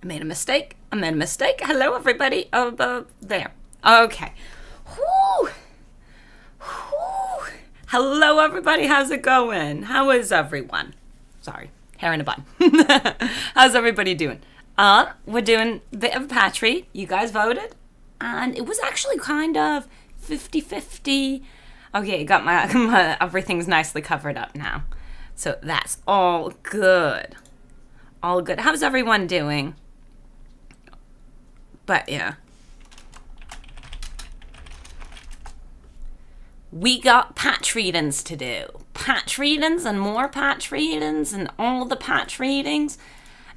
made a mistake. I made a mistake. Hello, everybody. There. Okay. Whew. Whew. Hello, everybody. How's it going? How is everyone? Sorry. Hair in a bun. How's everybody doing? We're doing a bit of a patch read. You guys voted. And it was actually kind of 50-50. Okay, got my everything's nicely covered up now. So that's all good. All good. How's everyone doing? But yeah. We got patch readings to do. Patch readings and more patch readings and all the patch readings.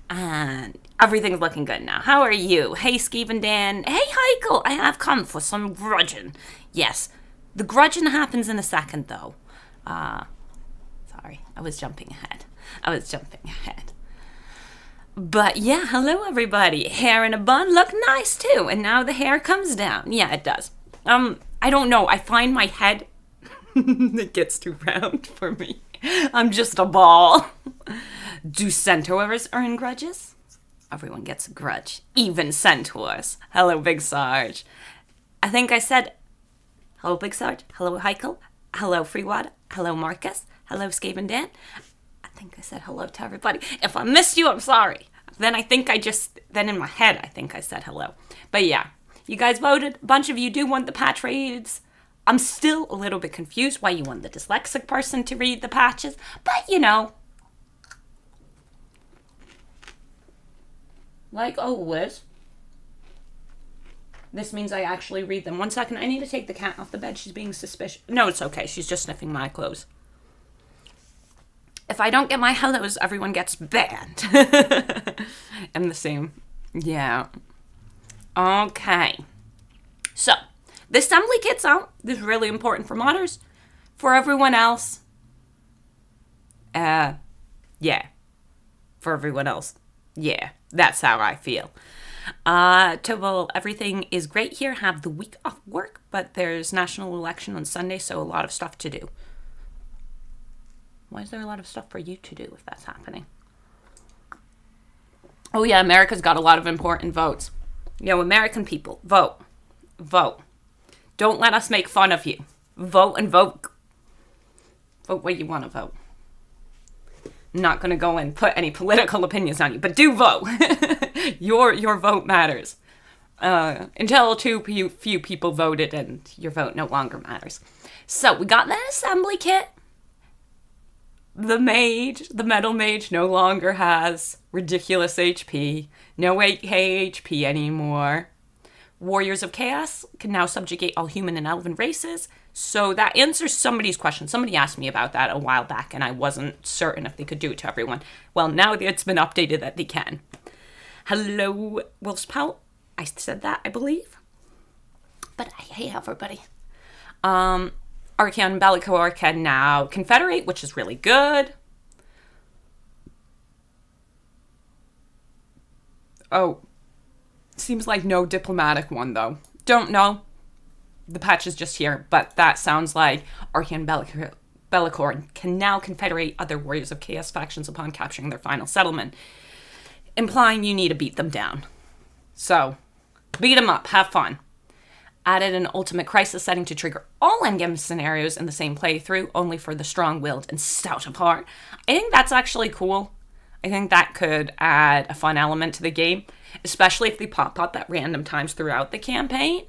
And everything's looking good now. How are you? Hey, Skeeve and Dan. Hey, Heikel. I have come for some grudging. Yes. The grudging happens in a second, though. Sorry. I was jumping ahead. But yeah, hello, everybody. Hair in a bun look nice, too. And now the hair comes down. Yeah, it does. I don't know. I find my head, it gets too round for me. I'm just a ball. Do centaurs earn grudges? Everyone gets a grudge. Even centaurs. Hello, Big Sarge. I think I said, hello, Big Sarge. Hello, Heikel. Hello, Freewater. Hello, Marcus. Hello, Scabe and Dan. I think I said hello to everybody. If I missed you, I'm sorry. Then in my head, I think I said hello. But yeah, you guys voted. A bunch of you do want the patch reads. I'm still a little bit confused why you want the dyslexic person to read the patches. But, you know, like always, this means I actually read them. 1 second, I need to take the cat off the bed. She's being suspicious. No, it's okay. She's just sniffing my clothes. If I don't get my hellos, everyone gets banned. I'm the same. Yeah. Okay. So, the assembly kit's out. This is really important for modders. For everyone else, yeah. For everyone else, yeah. That's how I feel. Well, everything is great here. Have the week off work, but there's national election on Sunday, so a lot of stuff to do. Why is there a lot of stuff for you to do if that's happening? Oh yeah, America's got a lot of important votes. You know, American people, vote. Vote. Don't let us make fun of you. Vote and vote. Vote what you want to vote. I'm not going to go and put any political opinions on you, but do vote. Your vote matters. Until too few people voted and your vote no longer matters. So we got that assembly kit. The metal mage, no longer has ridiculous HP. No 8k HP anymore. Warriors of Chaos can now subjugate all human and elven races. So that answers somebody's question. Somebody asked me about that a while back, and I wasn't certain if they could do it to everyone. Well, now it's been updated that they can. Hello, Wolfspout. I said that, I believe. But hey, everybody. Archaon and Bellicor can now confederate, which is really good. Oh, seems like no diplomatic one, though. Don't know. The patch is just here, but that sounds like Archaon and Bellicor can now confederate other Warriors of Chaos factions upon capturing their final settlement, implying you need to beat them down. So, beat them up, have fun. Added an ultimate crisis setting to trigger all endgame scenarios in the same playthrough, only for the strong-willed and stout of heart. I think that's actually cool. I think that could add a fun element to the game, especially if they pop up at random times throughout the campaign.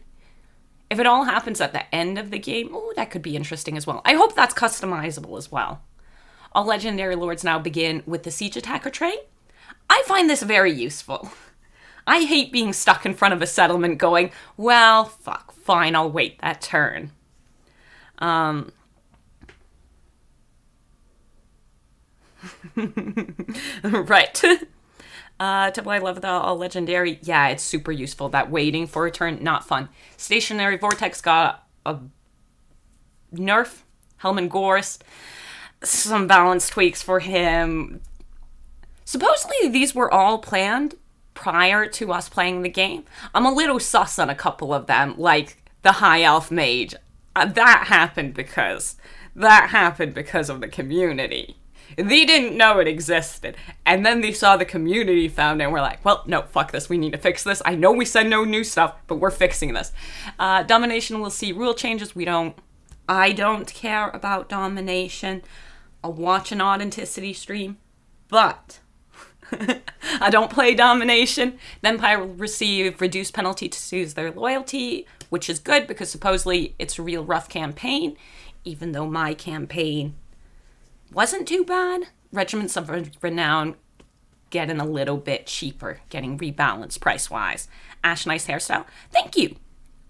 If it all happens at the end of the game, ooh, that could be interesting as well. I hope that's customizable as well. All legendary lords now begin with the siege attacker trait. I find this very useful. I hate being stuck in front of a settlement going, well, fuck, fine, I'll wait that turn. Right. I love the all legendary. Yeah, it's super useful. That waiting for a turn, not fun. Stationary Vortex got a nerf. Helman Gorst. Some balance tweaks for him. Supposedly these were all planned prior to us playing the game. I'm a little sus on a couple of them, like the High Elf Mage. That happened because of the community. They didn't know it existed. And then they saw the community found it and were like, well, no, fuck this. We need to fix this. I know we said no new stuff, but we're fixing this. Domination will see rule changes. I don't care about Domination. I'll watch an Authenticity stream, but I don't play Domination. The Empire will receive reduced penalty to choose their loyalty, which is good because supposedly it's a real rough campaign, even though my campaign wasn't too bad. Regiments of Renown getting a little bit cheaper, getting rebalanced price-wise. Ash, nice hairstyle. Thank you.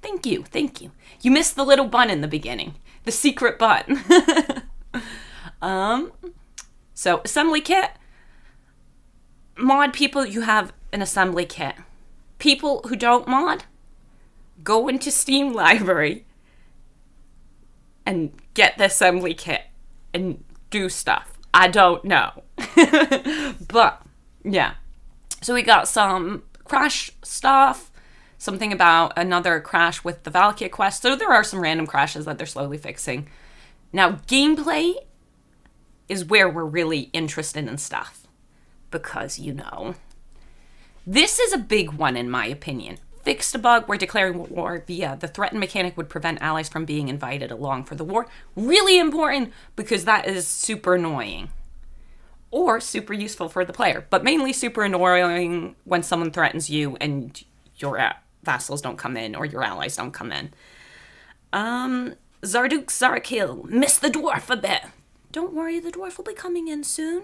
Thank you. Thank you. You missed the little bun in the beginning. The secret bun. So, assembly kit. Mod people, you have an assembly kit. People who don't mod, go into Steam library and get the assembly kit and do stuff. I don't know. But, yeah. So we got some crash stuff, something about another crash with the Valkia quest. So there are some random crashes that they're slowly fixing. Now, gameplay is where we're really interested in stuff. Because, this is a big one in my opinion. Fixed a bug where declaring war via the threatened mechanic would prevent allies from being invited along for the war. Really important because that is super annoying. Or super useful for the player. But mainly super annoying when someone threatens you and your vassals don't come in or your allies don't come in. Zarduk Zarakil. Missed the dwarf a bit. Don't worry, the dwarf will be coming in soon.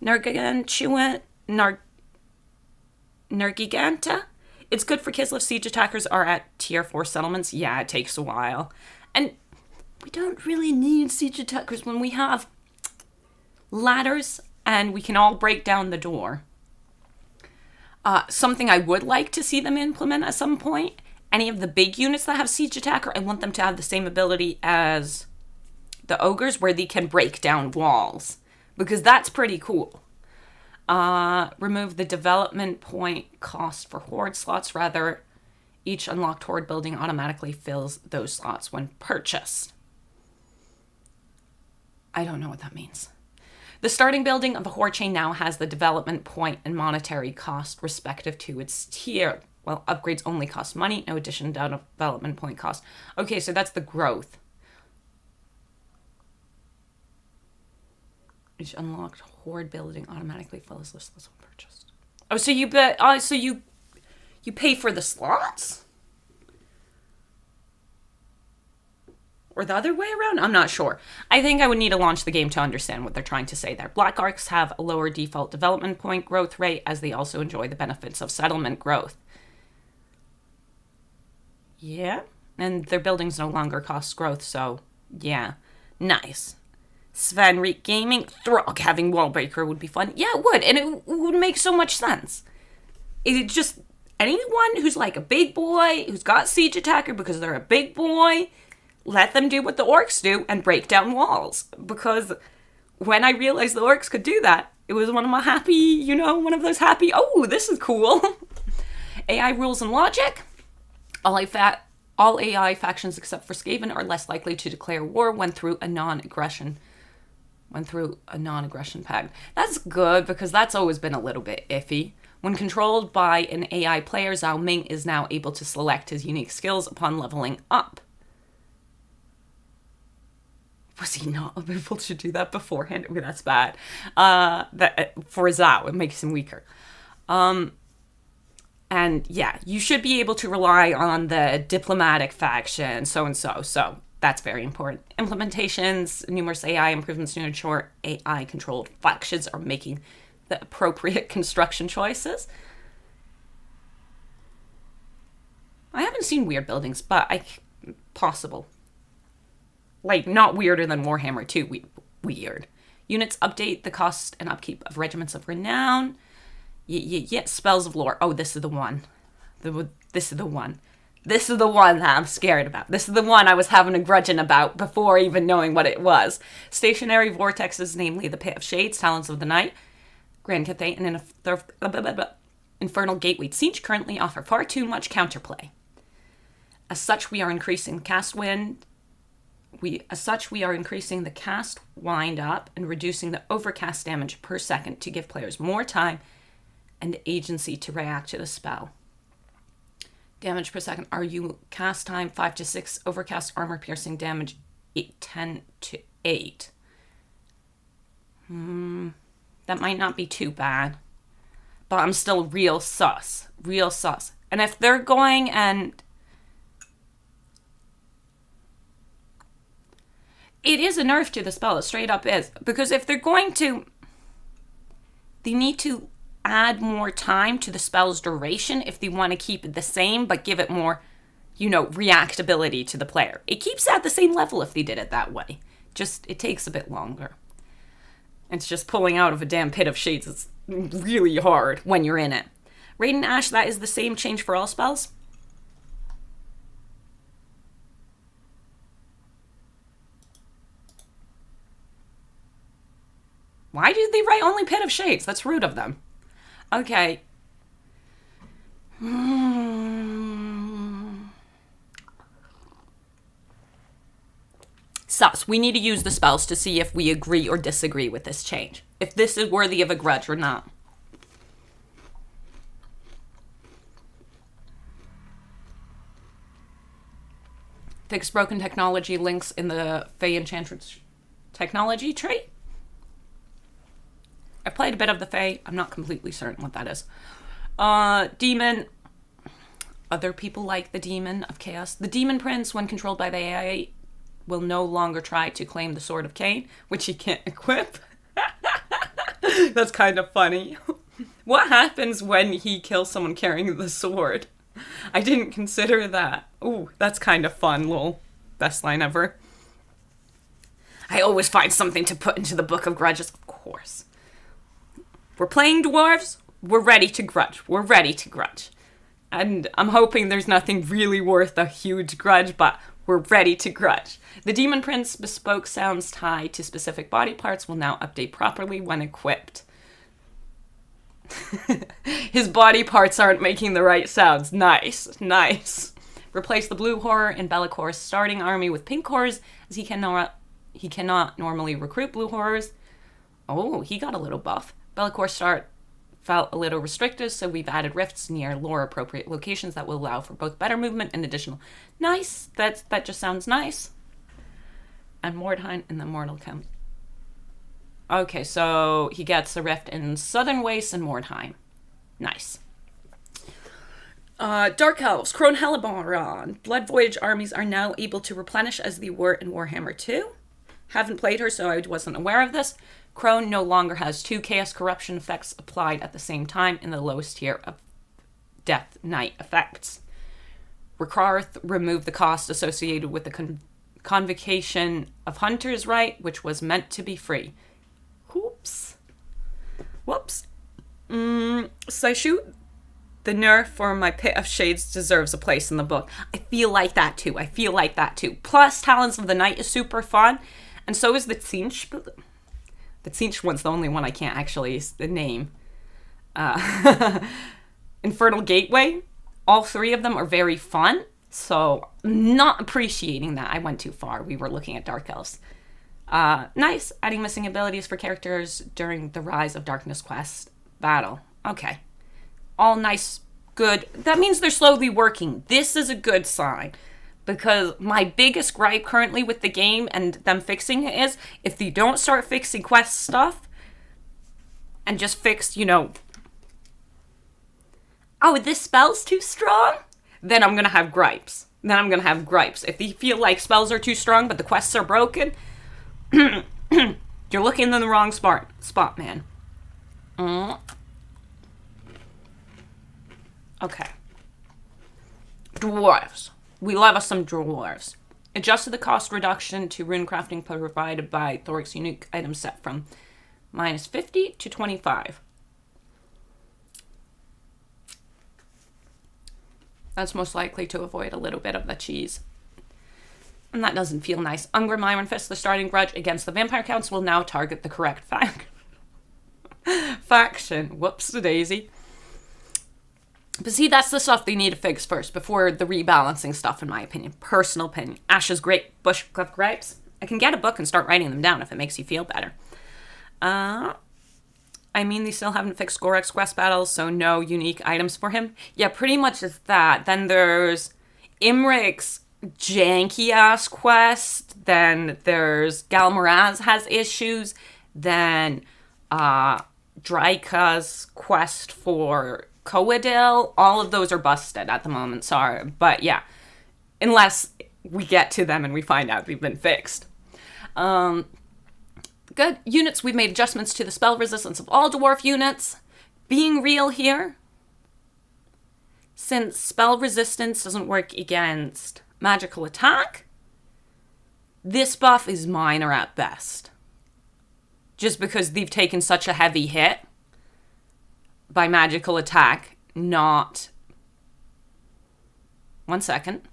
Nergiganta. It's good for Kislev. Siege attackers are at tier 4 settlements. Yeah, it takes a while. And we don't really need siege attackers when we have ladders and we can all break down the door. Something I would like to see them implement at some point. Any of the big units that have siege attacker, I want them to have the same ability as the ogres where they can break down walls. Because that's pretty cool. Remove the development point cost for horde slots. Rather, each unlocked horde building automatically fills those slots when purchased. I don't know what that means. The starting building of a horde chain now has the development point and monetary cost respective to its tier. Well, upgrades only cost money, no addition to development point cost. Okay, so that's the growth. Each unlocked horde building automatically fills this list when purchased. Oh, so you bet. So you pay for the slots, or the other way around? I'm not sure. I think I would need to launch the game to understand what they're trying to say there. Black Arcs have a lower default development point growth rate, as they also enjoy the benefits of settlement growth. Yeah, and their buildings no longer cost growth, so yeah, nice. Sven Reek Gaming, Throg having Wallbreaker would be fun. Yeah, it would, and it would make so much sense. It just, anyone who's like a big boy, who's got Siege Attacker because they're a big boy, let them do what the orcs do and break down walls. Because when I realized the orcs could do that, it was one of my happy, one of those happy, oh, this is cool. AI rules and logic. All AI factions except for Skaven are less likely to declare war when through a non-aggression pact. That's good because that's always been a little bit iffy. When controlled by an AI player, Zhao Ming is now able to select his unique skills upon leveling up. Was he not able to do that beforehand? Okay, that's bad. For Zhao, it makes him weaker. And yeah, you should be able to rely on the diplomatic faction, so-and-so. So that's very important. Implementations, numerous AI improvements to ensure AI-controlled factions are making the appropriate construction choices. I haven't seen weird buildings, but possible. Like, not weirder than Warhammer 2 weird. Units update the cost and upkeep of regiments of renown. Yeah, spells of lore. Oh, this is the one. This is the one. This is the one that I'm scared about. This is the one I was having a grudging about before even knowing what it was. Stationary vortexes, namely the Pit of Shades, Talons of the Night, Grand Cathay, and Infernal Gateway Siege currently offer far too much counterplay. As such, we are increasing cast wind As such, we are increasing the cast wind up and reducing the overcast damage per second to give players more time and agency to react to the spell. Damage per second. Are you cast time 5 to 6, overcast armor piercing damage 10 to 8. That might not be too bad. But I'm still real sus. Real sus. And if they're going and... It is a nerf to the spell. It straight up is. Because if they're going to... They need to add more time to the spell's duration if they want to keep it the same, but give it more, reactability to the player. It keeps it at the same level if they did it that way. Just, it takes a bit longer. It's just pulling out of a damn pit of shades. It's really hard when you're in it. Raiden Ash, that is the same change for all spells. Why did they write only Pit of Shades? That's rude of them. Okay. Sus. We need to use the spells to see if we agree or disagree with this change. If this is worthy of a grudge or not. Fix broken technology links in the Fey Enchantress technology tree. I played a bit of the Fae. I'm not completely certain what that is. Demon. Other people like the Demon of Chaos. The Demon Prince, when controlled by the AI, will no longer try to claim the Sword of Cain, which he can't equip. That's kind of funny. What happens when he kills someone carrying the sword? I didn't consider that. Ooh, that's kind of fun, lol. Best line ever. I always find something to put into the Book of Grudges, of course. We're playing dwarves. We're ready to grudge. We're ready to grudge. And I'm hoping there's nothing really worth a huge grudge, but we're ready to grudge. The Demon Prince bespoke sounds tied to specific body parts will now update properly when equipped. His body parts aren't making the right sounds. Nice, nice. Replace the blue horror in Bellacor's starting army with pink horrors, as he cannot normally recruit blue horrors. Oh, he got a little buff. Bellacor's start felt a little restricted, so we've added rifts near lore-appropriate locations that will allow for both better movement and additional... Nice! That just sounds nice. And Mordheim in the Mortal Camp. Okay, so he gets a rift in Southern Waste and Mordheim. Nice. Dark Elves, Crone Heliboron. Blood Voyage armies are now able to replenish as they were in Warhammer 2. Haven't played her, so I wasn't aware of this. Crone no longer has 2 Chaos Corruption effects applied at the same time in the lowest tier of Death Knight effects. Rekarth removed the cost associated with the Convocation of Hunter's Right, which was meant to be free. Whoops. Whoops. Saishu, the nerf for my Pit of Shades deserves a place in the book. I feel like that too. Plus, Talons of the Night is super fun, and so is the Tzinch. The Tzinch one's the only one I can't actually name. Infernal Gateway. All 3 of them are very fun. So, not appreciating that. I went too far. We were looking at Dark Elves. Nice. Adding missing abilities for characters during the Rise of Darkness quest battle. Okay. All nice. Good. That means they're slowly working. This is a good sign. Because my biggest gripe currently with the game and them fixing it is, if they don't start fixing quest stuff, and just fix, oh, this spell's too strong? Then I'm going to have gripes. If they feel like spells are too strong, but the quests are broken, you're looking in the wrong spot, man. Okay. Dwarves. We love us some dwarves. Adjusted the cost reduction to rune crafting provided by Thoric's unique item set from -50 to 25. That's most likely to avoid a little bit of the cheese. And that doesn't feel nice. Ungrim Iron Fist, the starting grudge against the Vampire Counts, will now target the correct faction. Whoops-a-daisy. But see, that's the stuff they need to fix first before the rebalancing stuff, in my opinion. Personal opinion. Ash's Great Bushcliff Gripes. I can get a book and start writing them down if it makes you feel better. I mean, they still haven't fixed Gorek's quest battles, so no unique items for him. Yeah, pretty much is that. Then there's Imrik's janky-ass quest. Then there's Galmaraz has issues. Then Dryka's quest for Coadil. All of those are busted at the moment, sorry. But yeah, unless we get to them and we find out they've been fixed. Good. Units, we've made adjustments to the spell resistance of all dwarf units. Being real here, since spell resistance doesn't work against magical attack, this buff is minor at best. Just because they've taken such a heavy hit by magical attack, not... One second.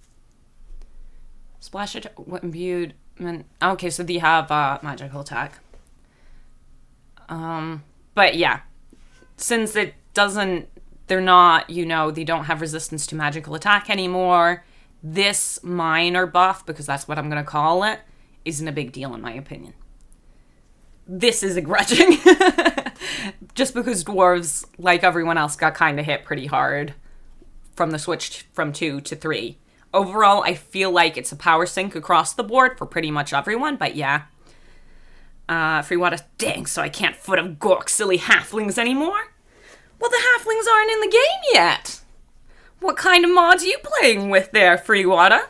Splash attack, imbued... Okay, so they have magical attack. But yeah, since it doesn't, they're not, they don't have resistance to magical attack anymore, this minor buff, because that's what I'm going to call it, isn't a big deal in my opinion. This is a grudging. Just because dwarves, like everyone else, got kind of hit pretty hard from the switch from 2 to 3. Overall, I feel like it's a power sink across the board for pretty much everyone, but yeah. Free water, dang, so I can't foot of Gork silly halflings anymore? Well, the halflings aren't in the game yet. What kind of mods are you playing with there, Free water?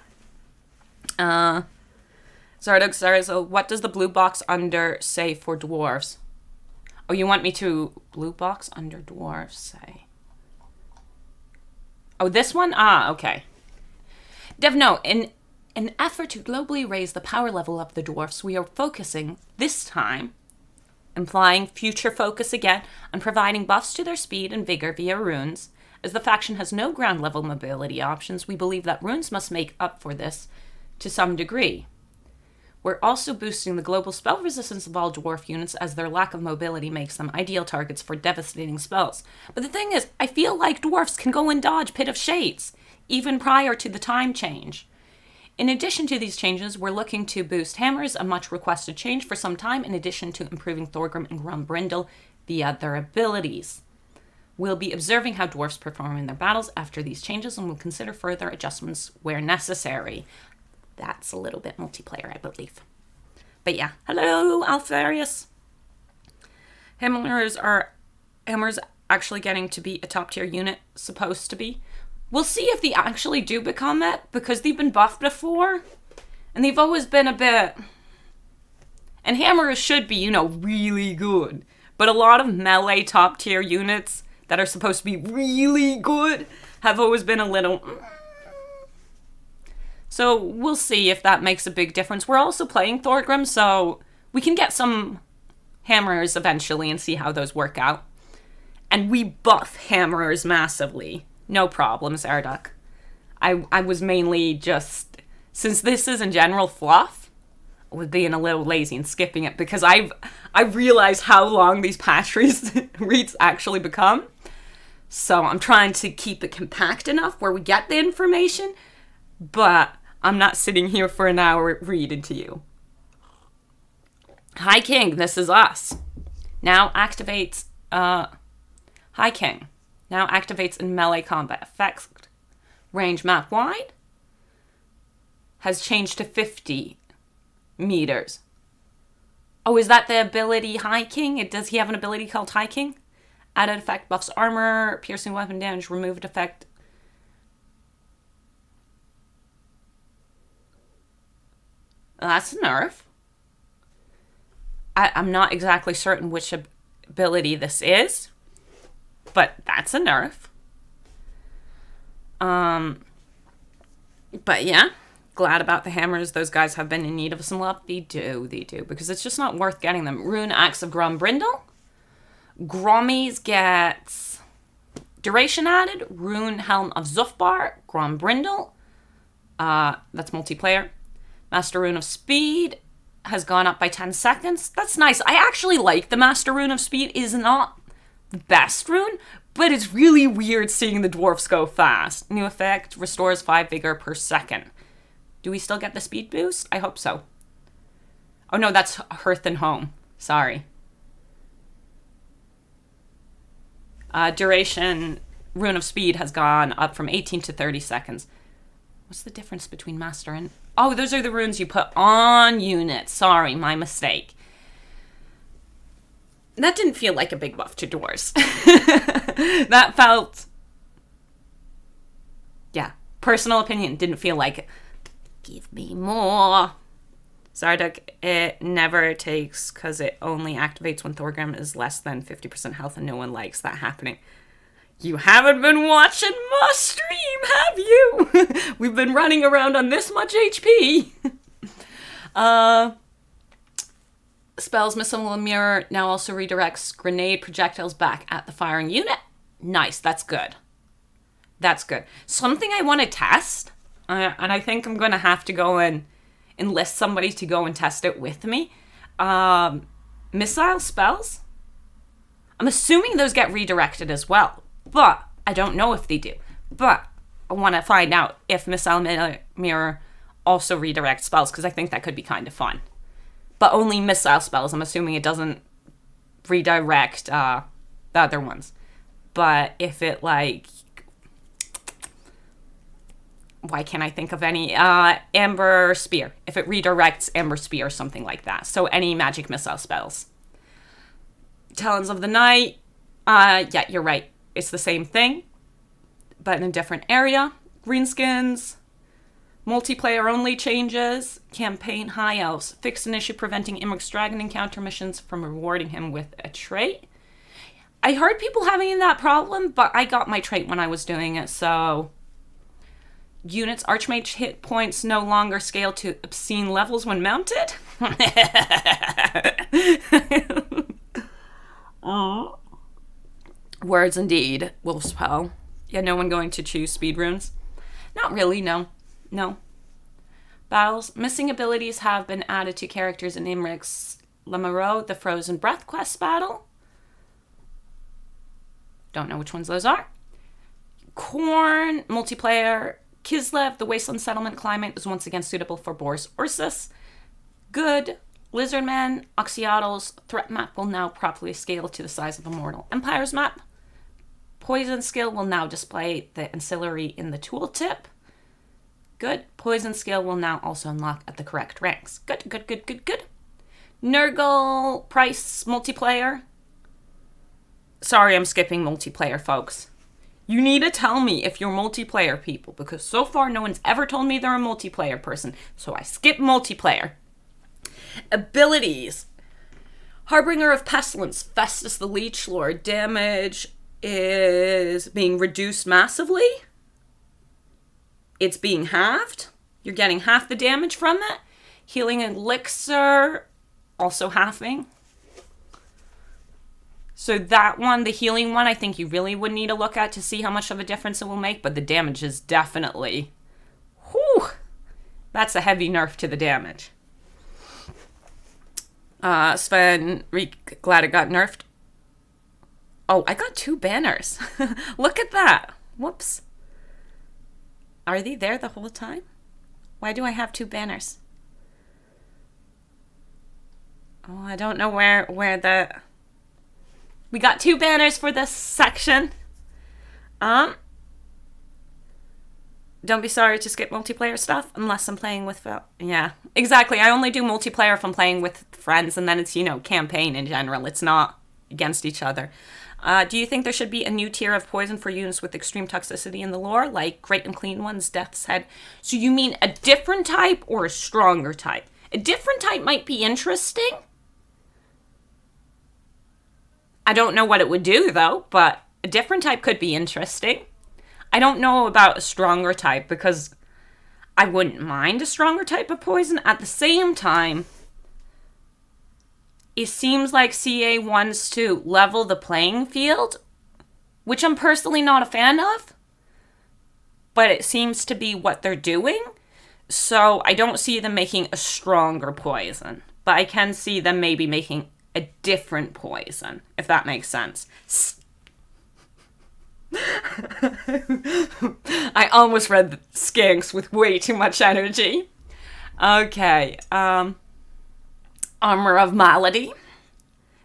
Zardog says, so what does the blue box under say for dwarves? Oh, you want me to blue box under dwarves say? Oh, this one? Ah, okay. Dev, no, in an effort to globally raise the power level of the dwarfs, we are focusing, this time, implying future focus again, on providing buffs to their speed and vigor via runes. As the faction has no ground level mobility options, we believe that runes must make up for this to some degree. We're also boosting the global spell resistance of all dwarf units, as their lack of mobility makes them ideal targets for devastating spells. But the thing is, I feel like dwarfs can go and dodge Pit of Shades, even prior to the time change. In addition to these changes, we're looking to boost hammers, a much requested change for some time, in addition to improving Thogrim and Grumbrindle via their abilities. We'll be observing how dwarfs perform in their battles after these changes, and we'll consider further adjustments where necessary. That's a little bit multiplayer, I believe. But yeah, hello, Alfarius. Hammers actually getting to be a top tier unit, supposed to be. We'll see if they actually do become it, because they've been buffed before, and they've always been a bit... And hammers should be, really good. But a lot of melee top tier units that are supposed to be really good have always been a little... So we'll see if that makes a big difference. We're also playing Thogrim, so we can get some hammers eventually and see how those work out. And we buff hammers massively. No problem, Zarduk. I was mainly just... Since this is in general fluff, I was being a little lazy and skipping it because I realized how long these patch reads actually become. So I'm trying to keep it compact enough where we get the information, but I'm not sitting here for an hour reading to you. Hi King, this is us. Now activates... Hi King. Now activates in melee combat. Effect range map wide has changed to 50 meters. Oh, is that the ability High King? Does he have an ability called High King? Added effect buffs armor, piercing weapon damage, removed effect. That's a nerf. I'm not exactly certain which ability this is, but that's a nerf. But yeah, glad about the hammers. Those guys have been in need of some love. They do, because it's just not worth getting them. Rune Axe of Grumbrindle. Grommies gets duration added. Rune Helm of Zufbar. Grumbrindle. That's multiplayer. Master Rune of Speed has gone up by 10 seconds. That's nice. I actually like the Master Rune of Speed. It is not the best rune, But it's really weird seeing the dwarfs go fast. New effect, restores 5 vigor per second. Do we still get the speed boost? I hope so. Oh no, that's Hearth and Home. Sorry. Duration, Rune of Speed has gone up from 18 to 30 seconds. What's the difference between Master and... Oh, those are the runes you put on units. Sorry, my mistake. That didn't feel like a big buff to dwarves. That felt... Yeah, personal opinion, didn't feel like it. Give me more. Zarduk, it never takes because it only activates when Thogrim is less than 50% health and no one likes that happening. You haven't been watching my stream, have you? We've been running around on this much HP. Spells Missile Mirror now also redirects grenade projectiles back at the firing unit. Nice, that's good. That's good. Something I want to test, and I think I'm going to have to go and enlist somebody to go and test it with me. Missile spells? I'm assuming those get redirected as well, but I don't know if they do. But I want to find out if Missile Mirror also redirects spells, because I think that could be kind of fun. But only missile spells. I'm assuming it doesn't redirect the other ones. But if it, like... Why can't I think of any? Amber Spear. If it redirects Amber Spear or something like that. So any magic missile spells. Talons of the Night. Yeah, you're right. It's the same thing, but in a different area. Greenskins. Multiplayer only changes. Campaign High Elves. Fixed an issue preventing Imric's Dragon encounter missions from rewarding him with a trait. I heard people having that problem, but I got my trait when I was doing it, so... Units' Archmage hit points no longer scale to obscene levels when mounted. Words indeed. Wolf spell. Yeah, no one going to choose speed runes? Not really, no. No. Battles. Missing abilities have been added to characters in Imric's Lemureau, the Frozen Breath quest battle. Don't know which ones those are. Korn. Multiplayer. Kislev, the Wasteland Settlement climate, is once again suitable for Boris Ursus. Good. Lizardman, Oxyotls, threat map will now properly scale to the size of a Mortal Empire's map. Poison skill will now display the ancillary in the tooltip. Good. Poison skill will now also unlock at the correct ranks. Good, good, good, good, good. Nurgle, Price, multiplayer. Sorry, I'm skipping multiplayer, folks. You need to tell me if you're multiplayer people, because so far no one's ever told me they're a multiplayer person, so I skip multiplayer. Abilities. Harbinger of Pestilence, Festus the Leech Lord. Damage is being reduced massively. It's being halved. You're getting half the damage from it. Healing Elixir, also halving. So that one, the healing one, I think you really would need to look at to see how much of a difference it will make, but the damage is definitely... Whew! That's a heavy nerf to the damage. Sven, glad it got nerfed. Oh, I got 2 banners. Look at that. Whoops. Are they there the whole time? Why do I have 2 banners? Oh, I don't know where the... We got 2 banners for this section. Don't be sorry to skip multiplayer stuff unless I'm playing with... Yeah, exactly. I only do multiplayer if I'm playing with friends, and then it's, you know, campaign in general. It's not against each other. Do you think there should be a new tier of poison for units with extreme toxicity in the lore, like Great and Clean Ones, Death's Head? So you mean a different type or a stronger type? A different type might be interesting. I don't know what it would do, though, but a different type could be interesting. I don't know about a stronger type, because I wouldn't mind a stronger type of poison. At the same time, it seems like CA wants to level the playing field, which I'm personally not a fan of, but it seems to be what they're doing. So I don't see them making a stronger poison, but I can see them maybe making a different poison, if that makes sense. I almost read the skinks with way too much energy. Okay. Armor of Malady.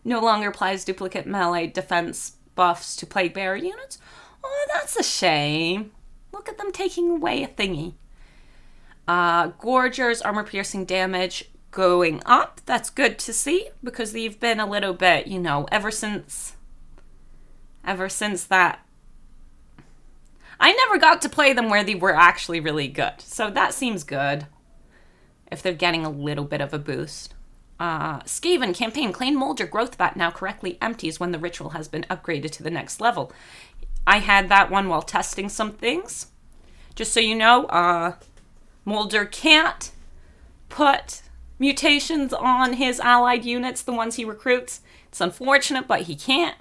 No longer applies duplicate melee defense buffs to plague bearer units. Oh, that's a shame. Look at them taking away a thingy. Gorger's armor piercing damage going up. That's good to see because they've been a little bit, ever since that. I never got to play them where they were actually really good. So that seems good. If they're getting a little bit of a boost. Skaven campaign. Claim Molder growth vat now correctly empties when the ritual has been upgraded to the next level. I had that one while testing some things. Just so you know, Molder can't put mutations on his allied units, the ones he recruits. It's unfortunate, but he can't.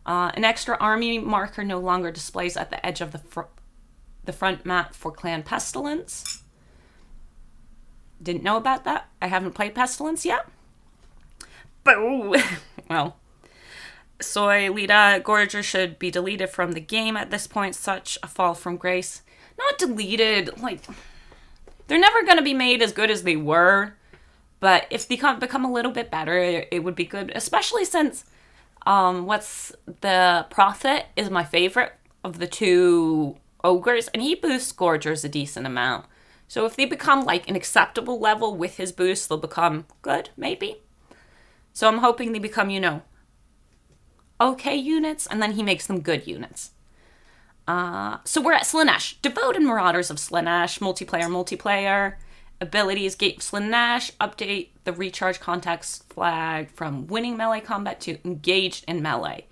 An extra army marker no longer displays at the edge of the front map for Clan Pestilence. Didn't know about that. I haven't played Pestilence yet. Boo! Well, Soy Lita Gorger should be deleted from the game at this point. Such a fall from grace. Not deleted, they're never going to be made as good as they were. But if they become a little bit better, it would be good. Especially since what's the Prophet is my favorite of the two ogres. And he boosts Gorgers a decent amount. So if they become an acceptable level with his boost, they'll become good, maybe. So I'm hoping they become, okay units, and then he makes them good units. So we're at Slaanesh. Devoted Marauders of Slaanesh, multiplayer. Abilities, Gate Slaanesh, update the recharge context flag from winning melee combat to engaged in melee.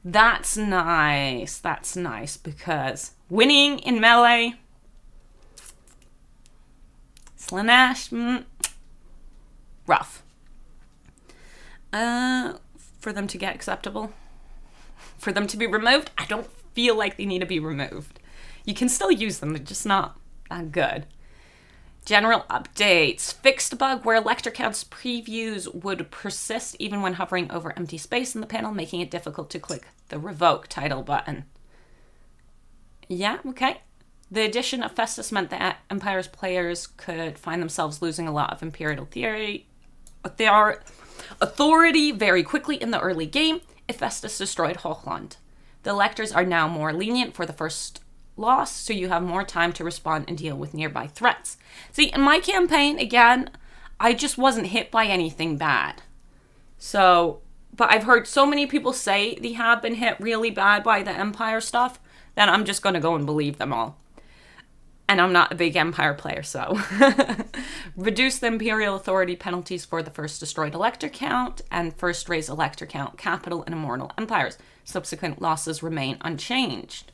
That's nice. That's nice because winning in melee... Slaanesh, rough. For them to get acceptable. For them to be removed, I don't feel like they need to be removed. You can still use them, they're just not that good. General updates. Fixed a bug where Electrocount's previews would persist even when hovering over empty space in the panel, making it difficult to click the revoke title button. Yeah, okay. The addition of Festus meant that Empire's players could find themselves losing a lot of Imperial authority very quickly in the early game if Festus destroyed Hochland. The electors are now more lenient for the first loss, so you have more time to respond and deal with nearby threats. See, in my campaign, again, I just wasn't hit by anything bad. So, but I've heard so many people say they have been hit really bad by the Empire stuff that I'm just going to go and believe them all. And I'm not a big Empire player, so. Reduce the Imperial authority penalties for the first destroyed elector count and first raise elector count, capital, and immortal empires. Subsequent losses remain unchanged.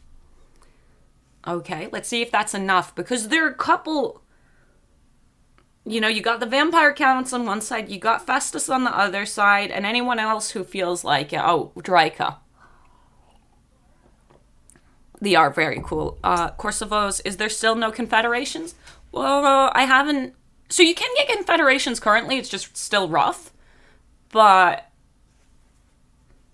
Okay, let's see if that's enough, because there are a couple... you got the vampire counts on one side, you got Festus on the other side, and anyone else who feels like, Draika. They are very cool. Korsovos, is there still no confederations? Well, I haven't... So you can get confederations currently, it's just still rough. But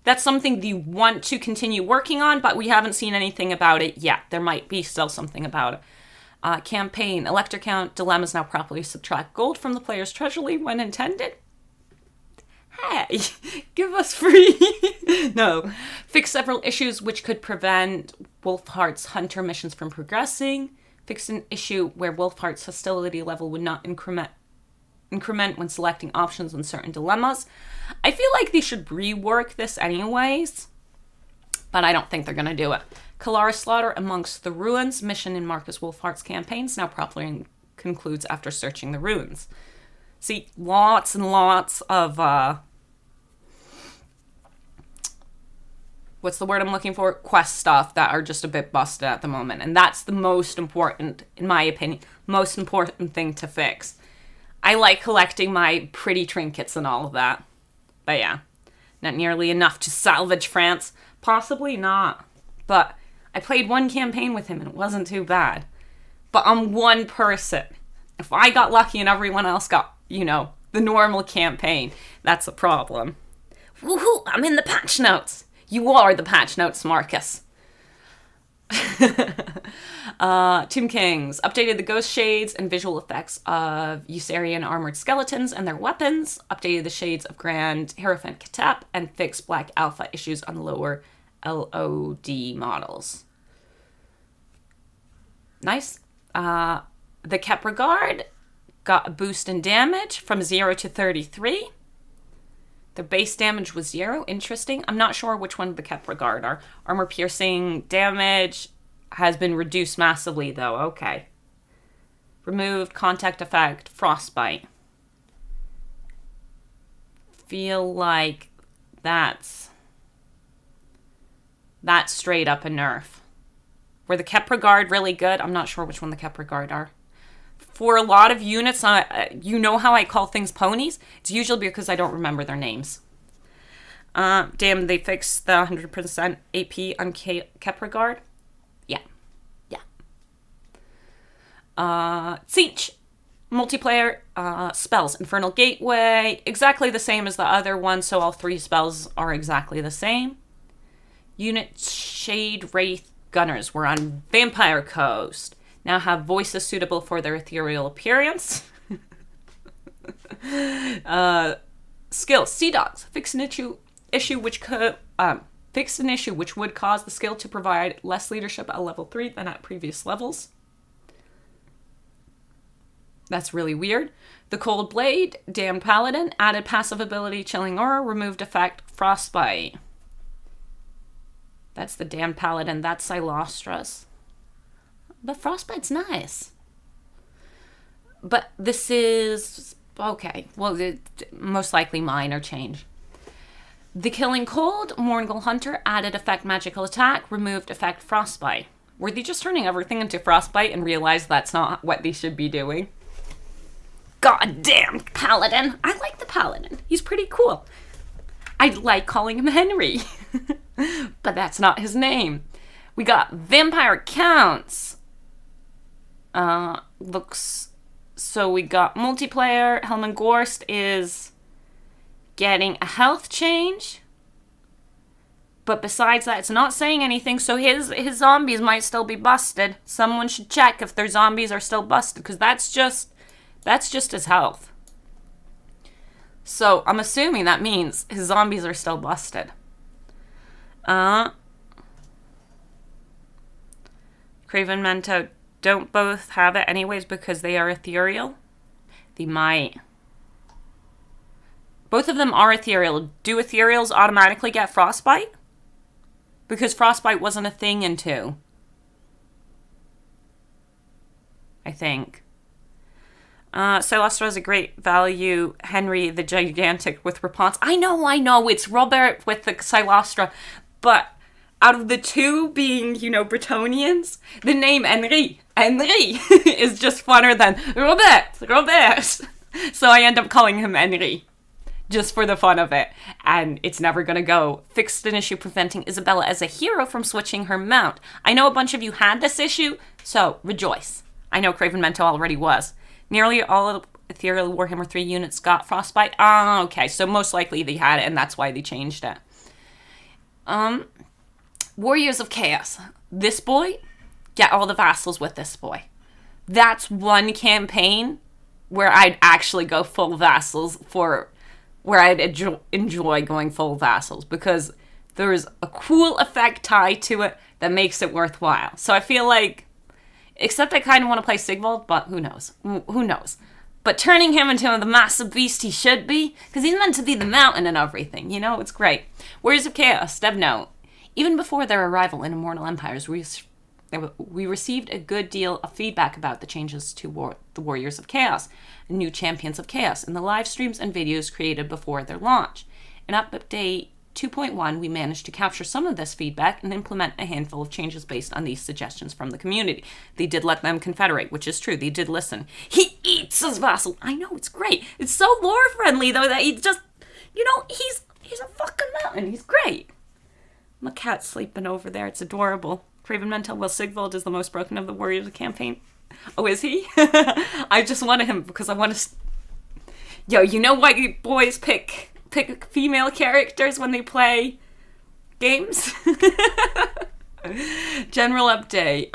that's something you want to continue working on, but we haven't seen anything about it yet. There might be still something about it. Campaign, elector count, dilemmas now properly subtract gold from the player's treasury when intended. Hey, give us free. No. Fix several issues which could prevent Wolfheart's hunter missions from progressing. Fix an issue where Wolfheart's hostility level would not increment when selecting options on certain dilemmas. I feel like they should rework this anyways, but I don't think they're going to do it. Kalara Slaughter Amongst the Ruins, mission in Marcus Wolfheart's campaigns, now properly concludes after searching the ruins. See, lots and lots of, what's the word I'm looking for? Quest stuff that are just a bit busted at the moment. And that's the most important, in my opinion, most important thing to fix. I like collecting my pretty trinkets and all of that. But yeah, not nearly enough to salvage France. Possibly not. But I played one campaign with him and it wasn't too bad. But I'm one person. If I got lucky and everyone else got, the normal campaign, that's a problem. Woohoo, I'm in the patch notes. You are the patch notes, Marcus. Tomb Kings updated the ghost shades and visual effects of Usarian armored skeletons and their weapons, updated the shades of Grand Hierophant Katep, and fixed Black Alpha issues on lower LOD models. Nice. The Kepra Guard got a boost in damage from 0 to 33. The base damage was 0. Interesting. I'm not sure which one the Kepra Guard are. Armor piercing damage has been reduced massively, though. Okay. Removed contact effect, frostbite. Feel like that's straight up a nerf. Were the Kepra Guard really good? I'm not sure which one the Kepra Guard are. For a lot of units, you know how I call things ponies? It's usually because I don't remember their names. Damn, they fixed the 100% AP on Kepra Guard. Yeah. Siege. Multiplayer spells. Infernal Gateway. Exactly the same as the other one, so all 3 spells are exactly the same. Unit Shade Wraith Gunners were on Vampire Coast. Now have voices suitable for their ethereal appearance. Skill. Sea Dogs. Fix an issue which would cause the skill to provide less leadership at level 3 than at previous levels. That's really weird. The Cold Blade. Damned Paladin. Added passive ability Chilling Aura. Removed effect Frostbite. That's the Damned Paladin. That's Silostra's. But Frostbite's nice. But this is... okay. Well, most likely minor change. The Killing Cold, Mournful Hunter, added effect Magical Attack, removed effect Frostbite. Were they just turning everything into Frostbite and realized that's not what they should be doing? Goddamn Paladin. I like the Paladin. He's pretty cool. I like calling him Henry. But that's not his name. We got Vampire Counts. So we got multiplayer. Helman Gorst is getting a health change. But besides that, it's not saying anything. So his zombies might still be busted. Someone should check if their zombies are still busted. Because that's just his health. So I'm assuming that means his zombies are still busted. Craven Mento don't both have it anyways because they are ethereal. They might. Both of them are ethereal. Do ethereals automatically get frostbite? Because frostbite wasn't a thing in 2. I think. Celestra is a great value. Henry the Gigantic with Rapunzel. I know. It's Robert with the Celestra. But out of the 2 being, Bretonians, the name Henry is just funner than Robert. So I end up calling him Henry. Just for the fun of it. And it's never gonna go. Fixed an issue preventing Isabella as a hero from switching her mount. I know a bunch of you had this issue, so rejoice. I know Craven Mento already was. Nearly all of Ethereal Warhammer 3 units got frostbite. Okay, so most likely they had it, and that's why they changed it. Warriors of Chaos. This boy, get all the vassals with this boy. That's one campaign where I'd actually go full vassals where I'd enjoy going full vassals because there's a cool effect tied to it that makes it worthwhile. So I feel like, except I kind of want to play Sigvald, but who knows? Who knows? But turning him into the massive beast he should be, because he's meant to be the mountain and everything, it's great. Warriors of Chaos, Dev Note. Even before their arrival in Immortal Empires, we received a good deal of feedback about the changes to the Warriors of Chaos, and new Champions of Chaos, in the live streams and videos created before their launch. In Update 2.1, we managed to capture some of this feedback and implement a handful of changes based on these suggestions from the community. They did let them confederate, which is true. They did listen. He eats his vassal. I know, it's great. It's so lore-friendly, though, that he just, he's a fucking mountain. He's great. My cat's sleeping over there. It's adorable. Craven Mento, well, Sigvald is the most broken of the warriors of campaign. Oh, is he? I just wanted him because I want to... Yo, you know why you boys pick female characters when they play games? General update.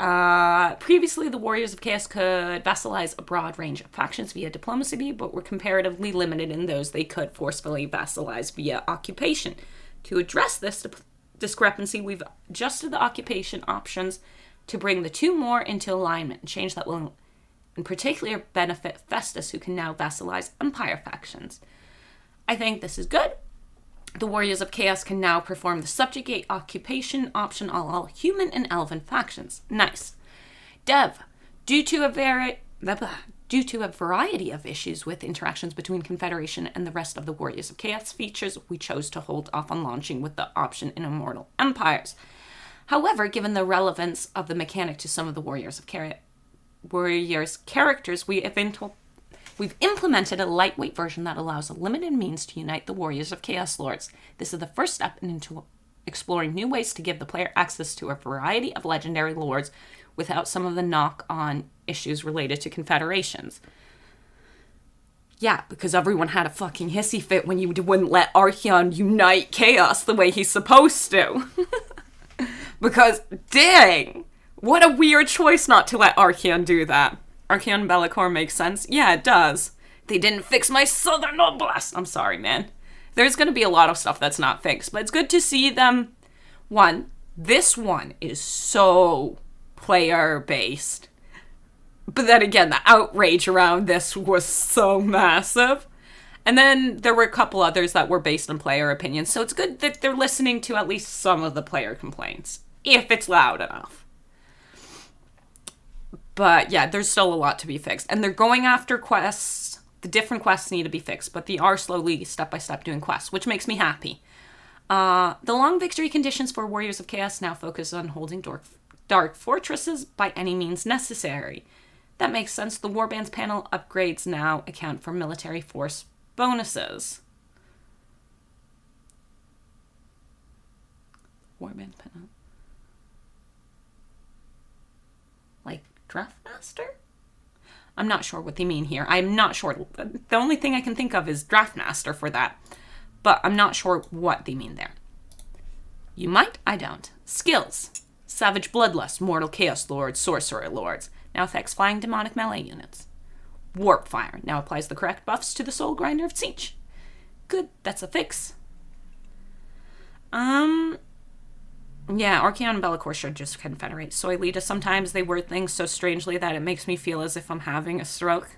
Previously, the Warriors of Chaos could vassalize a broad range of factions via diplomacy, but were comparatively limited in those they could forcefully vassalize via occupation. To address this discrepancy, we've adjusted the occupation options to bring the two more into alignment, a change that will in particular benefit Festus, who can now vassalize Empire factions. I think this is good. The Warriors of Chaos can now perform the subjugate occupation option on all human and elven factions. Nice. Dev, due to a variety of issues with interactions between Confederation and the rest of the Warriors of Chaos features, we chose to hold off on launching with the option in Immortal Empires. However, given the relevance of the mechanic to some of the Warriors characters, we've implemented a lightweight version that allows a limited means to unite the Warriors of Chaos Lords. This is the first step into exploring new ways to give the player access to a variety of legendary lords without some of the knock-on issues related to confederations. Yeah, because everyone had a fucking hissy fit when you wouldn't let Archeon unite Chaos the way he's supposed to. Because, dang, what a weird choice not to let Archeon do that. Archeon Bellicor makes sense. Yeah, it does. They didn't fix my Southern Noblesse. I'm sorry, man. There's going to be a lot of stuff that's not fixed, but it's good to see them. This one is so player-based. But then again, the outrage around this was so massive. And then there were a couple others that were based on player opinions, so it's good that they're listening to at least some of the player complaints, if it's loud enough. But yeah, there's still a lot to be fixed. And they're going after quests. The different quests need to be fixed, but they are slowly, step-by-step doing quests, which makes me happy. The long victory conditions for Warriors of Chaos now focus on holding dark fortresses by any means necessary. That makes sense. The Warbands panel upgrades now account for military force bonuses. Warbands panel. Like Draftmaster? I'm not sure what they mean here. I'm not sure. The only thing I can think of is Draftmaster for that. But I'm not sure what they mean there. You might, I don't. Skills. Savage Bloodlust, Mortal Chaos Lords, Sorcerer Lords. Now affects flying demonic melee units. Warp Fire. Now applies the correct buffs to the Soul Grinder of Siege. Good, that's a fix. Yeah, Archeon and Bellicor should just confederate. Soylita, sometimes they word things so strangely that it makes me feel as if I'm having a stroke.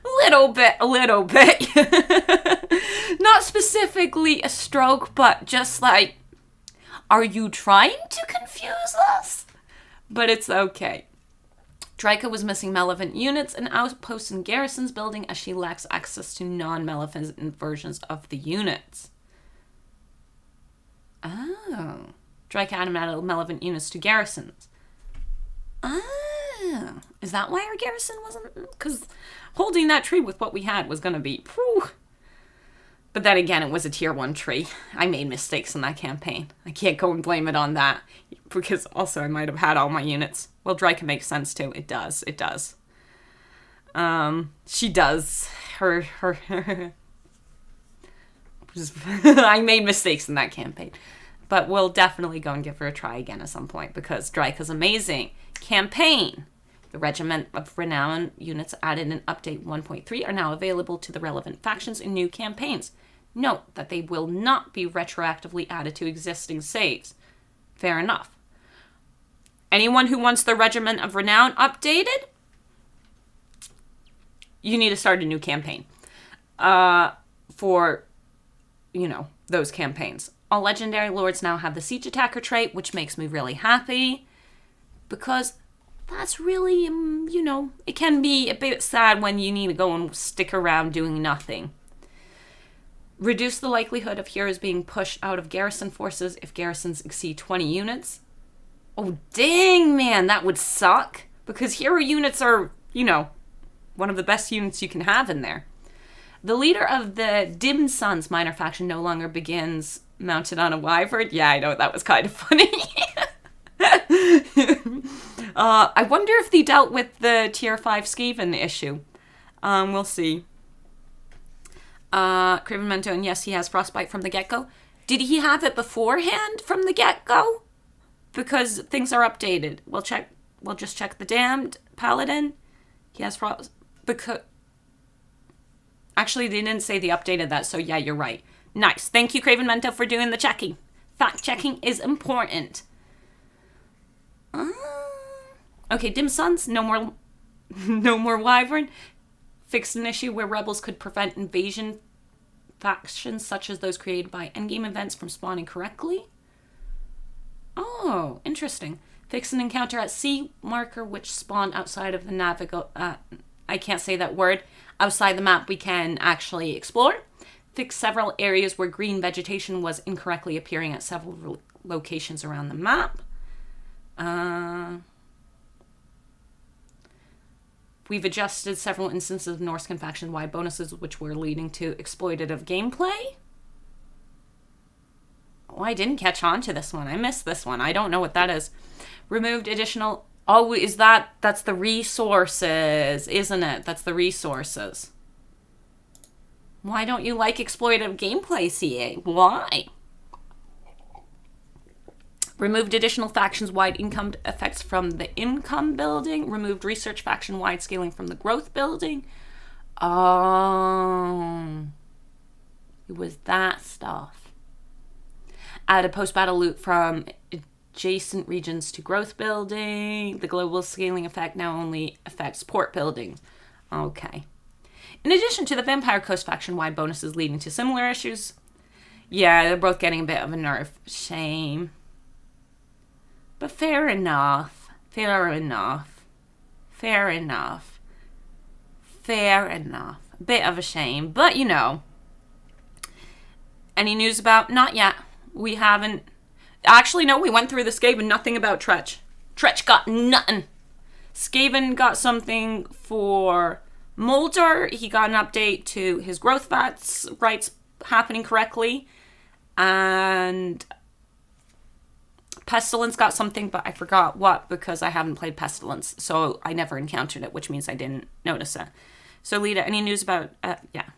A little bit. Not specifically a stroke, but just like, are you trying to confuse us? But it's okay. Draika was missing Malevolent units and outposts and garrisons building as she lacks access to non-Malevolent versions of the units. Oh. Draika added Malevolent units to garrisons. Oh. Is that why our garrison wasn't... Because holding that tree with what we had was going to be... Whew. But then again, it was a tier 1 tree. I made mistakes in that campaign. I can't go and blame it on that. Because also I might have had all my units. Well, Draika makes sense too. It does. She does. Her I made mistakes in that campaign. But we'll definitely go and give her a try again at some point. Because Draika's amazing. Campaign. The Regiment of Renown units added in Update 1.3 are now available to the relevant factions in new campaigns. Note that they will not be retroactively added to existing saves. Fair enough. Anyone who wants the Regiment of Renown updated, you need to start a new campaign. For, those campaigns. All legendary lords now have the Siege Attacker trait, which makes me really happy. Because that's really, it can be a bit sad when you need to go and stick around doing nothing. Reduce the likelihood of heroes being pushed out of garrison forces if garrisons exceed 20 units. Oh, dang, man, that would suck. Because hero units are, one of the best units you can have in there. The leader of the Dim Suns minor faction no longer begins mounted on a wyvern. Yeah, I know, that was kind of funny. I wonder if they dealt with the tier 5 Skaven issue. We'll see. Craven Menton, yes, he has frostbite from the get-go. Did he have it beforehand from the get-go? Because things are updated. We'll just check the damned paladin. He has because actually they didn't say they updated that, so yeah, you're right. Nice. Thank you, Craven Mento, for doing the checking. Fact checking is important. Okay, dim suns, no more no more wyvern. Fixed an issue where rebels could prevent invasion factions such as those created by endgame events from spawning correctly. Oh, interesting. Fix an encounter at sea marker which spawned outside of the I can't say that word. Outside the map we can actually explore. Fix several areas where green vegetation was incorrectly appearing at several locations around the map. We've adjusted several instances of Norscan faction-wide bonuses which were leading to exploitative gameplay. Oh, I didn't catch on to this one. I missed this one. I don't know what that is. Removed additional... Oh, that's the resources, isn't it? That's the resources. Why don't you like exploitative gameplay, CA? Why? Removed additional factions-wide income effects from the income building. Removed research faction-wide scaling from the growth building. Oh. It was that stuff. Added post-battle loot from adjacent regions to growth building. The global scaling effect now only affects port buildings. Okay. In addition to the Vampire Coast faction-wide bonuses leading to similar issues. Yeah, they're both getting a bit of a nerf. Shame. But fair enough. Fair enough. Fair enough. Fair enough. A bit of a shame. But, you know. Any news about... Not yet. We haven't... Actually, no, we went through the Skaven. Nothing about Tretch. Tretch got nothing. Skaven got something for Molder. He got an update to his growth rights happening correctly. And... Pestilence got something, but I forgot what because I haven't played Pestilence. So I never encountered it, which means I didn't notice it. So, Lita, any news about... yeah.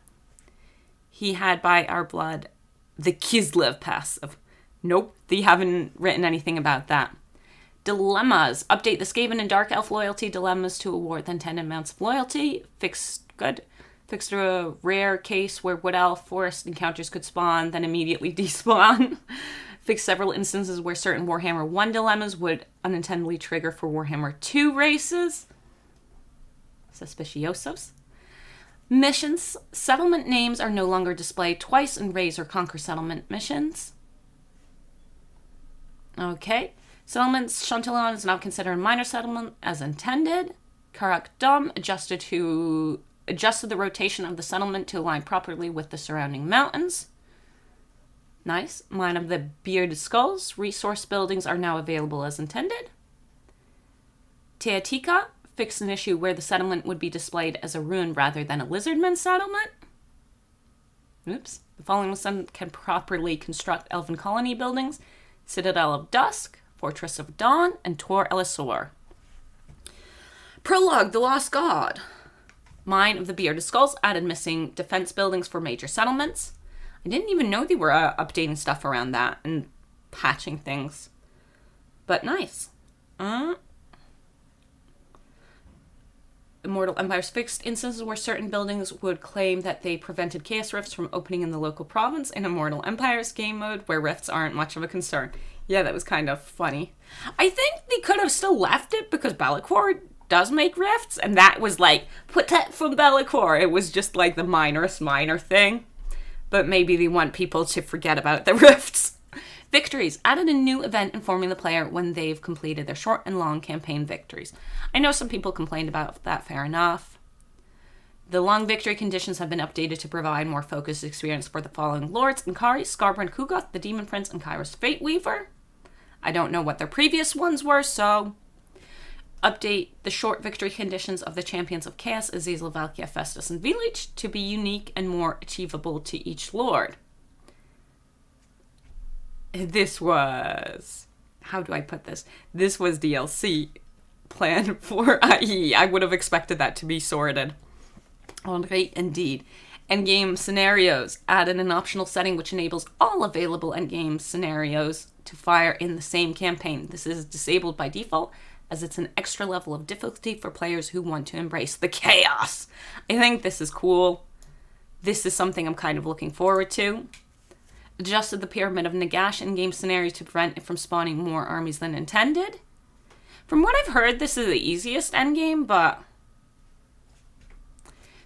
He had by our blood the Kislev passive. Nope, they haven't written anything about that. Dilemmas. Update the Skaven and Dark Elf loyalty dilemmas to award the intended amounts of loyalty. Fixed a rare case where Wood Elf forest encounters could spawn, then immediately despawn. Fixed several instances where certain Warhammer 1 dilemmas would unintendedly trigger for Warhammer 2 races. Suspiciosos. Missions. Settlement names are no longer displayed twice in Raise or Conquer settlement missions. Okay. Settlements. Chantillan is now considered a minor settlement as intended. Karak Dum adjusted the rotation of the settlement to align properly with the surrounding mountains. Nice. Mine of the Bearded Skulls. Resource buildings are now available as intended. Teatika fixed an issue where the settlement would be displayed as a ruin rather than a lizardman settlement. Oops. The following settlement can properly construct elven colony buildings. Citadel of Dusk, Fortress of Dawn, and Tor Elisor. Prologue, The Lost God. Mine of the Bearded Skulls added missing defense buildings for major settlements. I didn't even know they were updating stuff around that and patching things. But nice. Immortal Empires fixed instances where certain buildings would claim that they prevented chaos rifts from opening in the local province in Immortal Empires game mode where rifts aren't much of a concern. Yeah, that was kind of funny. I think they could have still left it because Be'lakor does make rifts, and that was like, protect from Be'lakor. It was just like the minorest minor thing. But maybe they want people to forget about the rifts. Victories. Added a new event informing the player when they've completed their short and long campaign victories. I know some people complained about that, fair enough. The long victory conditions have been updated to provide more focused experience for the following lords: Inkari, Skarbrand Kugoth, the Demon Prince, and Kairos Fate Weaver. I don't know what their previous ones were, so... Update the short victory conditions of the Champions of Chaos, Azazel, Valkia, Festus, and Village to be unique and more achievable to each lord. This was... How do I put this? This was DLC planned for IE. I would have expected that to be sorted. Oh, great indeed. Endgame scenarios. Added an optional setting which enables all available endgame scenarios to fire in the same campaign. This is disabled by default, as it's an extra level of difficulty for players who want to embrace the chaos. I think this is cool. This is something I'm kind of looking forward to. Adjusted the Pyramid of Nagash in-game scenarios to prevent it from spawning more armies than intended. From what I've heard, this is the easiest endgame, but...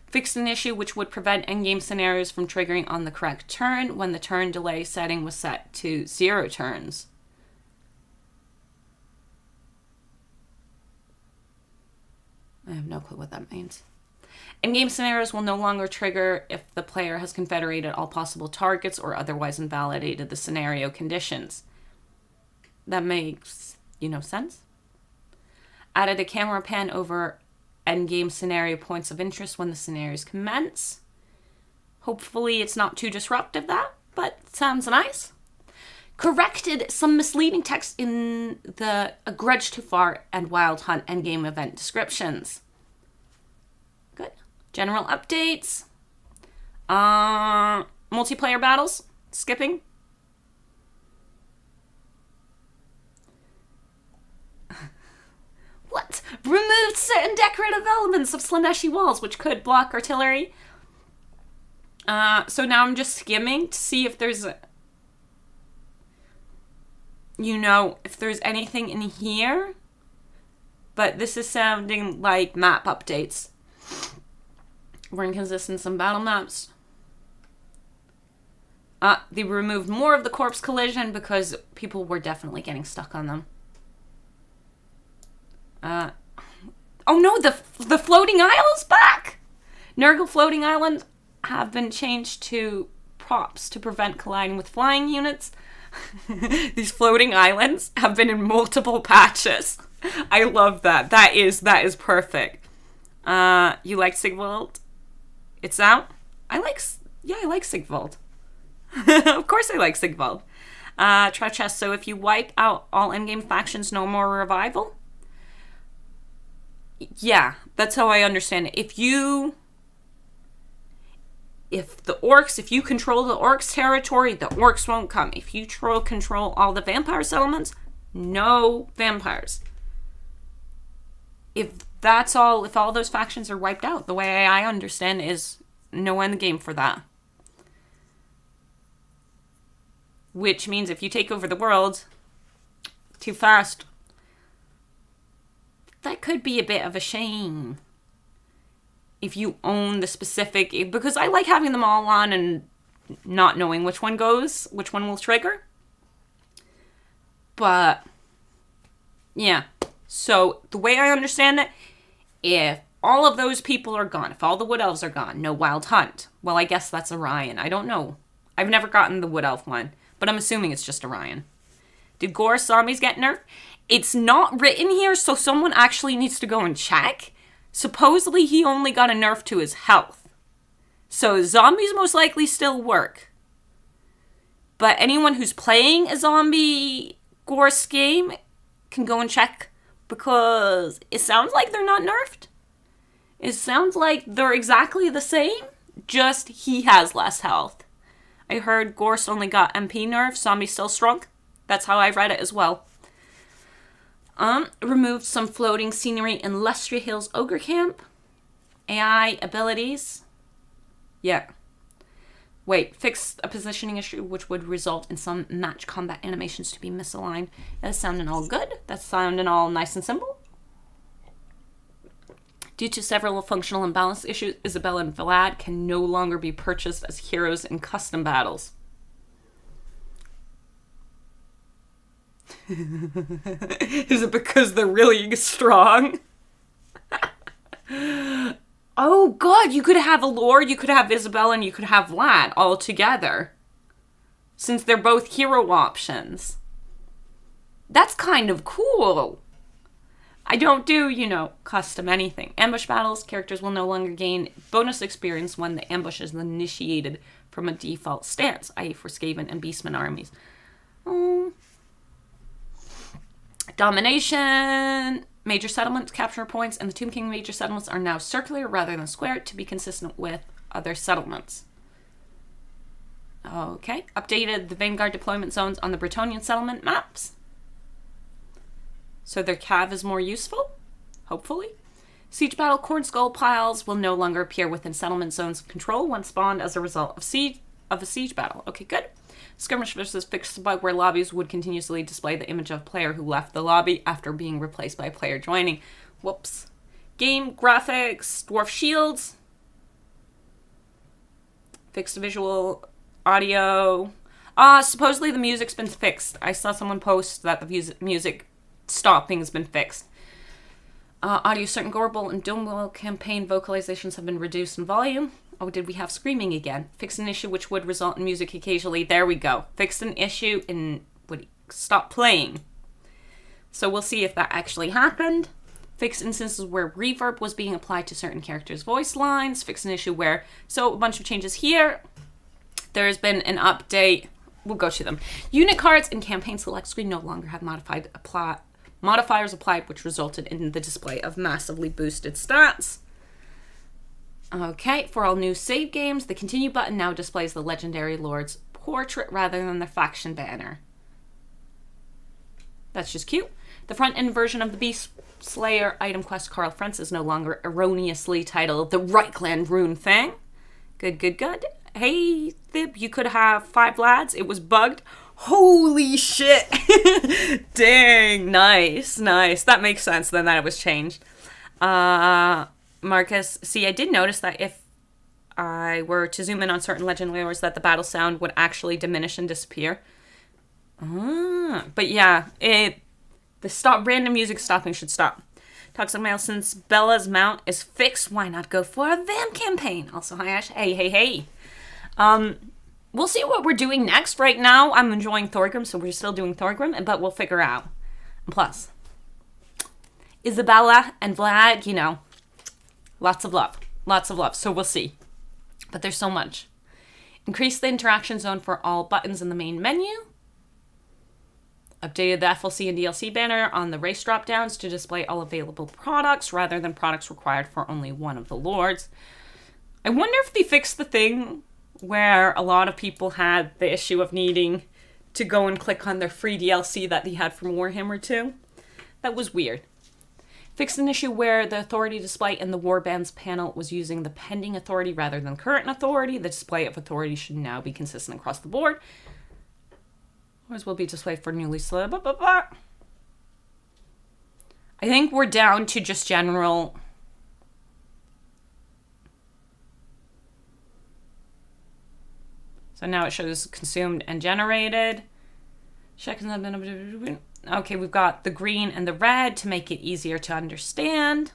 Fixed an issue which would prevent endgame scenarios from triggering on the correct turn when the turn delay setting was set to 0 turns. I have no clue what that means. Endgame scenarios will no longer trigger if the player has confederated all possible targets or otherwise invalidated the scenario conditions. That makes, sense? Added a camera pan over endgame scenario points of interest when the scenarios commence. Hopefully it's not too disruptive, but sounds nice. Corrected some misleading text in the A Grudge Too Far and Wild Hunt endgame event descriptions. Good. General updates. Multiplayer battles. Skipping. What? Removed certain decorative elements of Slaneshi walls, which could block artillery. So now I'm just skimming to see if there's if there's anything in here. But this is sounding like map updates. We're inconsistent in some battle maps. They removed more of the corpse collision because people were definitely getting stuck on them. Oh no, the floating isle's back! Nurgle floating islands have been changed to props to prevent colliding with flying units. These floating islands have been in multiple patches. I love that. That is perfect. You like Sigvald? It's out? I like Sigvald. Of course I like Sigvald. Trachess, so if you wipe out all endgame factions, no more revival? Yeah, that's how I understand it. If you control the orcs' territory, the orcs won't come. If you control all the vampire settlements, no vampires. If all those factions are wiped out, the way I understand is no end game for that. Which means if you take over the world too fast, that could be a bit of a shame. If you own the specific... Because I like having them all on and not knowing which one will trigger. But, yeah. So, the way I understand it, if all of those people are gone, if all the Wood Elves are gone, no Wild Hunt. Well, I guess that's Orion. I don't know. I've never gotten the Wood Elf one, but I'm assuming it's just Orion. Did Gore zombies get nerfed? It's not written here, so someone actually needs to go and check. Supposedly, he only got a nerf to his health. So, zombies most likely still work. But anyone who's playing a zombie Gorse game can go and check, because it sounds like they're not nerfed. It sounds like they're exactly the same, just he has less health. I heard Gorse only got MP nerf, zombies still strong. That's how I read it as well. Removed some floating scenery in Lustria Hills Ogre Camp. AI abilities. Yeah. Wait, fixed a positioning issue which would result in some match combat animations to be misaligned. That's sounding all good. That's sounding all nice and simple. Due to several functional imbalance issues, Isabella and Vlad can no longer be purchased as heroes in custom battles. Is it because they're really strong? Oh god, you could have a Lord, you could have Isabella, and you could have Vlad all together. Since they're both hero options. That's kind of cool. I don't do, custom anything. Ambush battles, characters will no longer gain bonus experience when the ambush is initiated from a default stance, i.e. for Skaven and Beastman armies. Domination, major settlements, capture points, and the Tomb King major settlements are now circular rather than square to be consistent with other settlements. Okay, updated the Vanguard deployment zones on the Bretonnian settlement maps. So their cav is more useful, hopefully. Siege battle corn skull piles will no longer appear within settlement zones of control when spawned as a result of a siege battle. Okay, good. Skirmish versus fixed the bug where lobbies would continuously display the image of a player who left the lobby after being replaced by a player joining. Whoops. Game graphics, dwarf shields. Fixed visual audio. Supposedly the music's been fixed. I saw someone post that the music stopping has been fixed. Audio, certain Gorbel and Domewell campaign vocalizations have been reduced in volume. Oh, did we have screaming again? Fixed an issue which would result in music occasionally. There we go. Fixed an issue and would stop playing. So we'll see if that actually happened. Fixed instances where reverb was being applied to certain characters' voice lines. Fixed an issue where... So a bunch of changes here. There's been an update. We'll go to them. Unit cards in campaign select screen no longer have modifiers applied, which resulted in the display of massively boosted stats. Okay, for all new save games, the continue button now displays the legendary lord's portrait rather than the faction banner. That's just cute. The front end version of the Beast Slayer item quest Carl Frentz is no longer erroneously titled the Reichland Rune Thing. Good, good, good. Hey, Thib, you could have 5 lads. It was bugged. Holy shit. Dang, nice, nice. That makes sense then that it was changed. Marcus, see, I did notice that if I were to zoom in on certain legendary lords that the battle sound would actually diminish and disappear. But yeah, the random music stopping should stop. Toxic Mail, since Bella's mount is fixed, why not go for a Vam campaign? Also, hi Ash. Hey. We'll see what we're doing next. Right now, I'm enjoying Thogrim, so we're still doing Thogrim, but we'll figure out. And plus, Isabella and Vlad, you know, lots of love. Lots of love, so we'll see. But there's so much. Increase the interaction zone for all buttons in the main menu. Updated the FLC and DLC banner on the race drop-downs to display all available products rather than products required for only one of the lords. I wonder if they fixed the thing where a lot of people had the issue of needing to go and click on their free DLC that they had from Warhammer 2. That was weird. Fixed an issue where the authority display in the Warbands panel was using the pending authority rather than current authority. The display of authority should now be consistent across the board. Lords will be displayed for newly selected. I think we're down to just general... So now it shows consumed and generated. Okay, we've got the green and the red to make it easier to understand.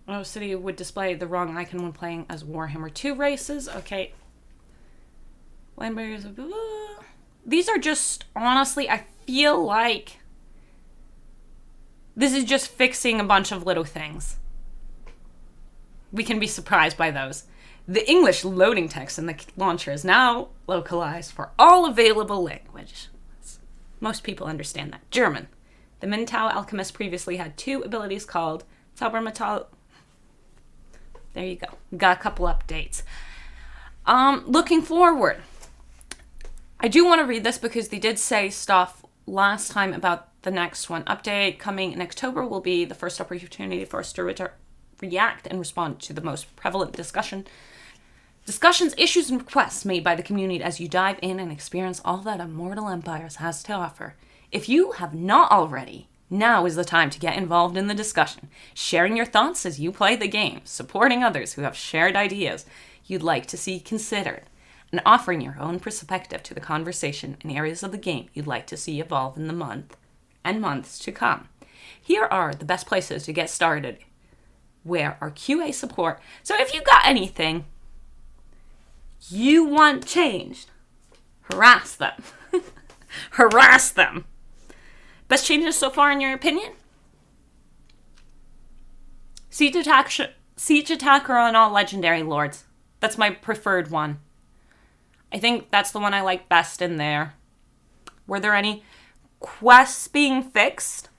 Oh, City would display the wrong icon when playing as Warhammer 2 races. Okay. Land barriers. These are just, honestly, I feel like this is just fixing a bunch of little things. We can be surprised by those. The English loading text in the launcher is now localized for all available language. Most people understand that. German. The Minotaur Alchemist previously had 2 abilities called Zaubermetall. There you go. Got a couple updates. Looking forward. I do want to read this because they did say stuff last time about the next one. Update coming in October will be the first opportunity for us to react and respond to the most prevalent discussions, issues, and requests made by the community as you dive in and experience all that Immortal Empires has to offer. If you have not already, now is the time to get involved in the discussion, sharing your thoughts as you play the game, supporting others who have shared ideas you'd like to see considered, and offering your own perspective to the conversation in areas of the game you'd like to see evolve in the months to come. Here are the best places to get started, where our QA support. So if you got anything you want changed, harass them. Harass them. Best changes so far in your opinion? Siege attacker on all legendary lords. That's my preferred one. I think that's the one I like best in there. Were there any quests being fixed?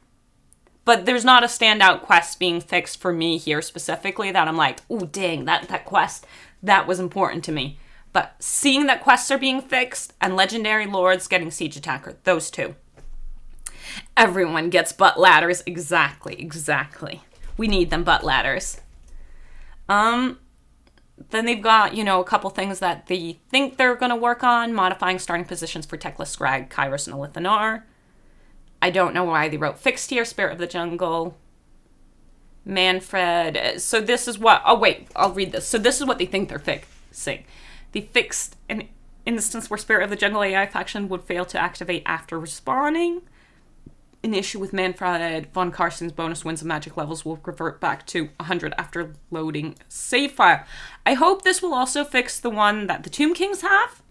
But there's not a standout quest being fixed for me here specifically that I'm like, ooh, dang, that quest, that was important to me. But seeing that quests are being fixed and legendary lords getting siege attacker, those two. Everyone gets butt ladders. Exactly. We need them butt ladders. Then they've got, a couple things that they think they're going to work on. Modifying starting positions for Teclis, Scrag, Kairos, and Elithanar. I don't know why they wrote fixed here. Spirit of the Jungle. Manfred. So this is what... Oh, wait. I'll read this. So this is what they think they're fixing. They fixed an instance where Spirit of the Jungle AI faction would fail to activate after respawning. An issue with Manfred von Karsten's bonus wins and magic levels will revert back to 100 after loading save file. I hope this will also fix the one that the Tomb Kings have.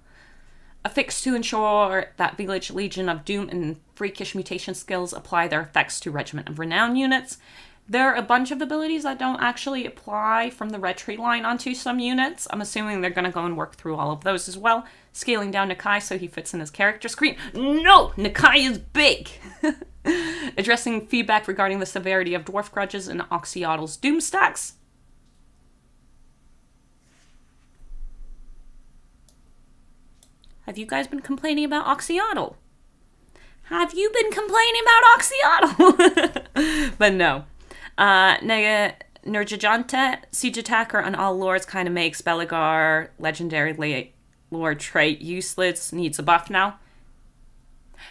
A fix to ensure that Village Legion of Doom and Freakish Mutation skills apply their effects to Regiment of Renown units. There are a bunch of abilities that don't actually apply from the Red Tree line onto some units. I'm assuming they're going to go and work through all of those as well. Scaling down Nakai so he fits in his character screen. No! Nakai is big! Addressing feedback regarding the severity of Dwarf Grudges and Oxyotl's Doom stacks. Have you guys been complaining about Oxyotl? Have you been complaining about Oxyotl? But no. Nergigante, Siege Attacker on all lords kind of makes Belegar, Legendary Lord trait useless, needs a buff now.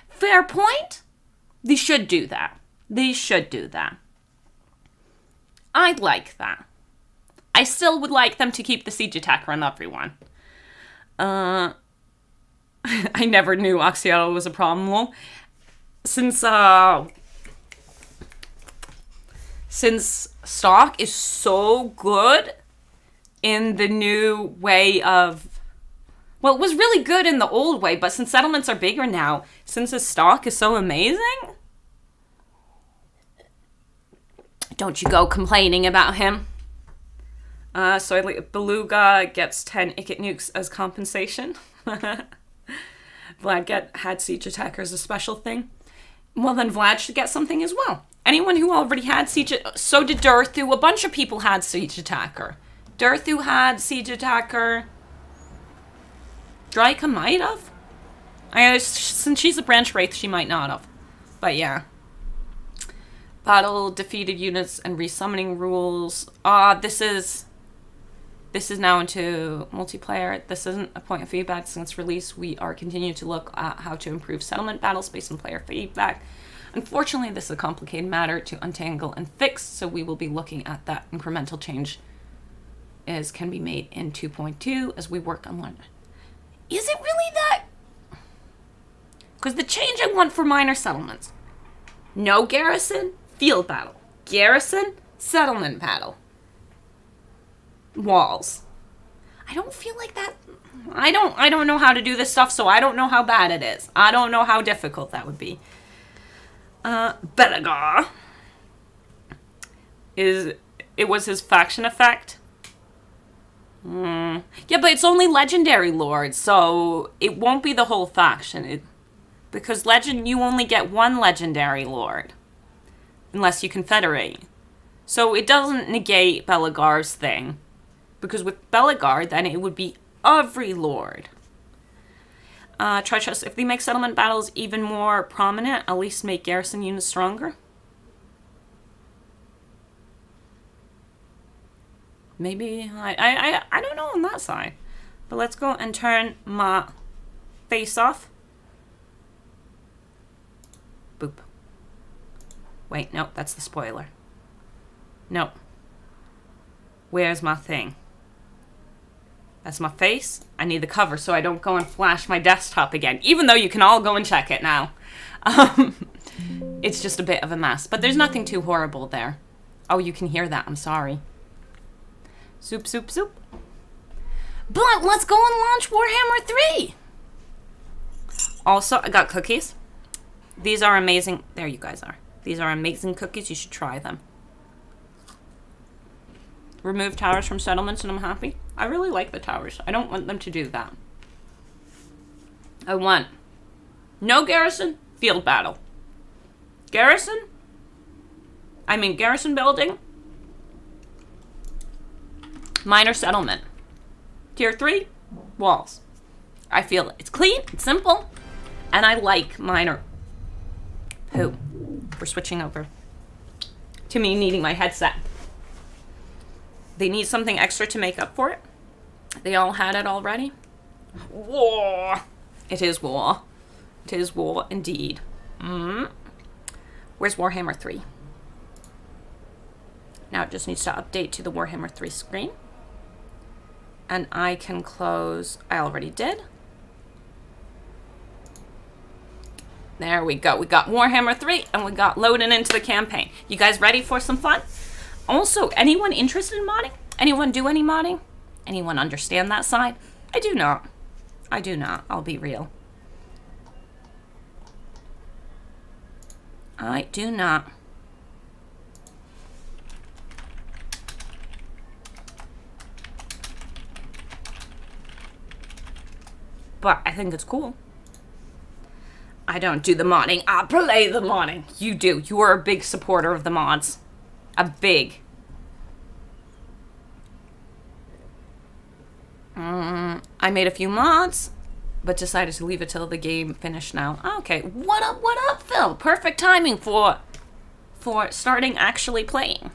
Fair point. They should do that. I'd like that. I still would like them to keep the Siege Attacker on everyone. I never knew Oxyotl was a problem. Well, since stock is so good in the new way of... Well, it was really good in the old way, but since settlements are bigger now, since his stock is so amazing, don't you go complaining about him. So Beluga gets 10 Icket nukes as compensation. Vlad had Siege Attacker as a special thing. Well, then Vlad should get something as well. Anyone who already had Siege... So did Durthu. A bunch of people had Siege Attacker. Durthu had Siege Attacker. Draika might have. Since she's a branch wraith, she might not have. But yeah. Battle defeated units and resummoning rules. This is now into multiplayer. This isn't a point of feedback since release. We are continuing to look at how to improve settlement battles based on player feedback. Unfortunately, this is a complicated matter to untangle and fix, so we will be looking at that incremental change as can be made in 2.2 as we work on one. Is it really that? Because the change I want for minor settlements. No garrison, field battle. Garrison, settlement battle. Walls. I don't feel like that. I don't know how to do this stuff, so I don't know how bad it is. I don't know how difficult that would be. Belegar it was his faction effect. Yeah, but it's only legendary lords, so it won't be the whole faction. Because you only get one legendary lord. Unless you confederate. So it doesn't negate Belegar's thing. Because with Belegar, then it would be every lord. Treacherous, if they make settlement battles even more prominent, at least make garrison units stronger. Maybe, I don't know on that side. But let's go and turn my face off. Boop. Wait, no, that's the spoiler. No. Where's my thing? That's my face. I need the cover so I don't go and flash my desktop again. Even though you can all go and check it now. It's just a bit of a mess. But there's nothing too horrible there. Oh, you can hear that. I'm sorry. Soup, soup, soup. But let's go and launch Warhammer 3. Also, I got cookies. These are amazing. There you guys are. These are amazing cookies. You should try them. Remove towers from settlements and I'm happy. I really like the towers. I don't want them to do that. I want no garrison, field battle. Garrison, I mean, garrison building. Minor settlement. Tier 3, walls. I feel it's clean, it's simple, and I like minor. Who? We're switching over to me needing my headset. They need something extra to make up for it. They all had it already. War. It is war. It is war indeed. Where's Warhammer 3? Now it just needs to update to the Warhammer 3 screen. And I can close. I already did. There we go. We got Warhammer 3 and we got loading into the campaign. You guys ready for some fun? Also, anyone interested in modding? Anyone do any modding? Anyone understand that side? I do not. I do not. I'll be real. I do not. But I think it's cool. I don't do the modding. I play the modding. You do. You are a big supporter of the mods. A big. I made a few mods, but decided to leave it till the game finished now. Okay. What up, Phil? Perfect timing for starting actually playing.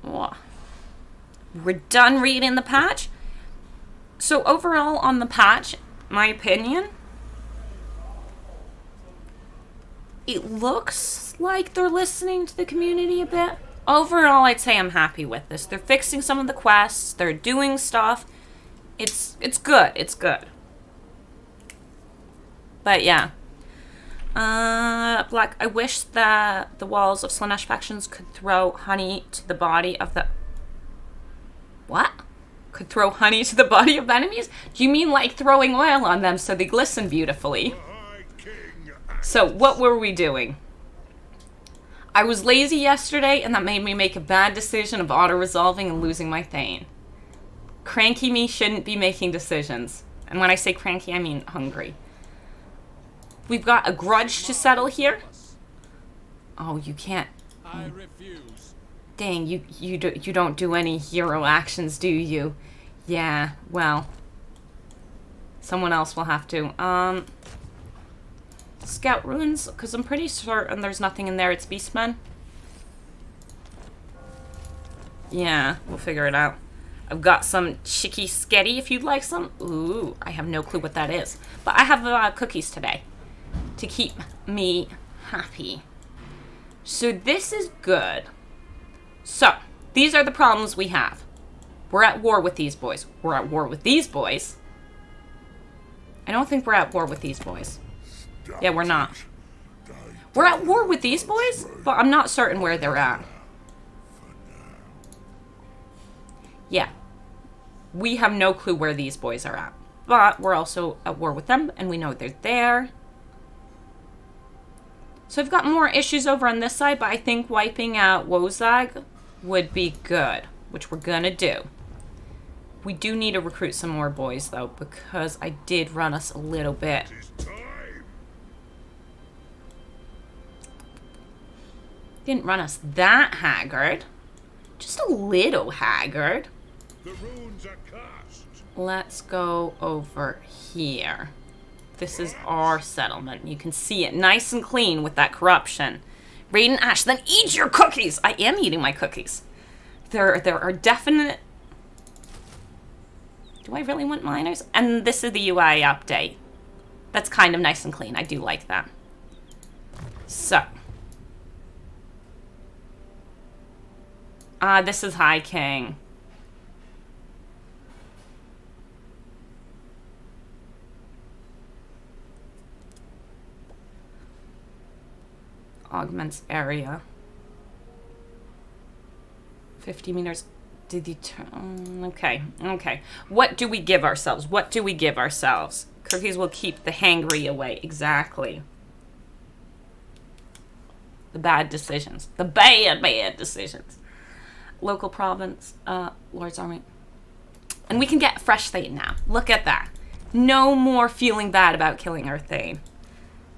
Whoa. We're done reading the patch. So overall on the patch, my opinion, it looks like they're listening to the community a bit. Overall, I'd say I'm happy with this. They're fixing some of the quests. They're doing stuff. It's good. It's good. But yeah. Black, I wish that the walls of Slaanesh factions could throw honey to the body of the... What? Could throw honey to the body of enemies? Do you mean like throwing oil on them so they glisten beautifully? So what were we doing? I was lazy yesterday and that made me make a bad decision of auto-resolving and losing my Thane. Cranky me shouldn't be making decisions. And when I say cranky, I mean hungry. We've got a grudge to settle here. Oh, you can't. I refuse. Dang, you don't do any hero actions, do you? Yeah, well. Someone else will have to. Scout ruins, because I'm pretty certain there's nothing in there. It's beastmen. Yeah, we'll figure it out. I've got some chicky sketty if you'd like some. Ooh, I have no clue what that is. But I have cookies today to keep me happy. So this is good. So, these are the problems we have. We're at war with these boys. We're at war with these boys. I don't think we're at war with these boys. Yeah, we're not. We're at war with these boys, but I'm not certain where they're at. Yeah. We have no clue where these boys are at. But we're also at war with them, and we know they're there. So I've got more issues over on this side, but I think wiping out Wozag would be good, which we're gonna do. We do need to recruit some more boys, though, because I did run us a little bit. Didn't run us that haggard. Just a little haggard. The runes are cast. Let's go over here. This is our settlement. You can see it nice and clean with that corruption. Raiden Ash, then eat your cookies! I am eating my cookies. There are definite... Do I really want miners? And this is the UI update. That's kind of nice and clean. I do like that. So. This is High King. Augments area. 50 meters. Did you turn? Okay. What do we give ourselves? Cookies will keep the hangry away. Exactly. The bad decisions. The bad decisions. Local province, Lord's Army. And we can get fresh Thane now. Look at that. No more feeling bad about killing our Thane.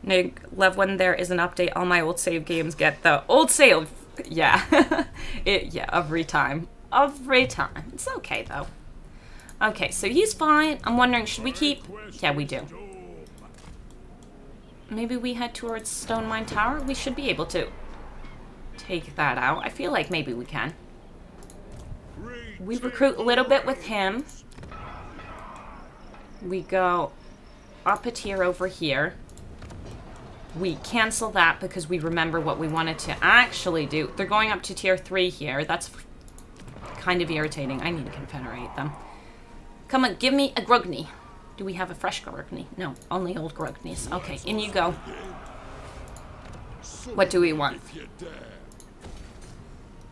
Nig, love when there is an update. All my old save games get the old save. Yeah. Yeah, every time. Every time. It's okay, though. Okay, so he's fine. I'm wondering, should we keep... Yeah, we do. Maybe we head towards Stone Mine Tower? We should be able to take that out. I feel like maybe we can. We recruit a little bit with him. We go up a tier over here. We cancel that because we remember what we wanted to actually do. They're going up to tier 3 here. That's kind of irritating. I need to confederate them. Come on, give me a Grugny. Do we have a fresh Grugny? No, only old Grugnies. Okay, in you go. What do we want?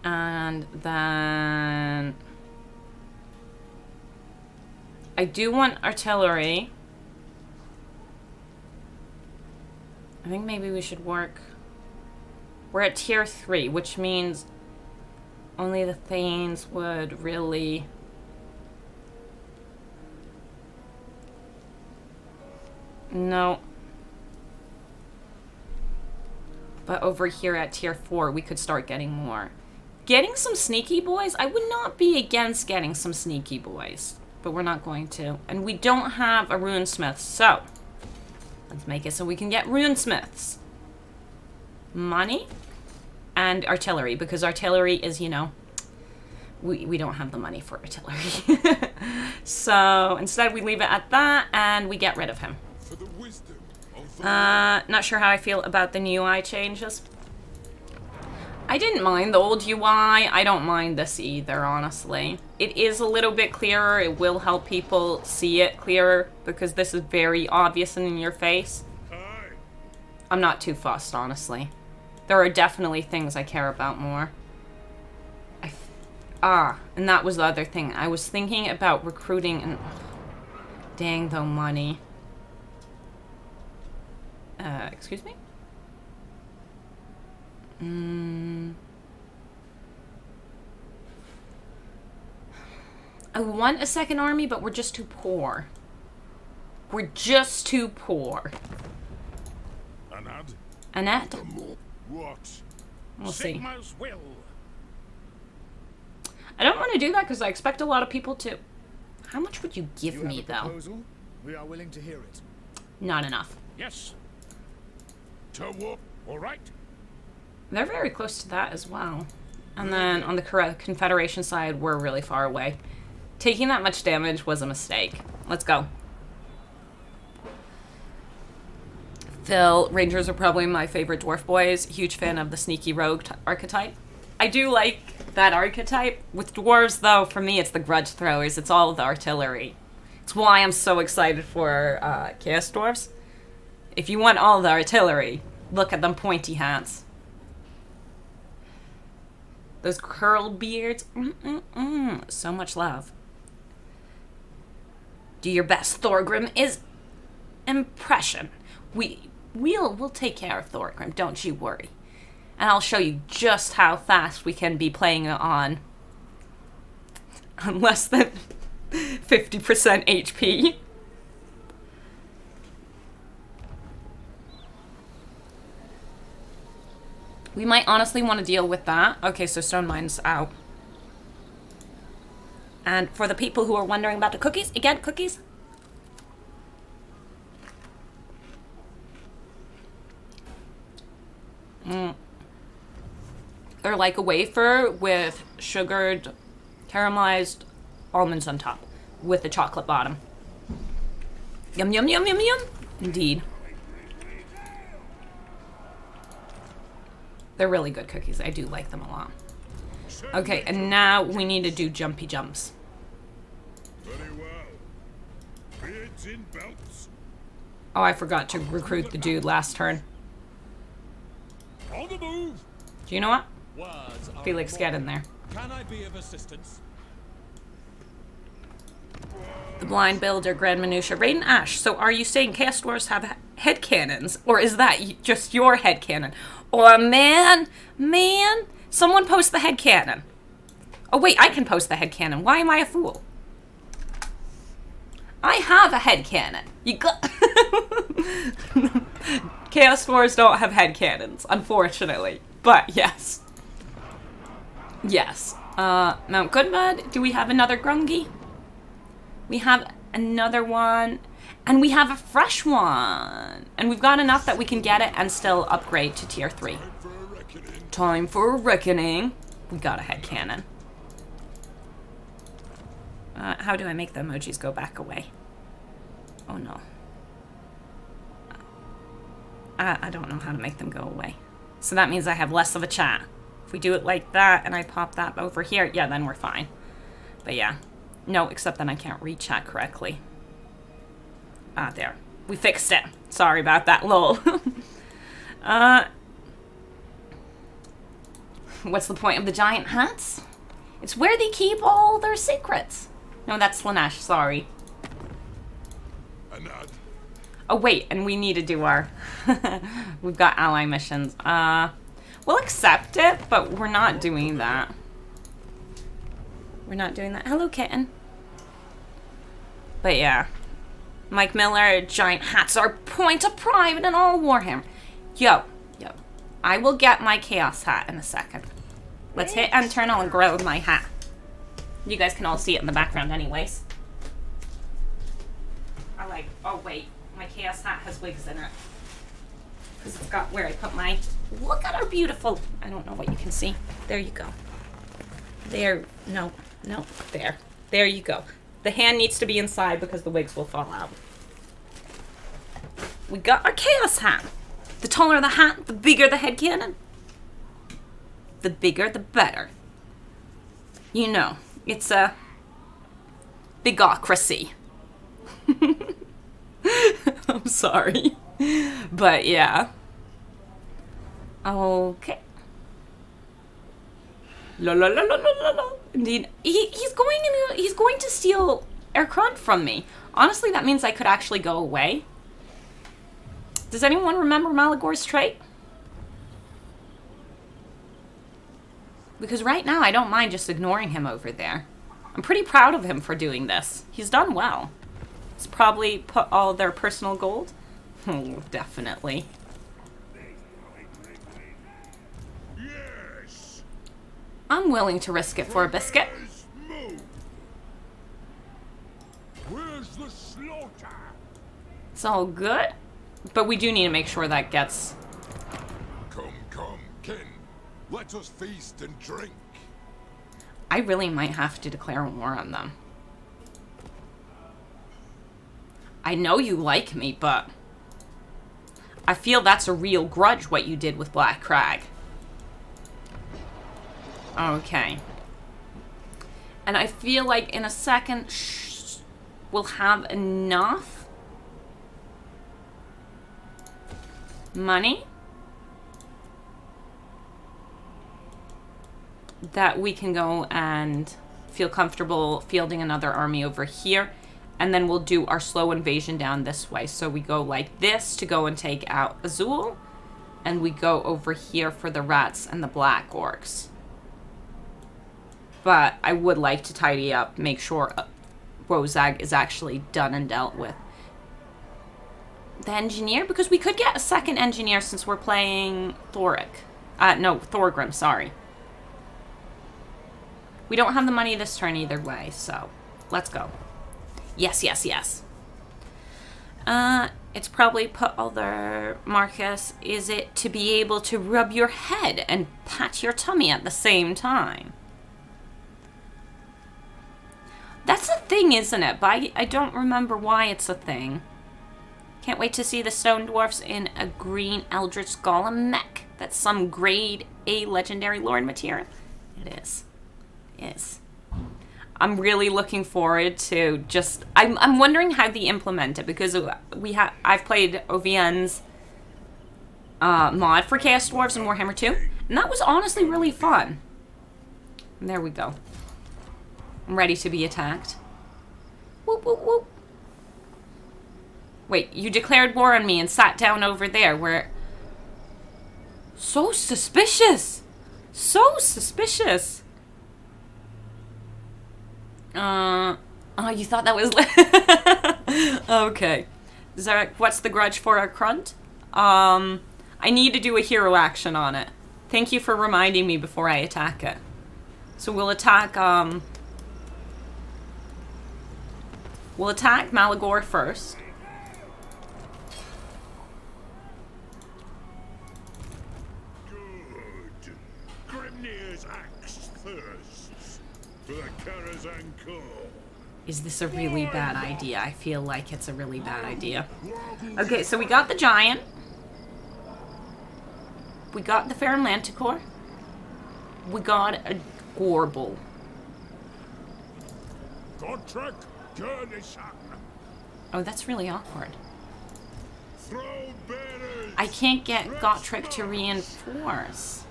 And then... I do want artillery. I think maybe we should work... We're at tier 3, which means only the Thanes would really... No. But over here at tier 4, we could start getting more. Getting some sneaky boys? I would not be against getting some sneaky boys. But we're not going to. And we don't have a runesmith, so... Let's make it so we can get runesmiths. Money. And artillery, because artillery is, you know... We don't have the money for artillery. So, instead we leave it at that, and we get rid of him. Not sure how I feel about the new UI changes. I didn't mind the old UI. I don't mind this either, honestly. It is a little bit clearer. It will help people see it clearer because this is very obvious and in your face. I'm not too fussed, honestly. There are definitely things I care about more. And that was the other thing. I was thinking about recruiting and... Dang, though, money. Excuse me? I want a second army, but we're just too poor. We're just too poor. Anad? What? We'll see. Sigma's will. I don't want to do that because I expect a lot of people to... How much would you give me, though? Proposal? We are willing to hear it. Not enough. Yes. To war. All right. They're very close to that as well. And then on the Confederation side, we're really far away. Taking that much damage was a mistake. Let's go. Phil, Rangers are probably my favorite dwarf boys. Huge fan of the sneaky rogue archetype. I do like that archetype. With dwarves, though, for me, it's the grudge throwers. It's all the artillery. It's why I'm so excited for Chaos Dwarves. If you want all the artillery, look at them pointy hats. Those curled beards. So much love. Do your best, Thogrim. Is impression. We'll take care of Thogrim, don't you worry. And I'll show you just how fast we can be playing on less than 50% HP. We might honestly want to deal with that. Okay, so Stone Mine's out. And for the people who are wondering about the cookies, again, cookies. They're like a wafer with sugared, caramelized almonds on top with a chocolate bottom. Yum, yum, yum, yum, yum. Indeed. They're really good cookies. I do like them a lot. Okay, and now we need to do jumpy jumps. Very well. Beards in belts. Oh, I forgot to recruit the dude last turn. On the move. Do you know what? Words are Felix, get in there. Can I be of assistance? The Blind Builder, Grand Minutia, Raiden Ash. So are you saying Chaos Dwarves have head cannons? Or is that just your head cannon? Or man, someone post the head cannon. Oh wait, I can post the head cannon. Why am I a fool? I have a head cannon. You got... Chaos Dwarves don't have head cannons, unfortunately. But yes. Yes. Mount Goodbud. Do we have another Grungy? We have another one. And we have a fresh one. And we've got enough that we can get it and still upgrade to tier 3. Time for a reckoning. We got a head cannon. How do I make the emojis go back away? Oh no. I don't know how to make them go away. So that means I have less of a chat. If we do it like that and I pop that over here, yeah, then we're fine. But yeah. No, except then I can't read chat correctly. Ah, there. We fixed it. Sorry about that, lol. What's the point of the giant hats? It's where they keep all their secrets. No, that's Slanesh, sorry. Anad. Oh, wait, and we need to do our... We've got ally missions. We'll accept it, but we're not doing that. We're not doing that. Hello, kitten. But yeah. Mike Miller, giant hats are point of pride in all Warhammer. Yo. I will get my chaos hat in a second. Let's hit internal and grow my hat. You guys can all see it in the background anyways. Oh wait, my chaos hat has wigs in it. Because it's got where I put my, look at our beautiful, I don't know what you can see. There you go. There, no, there. There you go. The hand needs to be inside because the wigs will fall out. We got our chaos hat. The taller the hat, the bigger the head cannon. The bigger, the better. You know, it's a bigocracy. I'm sorry. But yeah. Okay. La la la la la la. Indeed. He's going to steal Erkrant from me. Honestly, that means I could actually go away. Does anyone remember Malagor's trait? Because right now I don't mind just ignoring him over there. I'm pretty proud of him for doing this. He's done well. He's probably put all their personal gold. Oh, definitely. Yes. I'm willing to risk it for a biscuit. Move. Where's the slaughter? It's all good. But we do need to make sure that gets... Come, kin. Let us feast and drink. I really might have to declare war on them. I know you like me, but... I feel that's a real grudge, what you did with Black Crag. Okay. And I feel like in a second, we'll have enough money that we can go and feel comfortable fielding another army over here. And then we'll do our slow invasion down this way. So we go like this to go and take out Azul. And we go over here for the rats and the black orcs. But I would like to tidy up, make sure Wozag is actually done and dealt with. The engineer? Because we could get a second engineer since we're playing Thogrim, sorry. We don't have the money this turn either way, so let's go. Yes. It's probably put all their... Marcus, is it to be able to rub your head and pat your tummy at the same time? That's a thing, isn't it? But I don't remember why it's a thing. Can't wait to see the Stone Dwarfs in a green Eldritch Golem mech. That's some grade A legendary lord material. It is. Yes. I'm really looking forward to just... I'm wondering how they implement it, because I've played OVN's mod for Chaos Dwarves and Warhammer 2, and that was honestly really fun. And there we go. I'm ready to be attacked. Whoop, whoop, whoop. Wait, you declared war on me and sat down over there where... So suspicious! So suspicious! Oh, you thought that was... Okay. Zarek, what's the grudge for our crunt? I need to do a hero action on it. Thank you for reminding me before I attack it. So we'll attack Malagor first. Good. Grimnir's axe thirsts for the Karazhan core. Is this a really bad idea? I feel like it's a really bad idea. Okay, so we got the giant. We got the Fair Manticore. We got a Gorble. Gotrek, Gurnishan. Oh, that's really awkward. Throw bearers. I can't get Gotrek to reinforce.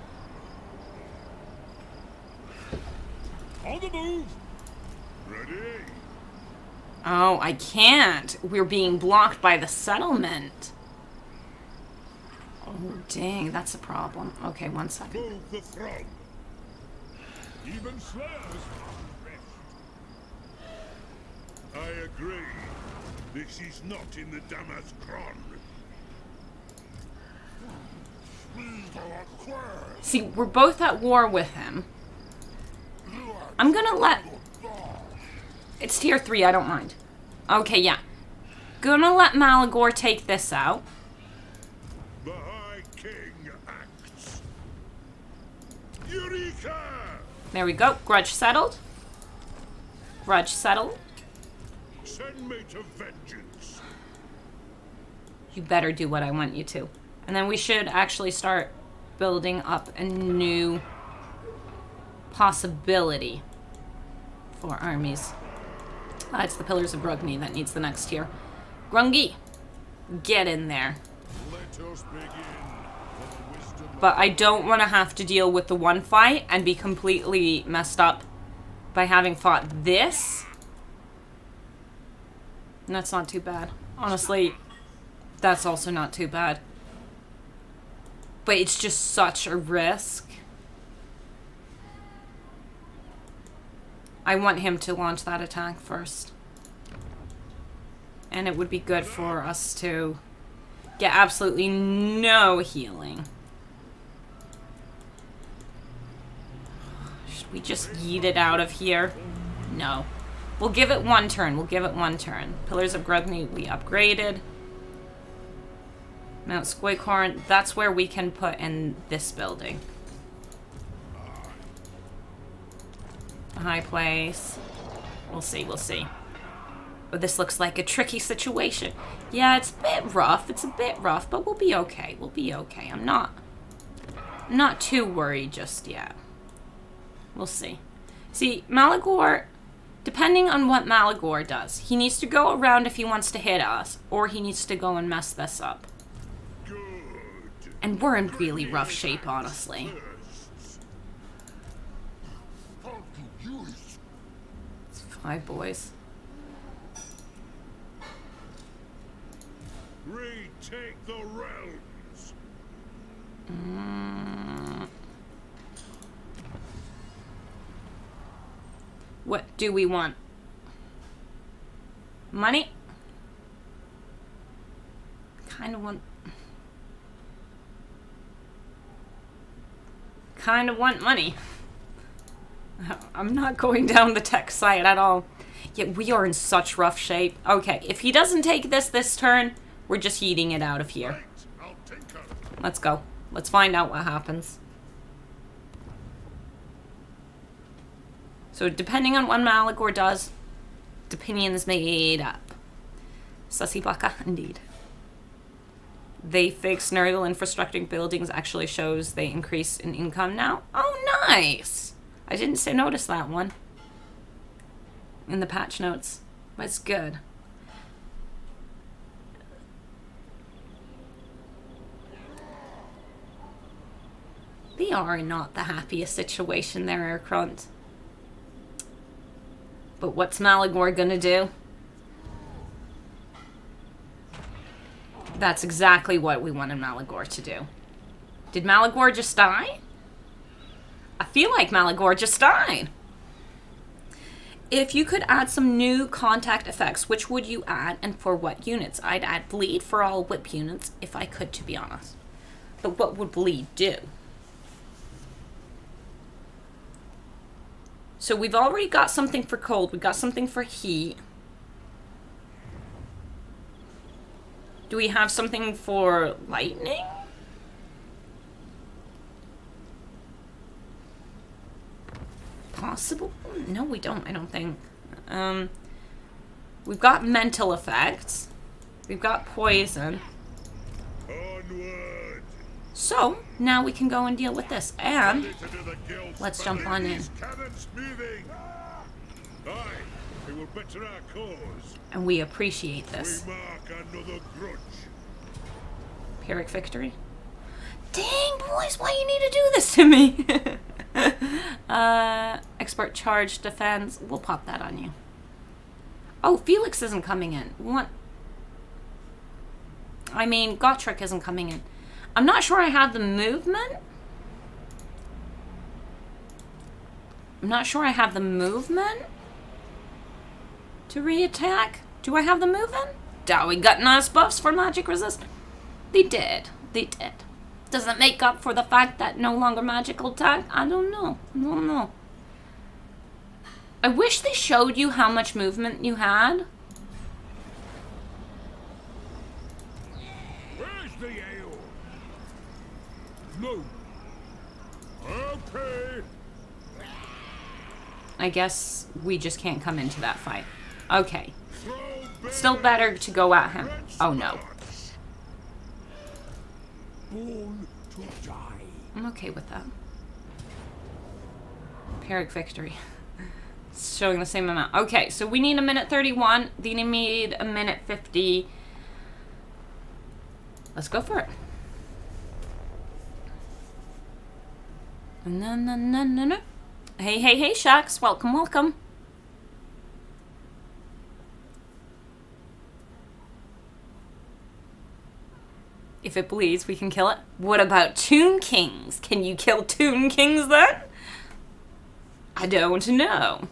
On the move. Ready. Oh, I can't. We're being blocked by the settlement. Oh, dang, that's a problem. Okay, 1 second. Move the throne. Even slayers. I agree. This is not in the Damaskron. See, we're both at war with him. I'm gonna let... It's tier 3, I don't mind. Okay, yeah. Gonna let Malagor take this out. The High King acts. Eureka! There we go. Grudge settled. Grudge settled. Send me to vengeance. You better do what I want you to. And then we should actually start building up a new possibility for armies. It's the Pillars of Grugni that needs the next tier. Grungi, get in there. Let us begin. For the wisdom But I don't want to have to deal with the one fight and be completely messed up by having fought this. And that's not too bad. Honestly, that's also not too bad. But it's just such a risk. I want him to launch that attack first. And it would be good for us to get absolutely no healing. Should we just yeet it out of here? No. We'll give it 1 turn. We'll give it 1 turn. Pillars of Grugni, we upgraded. Mount Squakhorn, that's where we can put in this building. A high place. We'll see, we'll see. But this looks like a tricky situation. Yeah, it's a bit rough. It's a bit rough, but we'll be okay. We'll be okay. I'm not too worried just yet. We'll see. See, Malagor, depending on what Malagor does, he needs to go around if he wants to hit us, or he needs to go and mess this up. good. And we're in really rough shape, honestly. How do you use? It's 5 boys. Retake the realms. What do we want? Money? Kind of want money. I'm not going down the tech side at all. Yet we are in such rough shape. Okay, if he doesn't take this turn, we're just eating it out of here. Right, I'll tinker. Let's go. Let's find out what happens. So depending on what Malagor does, opinions made up. Sussy baka, indeed. They fixed Nurgle infrastructure buildings actually shows they increase in income now. Oh, nice! I didn't notice that one in the patch notes, but it's good. They are not the happiest situation there, Erkront. But what's Malagor gonna do? That's exactly what we wanted Malagor to do. Did Malagor just die? I feel like Malagor just died. if you could add some new contact effects, which would you add and for what units? I'd add bleed for all whip units if I could, to be honest. But what would bleed do? So we've already got something for cold. We've got something for heat. Do we have something for lightning? Possible? No, we don't, I don't think. We've got mental effects. We've got poison. Onward. So, now we can go and deal with this. And let's jump on in. Cannons moving. Aye, we will better our cause. And we appreciate this. We mark another grudge. Pyrrhic victory. Dang, boys, why you need to do this to me? Expert charge defense. We'll pop that on you. Oh, Felix isn't coming in. What? I mean, Gotrek isn't coming in. I'm not sure I have the movement. I'm not sure I have the movement to re-attack. Do I have the movement? Are we got nice buffs for magic resist? They did. They did. Does it make up for the fact that no longer magical attack? I don't know. I don't know. I wish they showed you how much movement you had. Where's the ale? No. Okay. I guess we just can't come into that fight. Okay. Still better to go at him. Oh no. Born to die. I'm okay with that. Pyrrhic victory. It's showing the same amount. Okay, so we need a minute 31. They need a minute 50. Let's go for it. No, no, no, no, no. Hey, hey, hey, Shax. Welcome, welcome. If it bleeds, we can kill it. What about Toon Kings? Can you kill Toon Kings then? I don't know.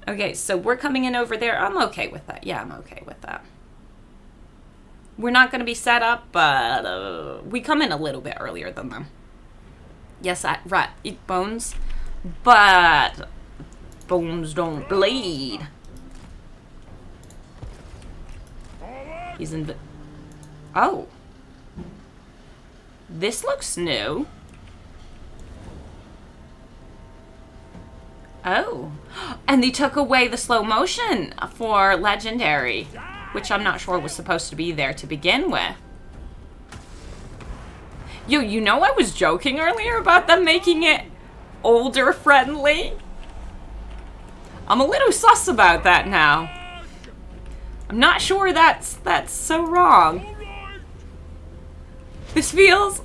Okay, so we're coming in over there. I'm okay with that. Yeah, I'm okay with that. We're not going to be set up, but we come in a little bit earlier than them. Yes, rat eat bones, but bones don't bleed. He's in. Oh, this looks new. Oh, and they took away the slow motion for legendary, which I'm not sure was supposed to be there to begin with. Yo, you know I was joking earlier about them making it older friendly? I'm a little sus about that now. I'm not sure that's so wrong. This feels...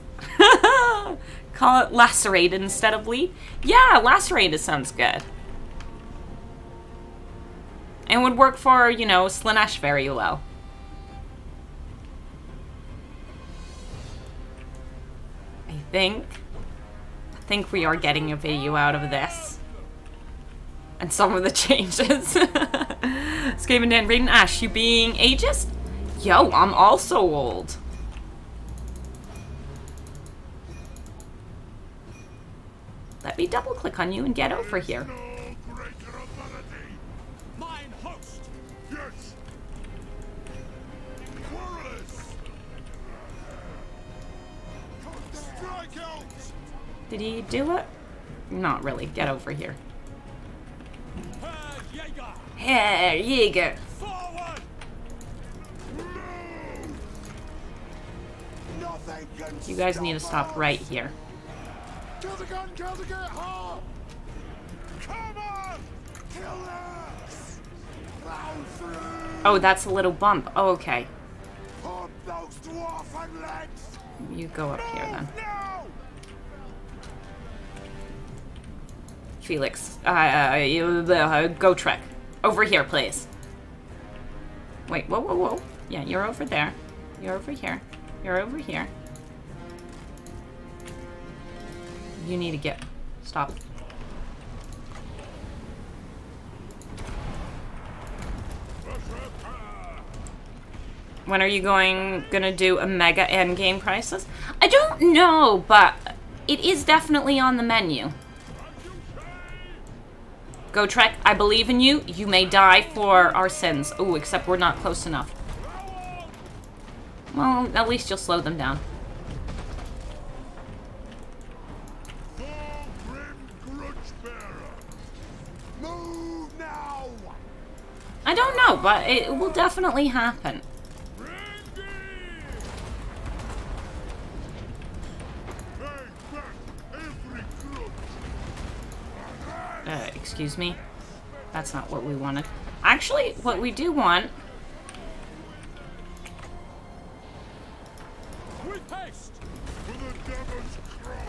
Call it lacerated instead of bleed? Yeah, lacerated sounds good. And would work for, you know, Slanesh very well. I think we are getting a video out of this. And some of the changes. Skaven Dan, Raiden Ash, you being ageist? Yo, I'm also old. Let me double click on you and get over here. Mine host. Yes. Quarrelers. Strike out. Did he do it? Not really. Get over here. Herr Jaeger. Herr Jäger. Forward. Nothing can You guys need to stop right here. Kill the gun, kill the get hard! Come on. Kill us! Plow through! Oh, that's a little bump. Oh, okay. Put those dwarfen legs! You go up here then. No! Felix, go trek. Over here, please. Wait, whoa, whoa, whoa. Yeah, you're over there. You're over here. You're over here. You need to get... Stop. When are you gonna do a mega endgame crisis? I don't know, but it is definitely on the menu. Go Trek, I believe in you. You may die for our sins. Ooh, except we're not close enough. Well, at least you'll slow them down. Move now! I don't know, but it will definitely happen. Excuse me. That's not what we wanted. Actually, what we do want...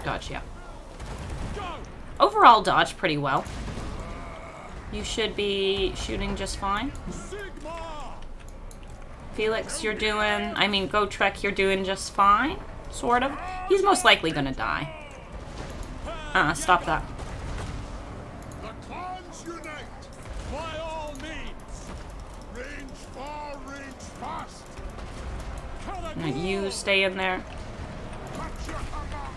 Dodge, yeah. Overall, dodge pretty well. You should be shooting just fine. Felix, you're doing... I mean, Go Trek, you're doing just fine. Sort of. He's most likely gonna die. Stop that. The clans unite! By all means. Range far, range fast! No, you stay in there. Touch your hammer!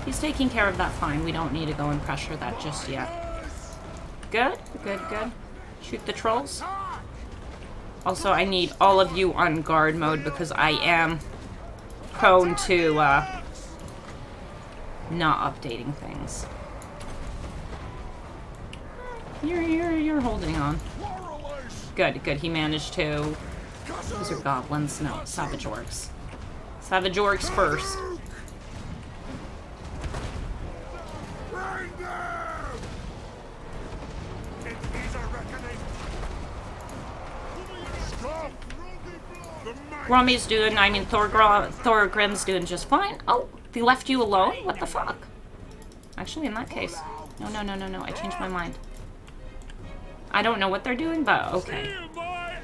He's taking care of that fine. We don't need to go and pressure that just yet. Good, good, good. Shoot the trolls. Also, I need all of you on guard mode because I am prone to not updating things. You're holding on. Good, good. He managed to... Those are goblins. No, savage orcs. Savage orcs first. Bring them! It is a reckoning! Stop! The might Rommy's doing... I mean, Thorgrim's doing just fine. Oh, they left you alone? What the fuck? Actually, in that case... No, no, no, no, no. I changed my mind. I don't know what they're doing, but okay.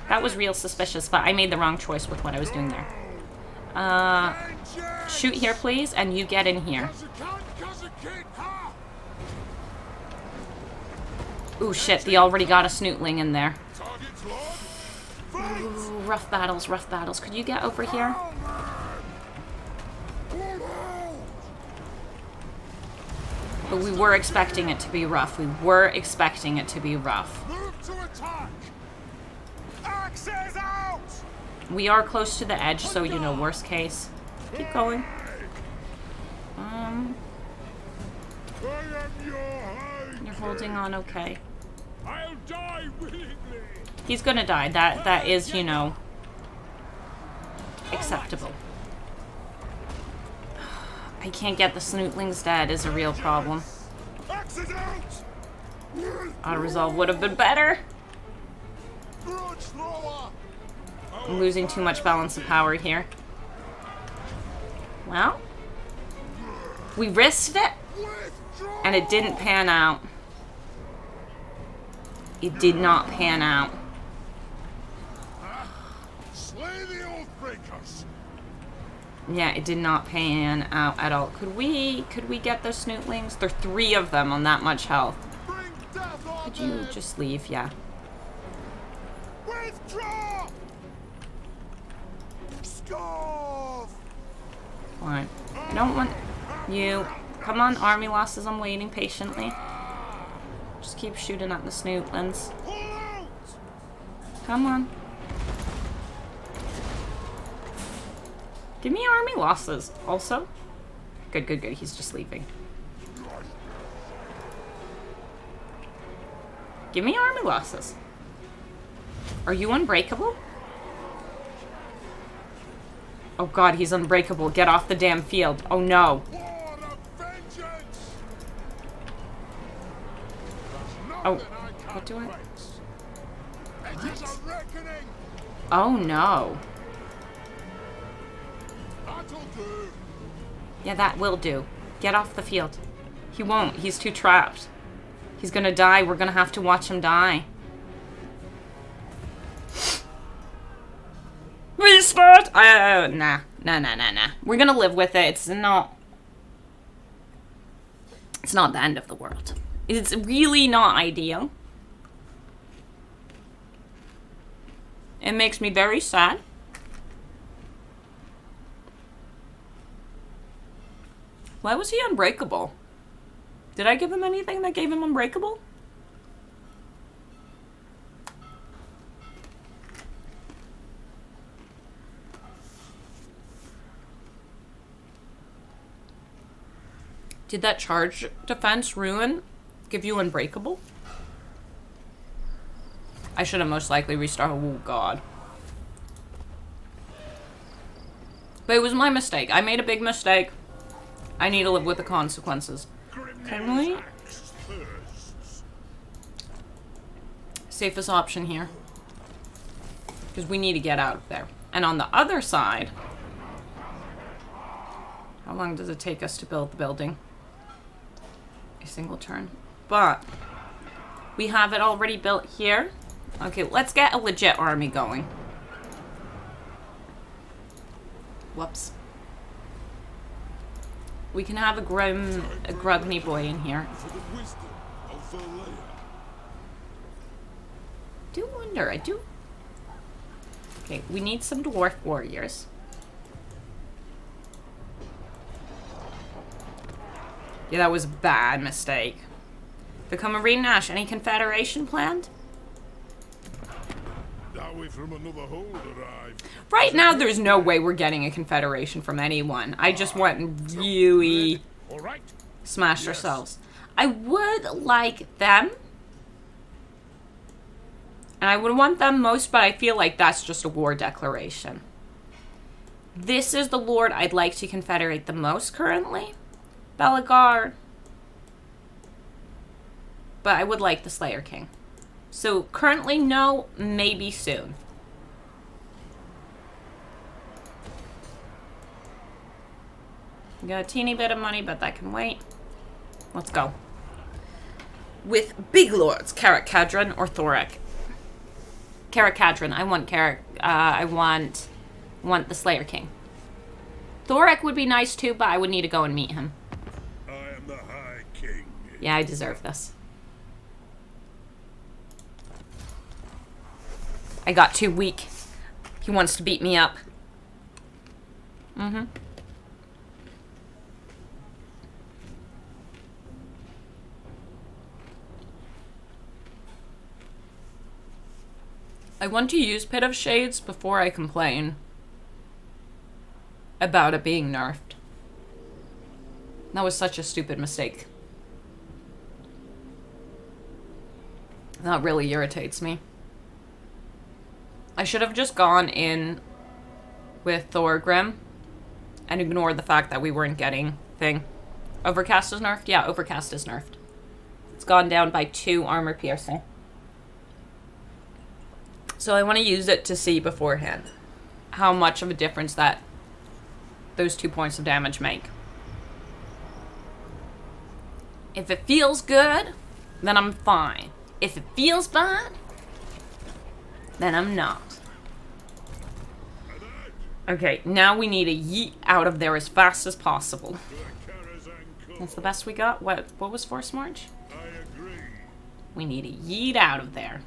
That was real suspicious, but I made the wrong choice with what I was doing there. Shoot here, please, and you get in here. Ooh, shit, they already got a snootling in there. Ooh, rough battles, rough battles. Could you get over here? But we were expecting it to be rough. We were expecting it to be rough. Move to attack! Axes out! We are close to the edge, so, you know, worst case. Keep going. I am your hide. You're holding on okay. I'll die willingly. He's gonna die. That is, you know, acceptable. I can't get the snootlings dead is a real problem. Axes out! Auto resolve would have been better. Grudge thrower! I'm losing too much balance of power here. Well, we risked it, Withdraw! and it didn't pan out. It did not pan out. Slay the Oathbreakers! Yeah, it did not pan out at all. Could we get those snootlings? There are 3 of them on that much health. Bring death on Could you them! just leave? Yeah. Withdraw! Scoff! Fine. I don't want you. Come on, army losses. I'm waiting patiently. Just keep shooting at the snootlings. Pull out! Come on. Give me army losses. Also. Good, good, good. He's just leaving. Give me army losses. Are you unbreakable? Oh god, he's unbreakable. Get off the damn field. Oh no. War of vengeance! Oh, Nothing I can't what do I... fix. It is a reckoning! Oh no. That'll do! Yeah, that will do. Get off the field. He won't. He's too trapped. He's gonna die. We're gonna have to watch him die. Restart! Nah. Nah. We're gonna live with it. It's not the end of the world. It's really not ideal. It makes me very sad. Why was he unbreakable? Did I give him anything that gave him unbreakable? Did that charge defense ruin give you unbreakable? I should have most likely restarted. Oh, God. But it was my mistake. I made a big mistake. I need to live with the consequences. Can we? Safest option here. Because we need to get out of there. And on the other side... How long does it take us to build the building? A single turn. But... we have it already built here. Okay, let's get a legit army going. Whoops. We can have a grugny boy in here. Do wonder, I do. Okay, we need some dwarf warriors. Yeah, that was a bad mistake. Become a Marine Nash. Any confederation planned? From another hold arrived. Right now, there's no way we're getting a confederation from anyone. I just went and really smashed ourselves. I would like them. And I would want them most, but I feel like that's just a war declaration. This is the lord I'd like to confederate the most currently. Belagar. But I would like the Slayer King. So currently, no, maybe soon. We got a teeny bit of money, but that can wait. Let's go. With big lords, Carrick Cadron or Thorek. Carrick Cadron. I want Carrick. I want the Slayer King. Thorek would be nice too, but I would need to go and meet him. I am the High King. Yeah, I deserve this. I got too weak. He wants to beat me up. Mm-hmm. I want to use Pit of Shades before I complain about it being nerfed. That was such a stupid mistake. That really irritates me. I should have just gone in with Thogrim and ignored the fact that we weren't getting thing. Overcast is nerfed? Yeah, Overcast is nerfed. It's gone down by 2 armor piercing. So I want to use it to see beforehand how much of a difference that those 2 points of damage make. If it feels good, then I'm fine. If it feels bad, then I'm not. Okay, now we need to yeet out of there as fast as possible. That's the best we got? What was Force March? We need to yeet out of there.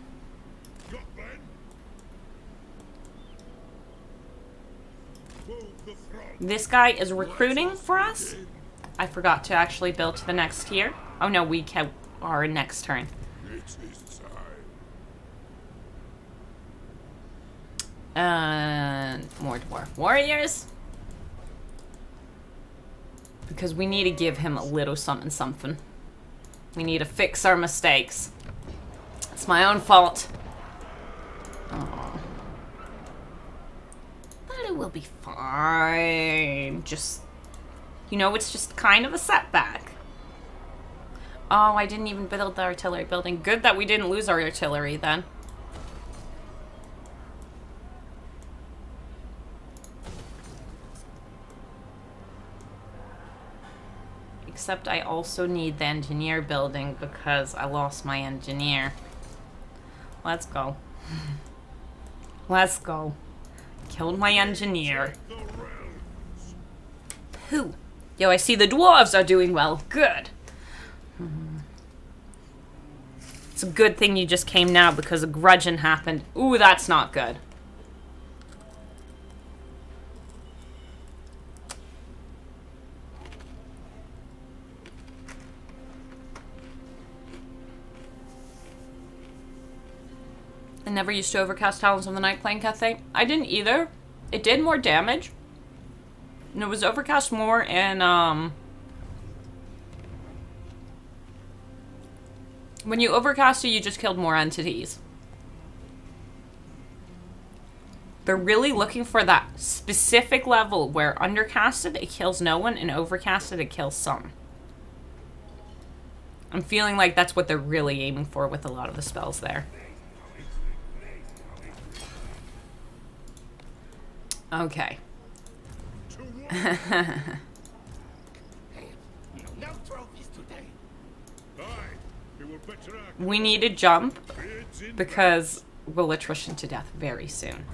This guy is recruiting for us. I forgot to actually build to the next tier. Oh no, we kept our next turn. More dwarf warriors. Because we need to give him a little something something. We need to fix our mistakes. It's my own fault. Oh. But it will be fine. Just, you know, it's just kind of a setback. Oh, I didn't even build the artillery building. Good that we didn't lose our artillery then. Except I also need the engineer building because I lost my engineer. Let's go. Let's go. Killed my engineer. Who? Yo, I see the dwarves are doing well. Good. It's a good thing you just came now because a grudging happened. Ooh, that's not good. I never used to overcast Talons of the Night playing Cathay. I didn't either. It did more damage. And it was overcast more in, when you overcast it, you just killed more entities. They're really looking for that specific level where undercasted, it kills no one, and overcasted, it kills some. I'm feeling like that's what they're really aiming for with a lot of the spells there. Okay. No trophies today. We need to jump because we'll attrition to death very soon.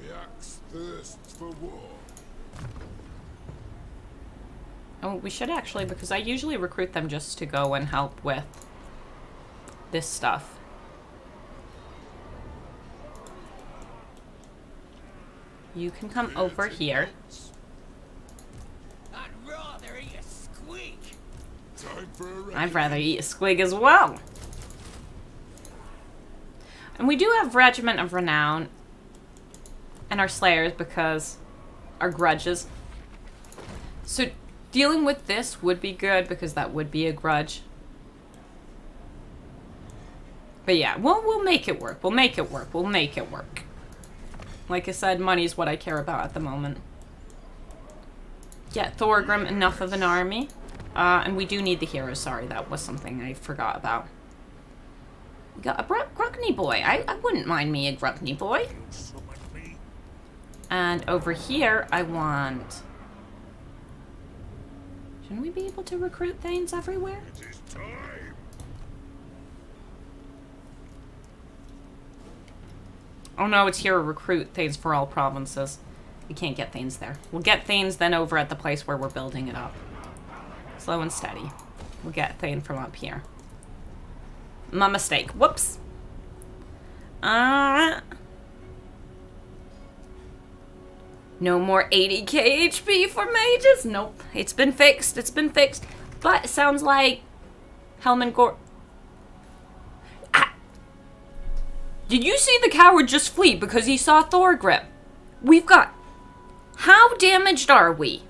The axe thirsts for war. Oh, we should actually, because I usually recruit them just to go and help with this stuff. You can come over here. I'd rather eat a squeak. Time for a I'd rather eat a squig as well. And we do have Regiment of Renown and our Slayers because our grudges. So dealing with this would be good because that would be a grudge. But yeah, we'll make it work. We'll make it work. We'll make it work. Like I said, money's what I care about at the moment. Get Thogrim enough of an army. And we do need the heroes. Sorry, that was something I forgot about. We got a Gruckney boy. I wouldn't mind me a Gruckney boy. And over here, I want... Shouldn't we be able to recruit Thanes everywhere? It is time. Oh no, it's here to recruit Thanes for all provinces. We can't get Thanes there. We'll get Thanes then over at the place where we're building it up. Slow and steady. We'll get Thane from up here. My mistake. Whoops. No more 80k HP for mages? Nope. It's been fixed. It's been fixed. But it sounds like Helman Gore... Did you see the coward just flee because he saw Thogrim? We've got... How damaged are we?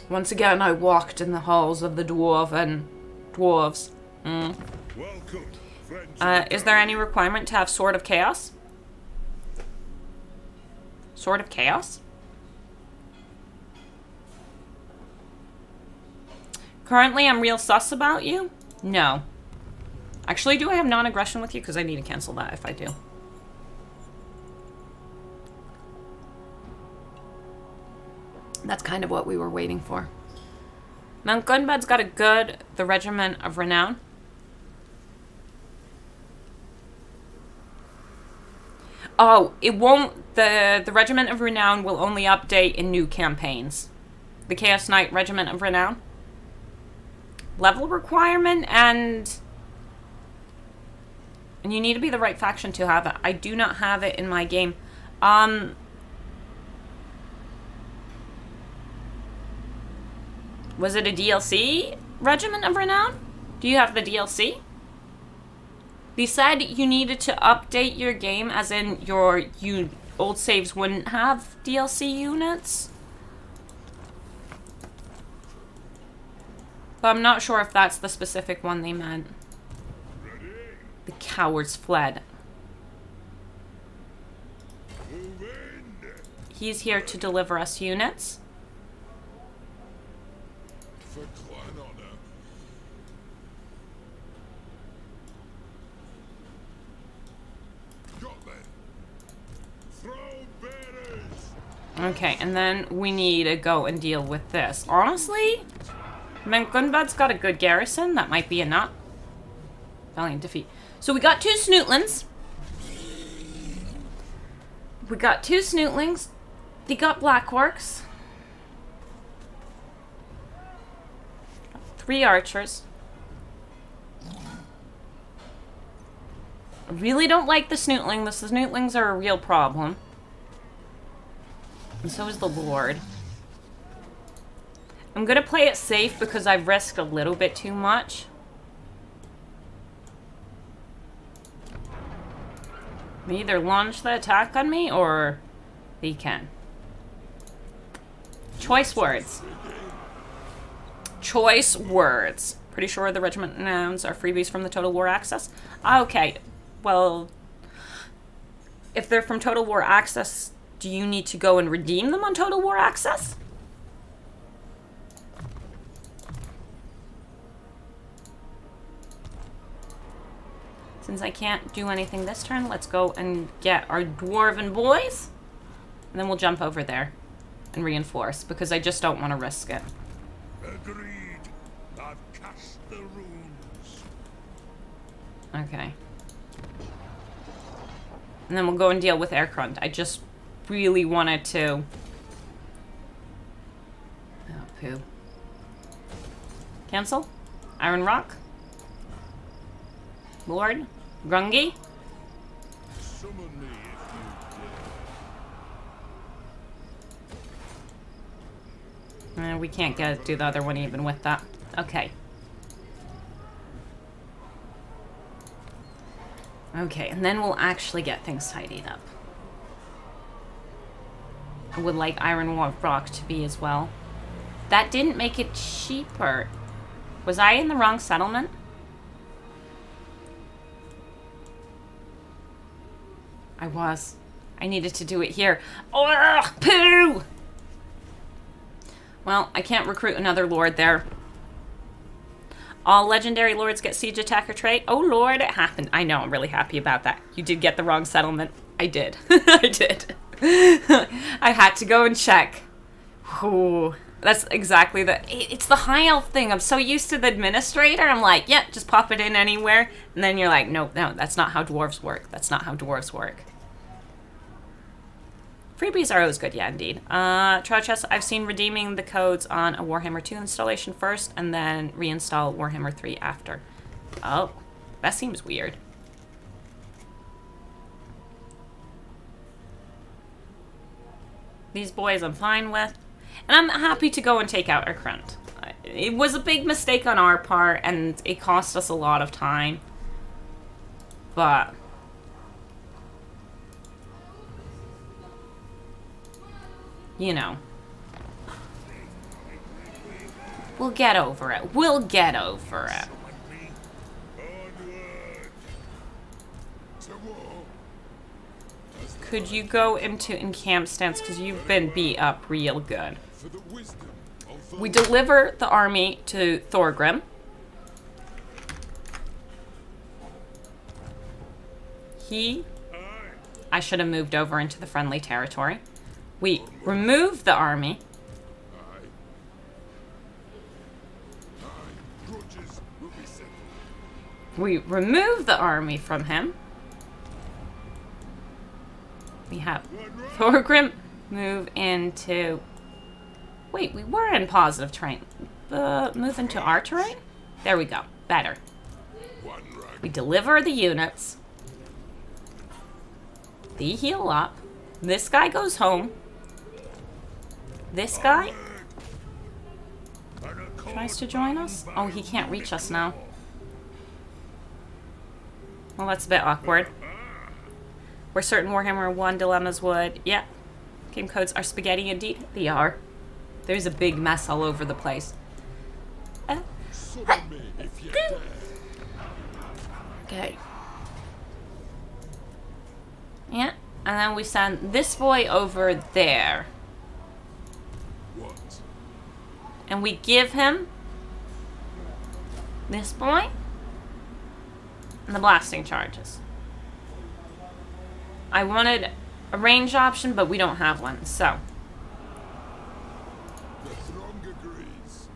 Once again, I walked in the halls of the dwarves. Welcome, friends. Is there any requirement to have Sword of Chaos? Sword of Chaos? Currently, I'm real sus about you? No. Actually, do I have non-aggression with you? Because I need to cancel that if I do. That's kind of what we were waiting for. Mount Gunbad's got a good... The Regiment of Renown. Oh, it won't... The Regiment of Renown will only update in new campaigns. The Chaos Knight Regiment of Renown. Level requirement and you need to be the right faction to have it. I do not have it in my game. Was it a DLC? Regiment of Renown? Do you have the DLC? They said you needed to update your game, as in your old saves wouldn't have DLC units. But I'm not sure if that's the specific one they meant. The cowards fled. He's here to deliver us units. For clan honor. Got them. Throw bearers. Okay, and then we need to go and deal with this. Honestly, Mount Gunbad's got a good garrison. That might be enough. Valiant defeat. So we got 2 snootlings. We got 2 snootlings. They got black orcs. 3 archers. I really don't like the snootling. The snootlings are a real problem. And so is the Lord. I'm gonna play it safe because I've risked a little bit too much. They either launch the attack on me or they can. Choice words. Choice words. Pretty sure the regiment nouns are freebies from the Total War Access. Okay, well, if they're from Total War Access, do you need to go and redeem them on Total War Access? Since I can't do anything this turn, let's go and get our dwarven boys. And then we'll jump over there and reinforce, because I just don't want to risk it. Agreed. I've cast the runes. Okay. And then we'll go and deal with Aircrund. I just really wanted to... Oh, poo. Cancel? Iron Rock? Lord? Grungy? Summon me if you dare. We can't do the other one even with that. Okay. Okay, and then we'll actually get things tidied up. I would like Iron Rock to be as well. That didn't make it cheaper. Was I in the wrong settlement? I was. I needed to do it here. Oh, poo! Well, I can't recruit another lord there. All legendary lords get siege attacker trait. Oh lord, it happened. I know, I'm really happy about that. You did get the wrong settlement. I did. I did. I had to go and check. Ooh, that's exactly it's the high elf thing. I'm so used to the administrator. I'm like, yeah, just pop it in anywhere. And then you're like, no, that's not how dwarves work. That's not how dwarves work. Freebies are always good, yeah, indeed. Treasure chests, I've seen redeeming the codes on a Warhammer 2 installation first, and then reinstall Warhammer 3 after. Oh, that seems weird. These boys I'm fine with. And I'm happy to go and take out Aircrund. It was a big mistake on our part, and it cost us a lot of time. But... you know. We'll get over it. We'll get over it. Could you go into encamp stance? Because you've been beat up real good. We deliver the army to Thogrim. I should have moved over into the friendly territory. We remove the army. We remove the army from him. We have Thogrim move into... Wait, we were in positive terrain. Move into our terrain? There we go. Better. We deliver the units. They heal up. This guy goes home. This guy tries to join us. Oh, he can't reach us now. Well, that's a bit awkward. Where certain Warhammer 1 dilemmas would... Yeah. Game codes are spaghetti indeed. They are. There's a big mess all over the place. Okay. Yeah. And then we send this boy over there. And we give him this boy and the blasting charges. I wanted a range option, but we don't have one, so. The throng agrees.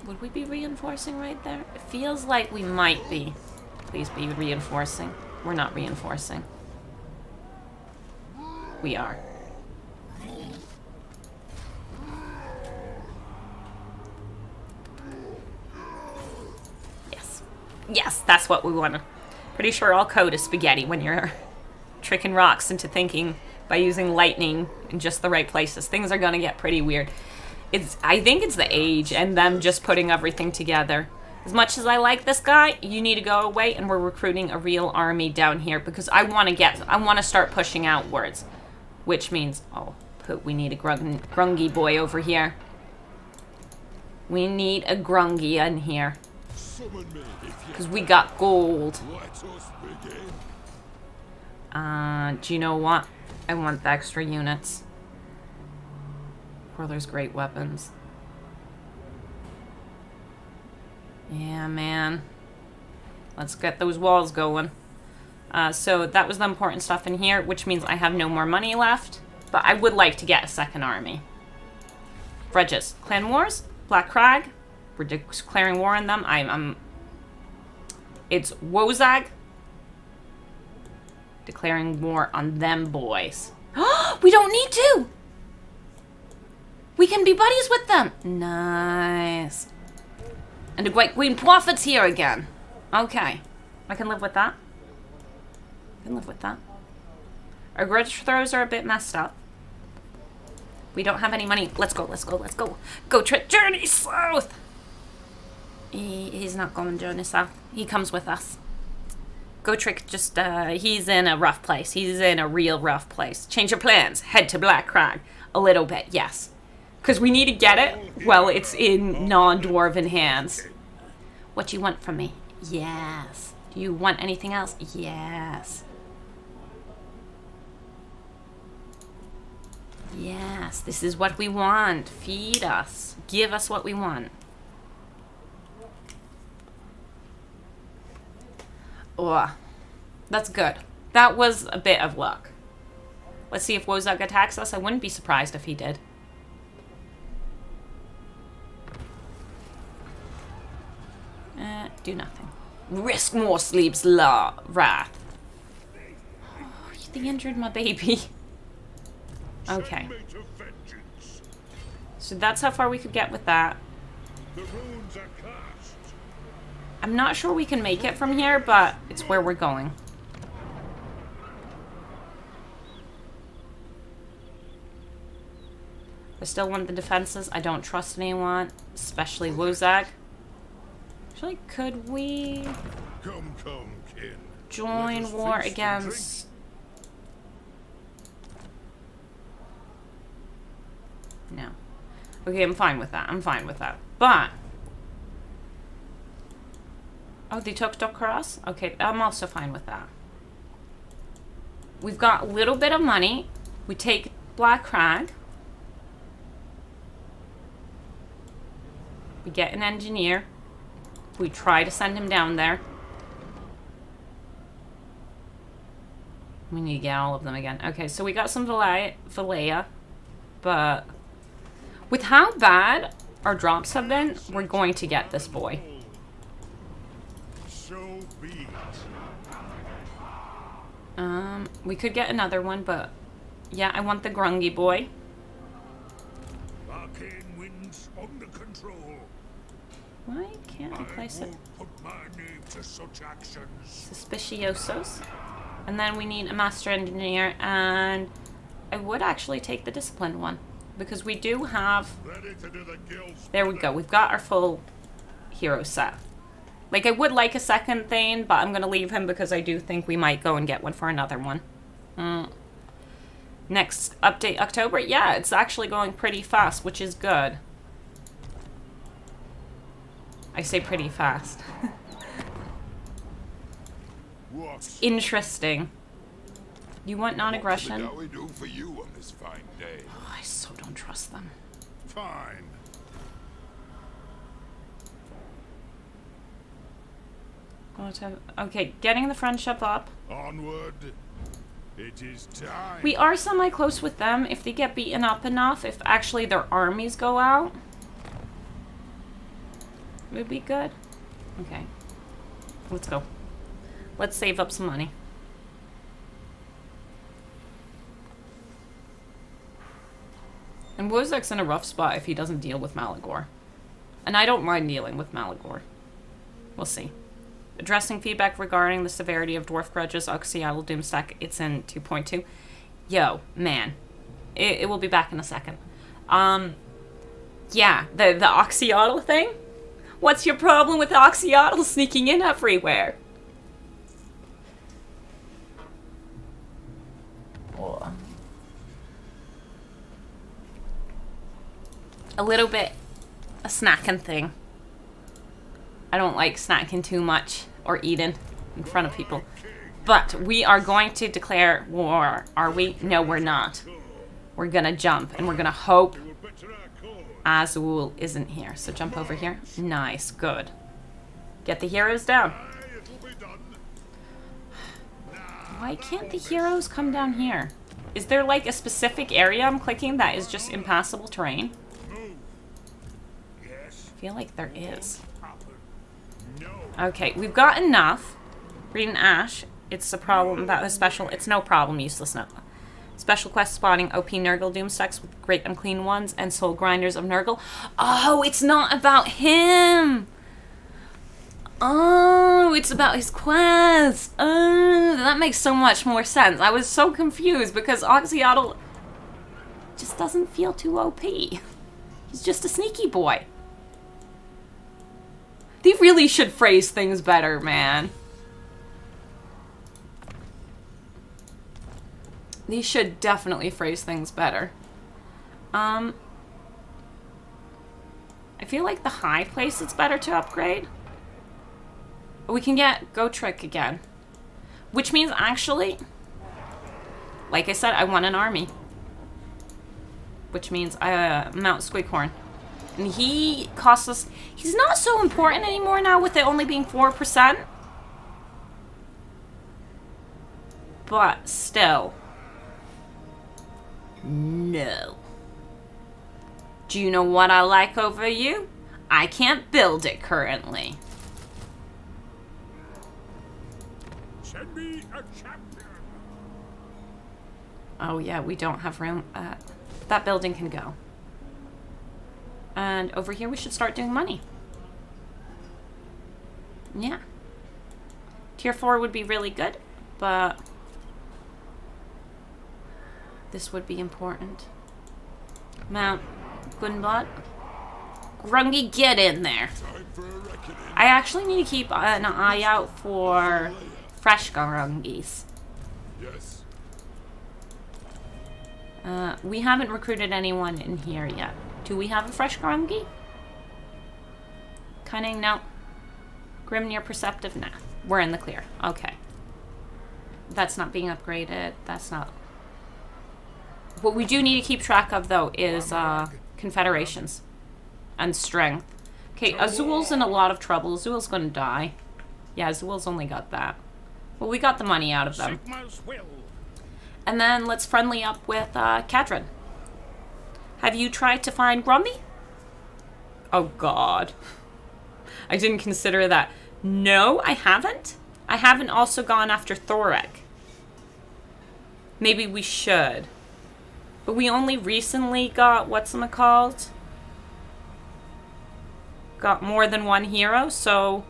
Would we be reinforcing right there? It feels like we might be. Please be reinforcing. We're not reinforcing. We are. Yes. Yes, that's what we want. Pretty sure all code is spaghetti when you're tricking rocks into thinking by using lightning in just the right places. Things are gonna get pretty weird. I think it's the age and them just putting everything together. As much as I like this guy, you need to go away, and we're recruiting a real army down here because I want to start pushing outwards. Which means, oh, poop, we need a grungy boy over here. We need a grungy in here. Because we got gold. Do you know what? I want the extra units. There's great weapons. Yeah, man. Let's get those walls going. So that was the important stuff in here, which means I have no more money left. But I would like to get a second army. Fredges. Clan Wars. Black Crag. We're declaring war on them. It's Wozag. Declaring war on them boys. We don't need to! We can be buddies with them. Nice. And the Great Queen Prophet's here again. Okay. I can live with that. I can live with that. Our grudge throws are a bit messed up. We don't have any money. Let's go, let's go, let's go. Go journey south. He's not going journey south. He comes with us. Go Trick just, he's in a rough place. He's in a real rough place. Change your plans. Head to Black Crag. A little bit, yes. Because we need to get it while it's in non-dwarven hands. What do you want from me? Yes. Do you want anything else? Yes. Yes, this is what we want. Feed us. Give us what we want. Oh, that's good. That was a bit of luck. Let's see if Wozug attacks us. I wouldn't be surprised if he did. Do nothing. Risk more sleep's wrath. Oh, they injured my baby. Okay. So that's how far we could get with that. I'm not sure we can make it from here, but it's where we're going. I still want the defenses. I don't trust anyone, especially Wozag. Actually, could we join war against... No. Okay, I'm fine with that. I'm fine with that. But... Oh, they took Dokkaras? Okay, I'm also fine with that. We've got a little bit of money. We take Black Crag. We get an engineer. We try to send him down there. We need to get all of them again. Okay, so we got some Valea, but with how bad our drops have been, we're going to get this boy. We could get another one, but yeah, I want the grungy boy. Why can't I place it? Suspiciosos. And then we need a master engineer, and I would actually take the disciplined one because we do have... There we go. We've got our full hero set. Like, I would like a second Thane, but I'm going to leave him because I do think we might go and get one for another one. Next update, October. Yeah, it's actually going pretty fast, which is good. I say pretty fast. It's interesting. You want non-aggression? What we do for you on this fine day? Oh, I so don't trust them. Fine. Okay, getting the friendship up. Onward. It is time. We are semi-close with them. If they get beaten up enough, if actually their armies go out, it would be good. Okay. Let's go. Let's save up some money. And Wozak's in a rough spot if he doesn't deal with Malagor. And I don't mind dealing with Malagor. We'll see. Addressing feedback regarding the severity of dwarf grudges, Seattle Doomstack, it's in 2.2. Yo, man. It will be back in a second. Yeah, the Oxyotl thing? What's your problem with Oxyotl sneaking in everywhere? Oh. A little bit a snacking thing. I don't like snacking too much or eating in front of people. But we are going to declare war, are we? No, we're not. We're gonna jump, and we're gonna hope Azul isn't here. So jump over here. Nice, good. Get the heroes down. Why can't the heroes come down here? Is there like a specific area I'm clicking that is just impassable terrain? I feel like there is. Okay, we've got enough. Reed and Ash. It's a problem about his special. It's no problem, useless no. Special quest spotting OP Nurgle Doomstacks with great unclean ones and soul grinders of Nurgle. Oh, it's not about him. Oh, it's about his quest. Oh, that makes so much more sense. I was so confused because Oxyotl just doesn't feel too OP. He's just a sneaky boy. They really should phrase things better, man. They should definitely phrase things better. I feel like the high place is better to upgrade. We can get Go Trick again. Which means actually, like I said, I want an army. Which means Mount Squighorn. And he costs us... He's not so important anymore now with it only being 4%. But still... No. Do you know what I like over you? I can't build it currently. Send me a champion. Oh yeah, we don't have room. That building can go. And over here we should start doing money. Yeah. Tier 4 would be really good, but... this would be important. Mount Gunbot. Grungy, get in there. I actually need to keep an eye out for fresh Grungies. Yes. We haven't recruited anyone in here yet. Do we have a fresh Grungy? Cunning, no. Grimnir, Perceptive, nah. We're in the clear. Okay. That's not being upgraded. That's not... What we do need to keep track of, though, is confederations and strength. Okay, Azul's in a lot of trouble. Azul's gonna die. Yeah, Azul's only got that. Well, we got the money out of them. And then let's friendly up with Kadrin. Have you tried to find Grumby? Oh, God. I didn't consider that. No, I haven't. I haven't also gone after Thorek. Maybe we should. But we only recently got, whatchamacallit? Got more than one hero, so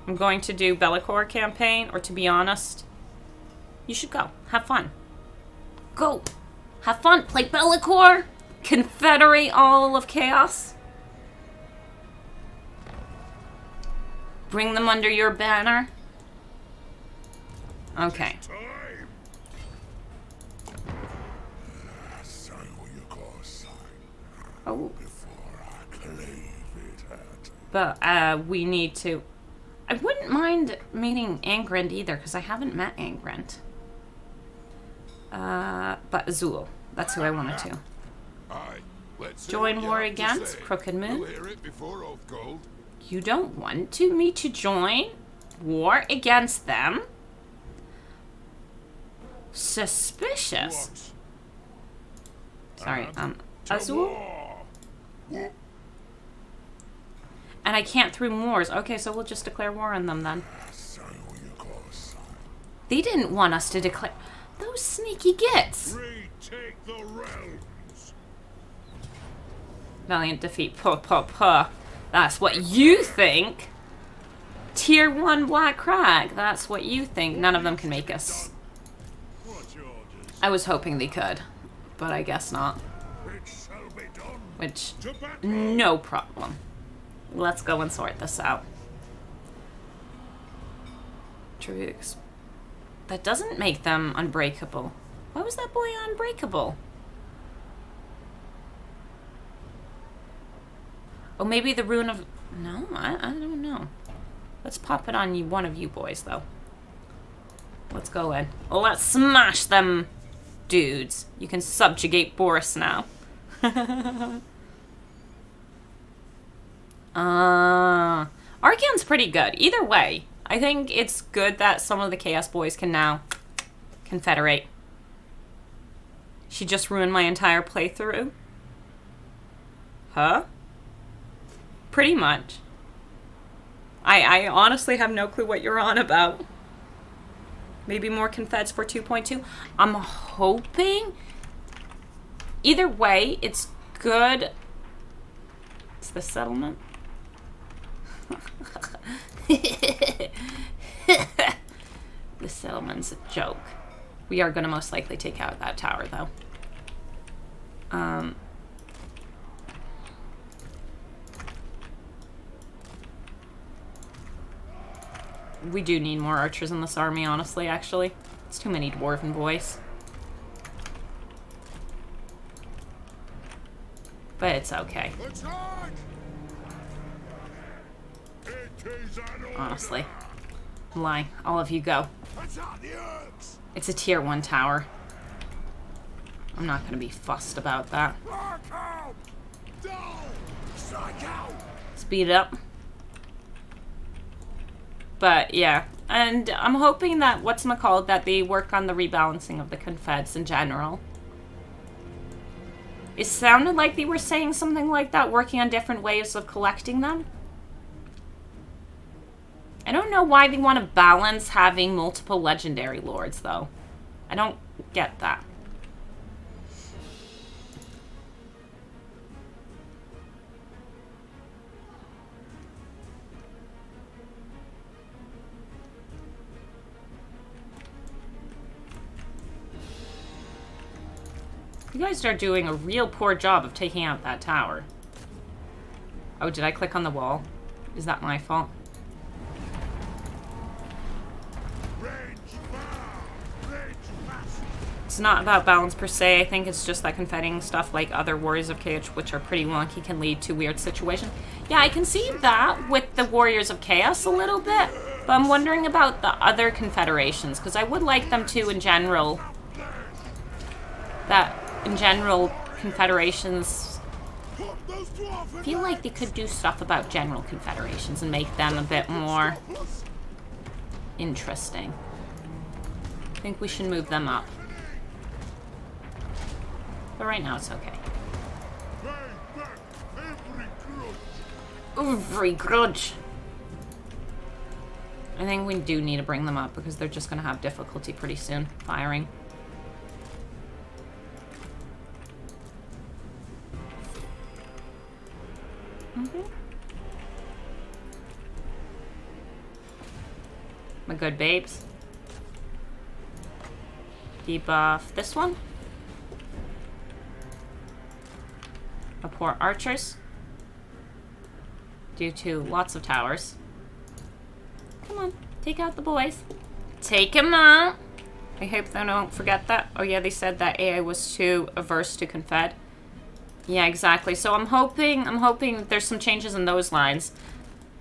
I'm going to do Bellicor campaign, or to be honest, you should go. Have fun. Go. Have fun. Play Bellicor. Confederate all of Chaos. Bring them under your banner. Okay. Oh. But we need to... I wouldn't mind meeting Angrend either, because I haven't met Angrend. But Azul. That's who I wanted to. Join war against Crooked Moon. You don't want me to join war against them? Suspicious. Sorry, Azul? And I can't through Moors. Okay, so we'll just declare war on them then. They didn't want us to declare... Those sneaky gits. Retake the realms. Valiant defeat. Puh, puh, puh. That's what you think. Tier 1 Black Crag. That's what you think. None of them can make us. I was hoping they could. but I guess not. It shall be done. Which, To battle. no problem. Let's go and sort this out. Troops. That doesn't make them unbreakable. Why was that boy unbreakable? Oh, maybe the rune of... No, I don't know. Let's pop it on you, one of you boys, though. Let's go in. Let's smash them dudes. You can subjugate Boris now. Archaon's pretty good. Either way, I think it's good that some of the Chaos Boys can now confederate. She just ruined my entire playthrough. Huh? Pretty much. I honestly have no clue what you're on about. Maybe more confeds for 2.2. I'm hoping. Either way, it's good. It's the settlement. The settlement's a joke. We are going to most likely take out that tower, though. We do need more archers in this army, honestly, actually. It's too many dwarven boys. But it's okay. Honestly. I'm lying. All of you go. It's a tier 1 tower. I'm not going to be fussed about that. Speed it up. But yeah, and I'm hoping that whatchamacallit, that they work on the rebalancing of the confeds in general. It sounded like they were saying something like that, working on different ways of collecting them. I don't know why they want to balance having multiple legendary lords, though. I don't get that. You guys are doing a real poor job of taking out that tower. Oh, did I click on the wall? Is that my fault? It's not about balance per se. I think it's just that confetting stuff like other Warriors of Chaos, which are pretty wonky, can lead to weird situations. Yeah, I can see that with the Warriors of Chaos a little bit, but I'm wondering about the other confederations, because I would like them to, in general, confederations, I feel like they could do stuff about general confederations and make them a bit more interesting. I think we should move them up. But right now it's okay. Every grudge. I think we do need to bring them up because they're just going to have difficulty pretty soon firing. My good babes. Debuff this one. A poor archers. Due to lots of towers. Come on, take out the boys. Take them out. I hope they don't forget that. Oh yeah, they said that AI was too averse to confed. Yeah, exactly. So I'm hoping that there's some changes in those lines.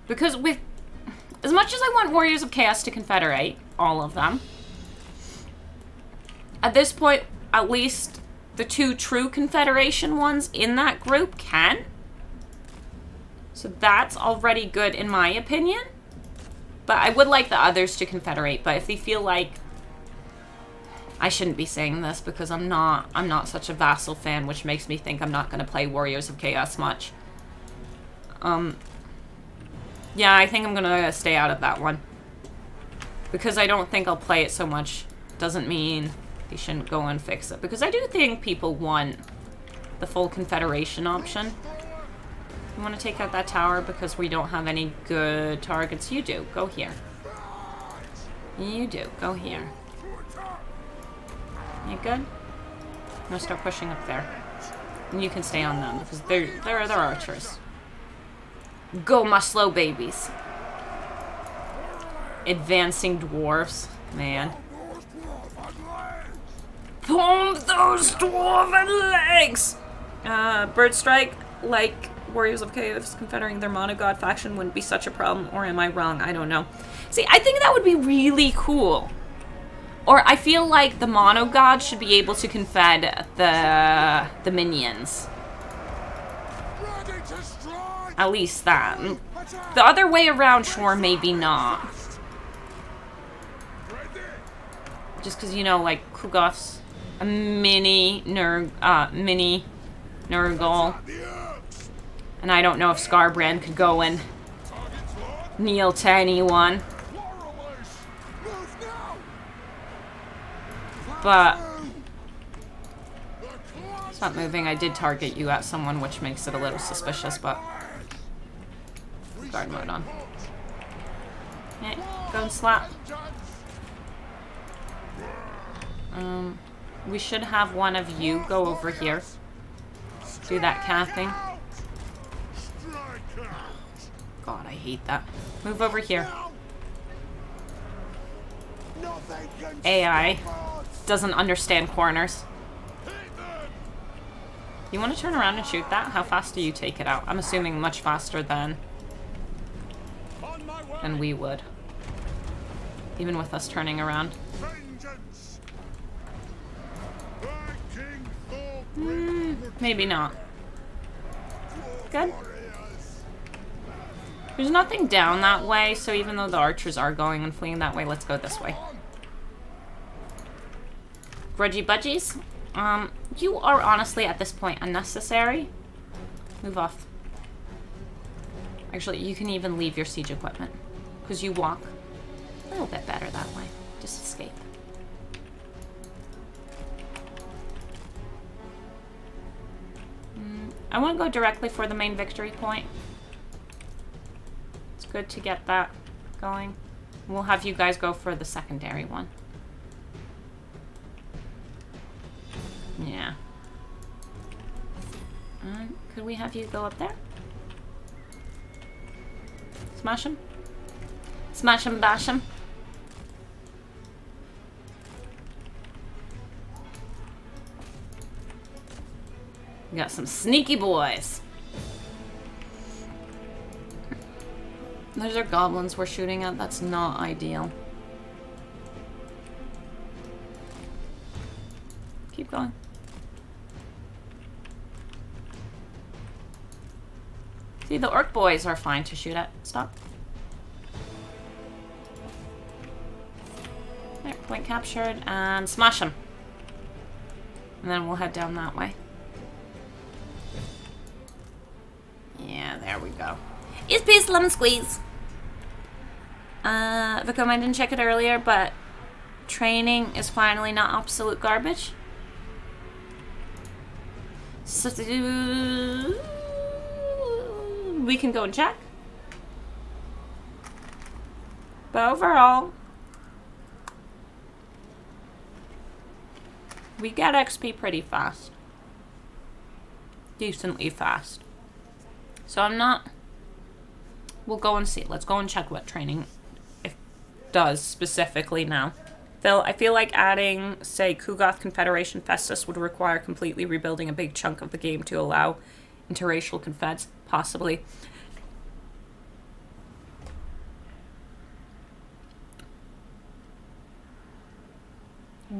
Because with as much as I want Warriors of Chaos to confederate, all of them, at this point, at least the 2 true confederation ones in that group can. So that's already good in my opinion. But I would like the others to confederate, but if they feel like, I shouldn't be saying this because I'm not such a vassal fan, which makes me think I'm not going to play Warriors of Chaos much. Yeah, I think I'm going to stay out of that one. Because I don't think I'll play it so much doesn't mean they shouldn't go and fix it. Because I do think people want the full confederation option. You want to take out that tower because we don't have any good targets? You do. Go here. You do. Go here. You good? I'm gonna start pushing up there. And you can stay on them, because they're other archers. Go, my slow babies. Advancing dwarves. Man. Pump those dwarven legs! Bird Strike, like Warriors of Chaos confederating their monogod faction wouldn't be such a problem, or am I wrong? I don't know. See, I think that would be really cool. Or I feel like the monogod should be able to confed the minions. At least that. The other way around, sure, maybe not. Just because, you know, like, Kugoth's a mini Nurgle. And I don't know if Scarbrand could go and kneel to anyone. But it's not moving. I did target you at someone, which makes it a little suspicious, but guard mode on. Okay, go and slap. We should have one of you go over here. Do that capping. God, I hate that. Move over here. AI doesn't understand corners. You want to turn around and shoot that? How fast do you take it out? I'm assuming much faster than we would. Even with us turning around. Maybe not. Good. There's nothing down that way, so even though the archers are going and fleeing that way, let's go this way. Grudgy budgies? You are honestly at this point unnecessary. Move off. Actually, you can even leave your siege equipment. Because you walk a little bit better that way. Just escape. I want to go directly for the main victory point. It's good to get that going. We'll have you guys go for the secondary one. Yeah. Could we have you go up there? Smash him? Smash him, bash him. We got some sneaky boys. Those are goblins we're shooting at. That's not ideal. Keep going. See, the orc boys are fine to shoot at. Stop. There, point captured, and smash them. And then we'll head down that way. Yeah, there we go. Ease peace, lemon squeeze. Vico, I didn't check it earlier, but training is finally not absolute garbage. So we can go and check. But overall, we get XP pretty fast. Decently fast. So I'm not... We'll go and see. Let's go and check what training it does specifically now. Phil, I feel like adding, say, Kugoth Confederation Festus would require completely rebuilding a big chunk of the game to allow interracial confeds, possibly.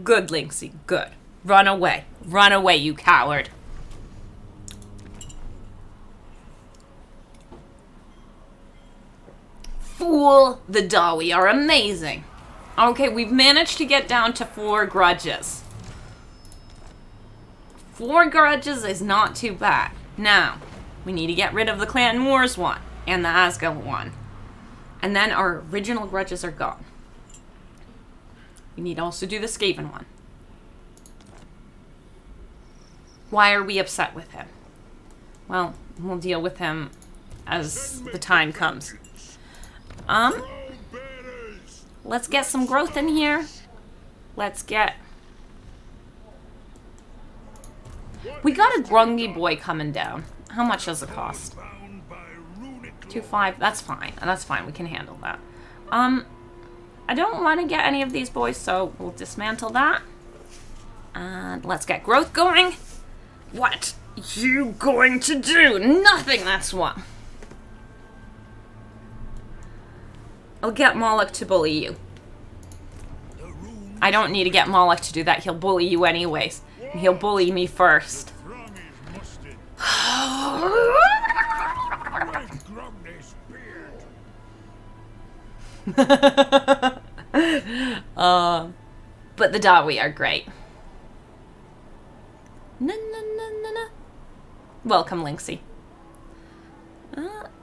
Good, Linksy, good. Run away. Run away, you coward. Fool, the Dawi are amazing. Okay, we've managed to get down to 4 grudges. 4 grudges is not too bad. Now, we need to get rid of the Clan Wars one and the Asgard one. And then our original grudges are gone. We need to also do the Skaven one. Why are we upset with him? Well, we'll deal with him as the time comes. Let's get some growth in here. Let's get We got a grungy boy coming down. How much does it cost? 2.5. That's fine. That's fine. We can handle that. I don't want to get any of these boys, so we'll dismantle that. And let's get growth going. What you going to do? Nothing, that's what. I'll get Moloch to bully you. I don't need to get Moloch to do that. He'll bully you anyways. And he'll bully me first. But the Dawi are great. Na, na, na, na, na. Welcome, Lynxie.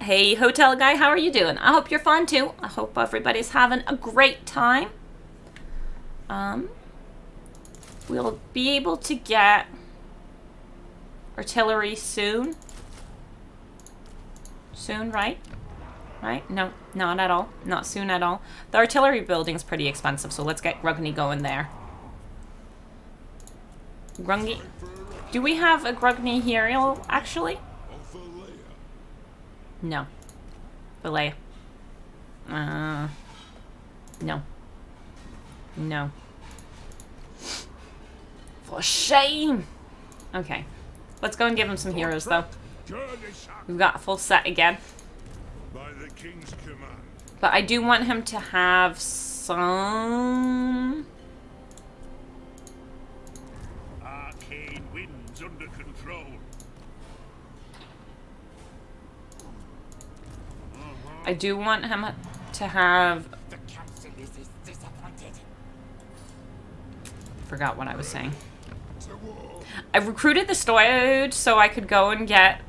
Hey, hotel guy, how are you doing? I hope you're fine too. I hope everybody's having a great time. We'll be able to get artillery soon. Soon, right? Right? No, not at all. Not soon at all. The artillery building's pretty expensive, so let's get Grugny going there. Grungy. Do we have a Grugny here, actually? No. Belay. No. No. For shame! Okay. Let's go and give him some heroes, though. We've got a full set again. By the king's command. But I do want him to have some... Arcane winds under control. I do want him to have... The council is disappointed. Forgot what I was saying. I recruited the Stoyage so I could go and get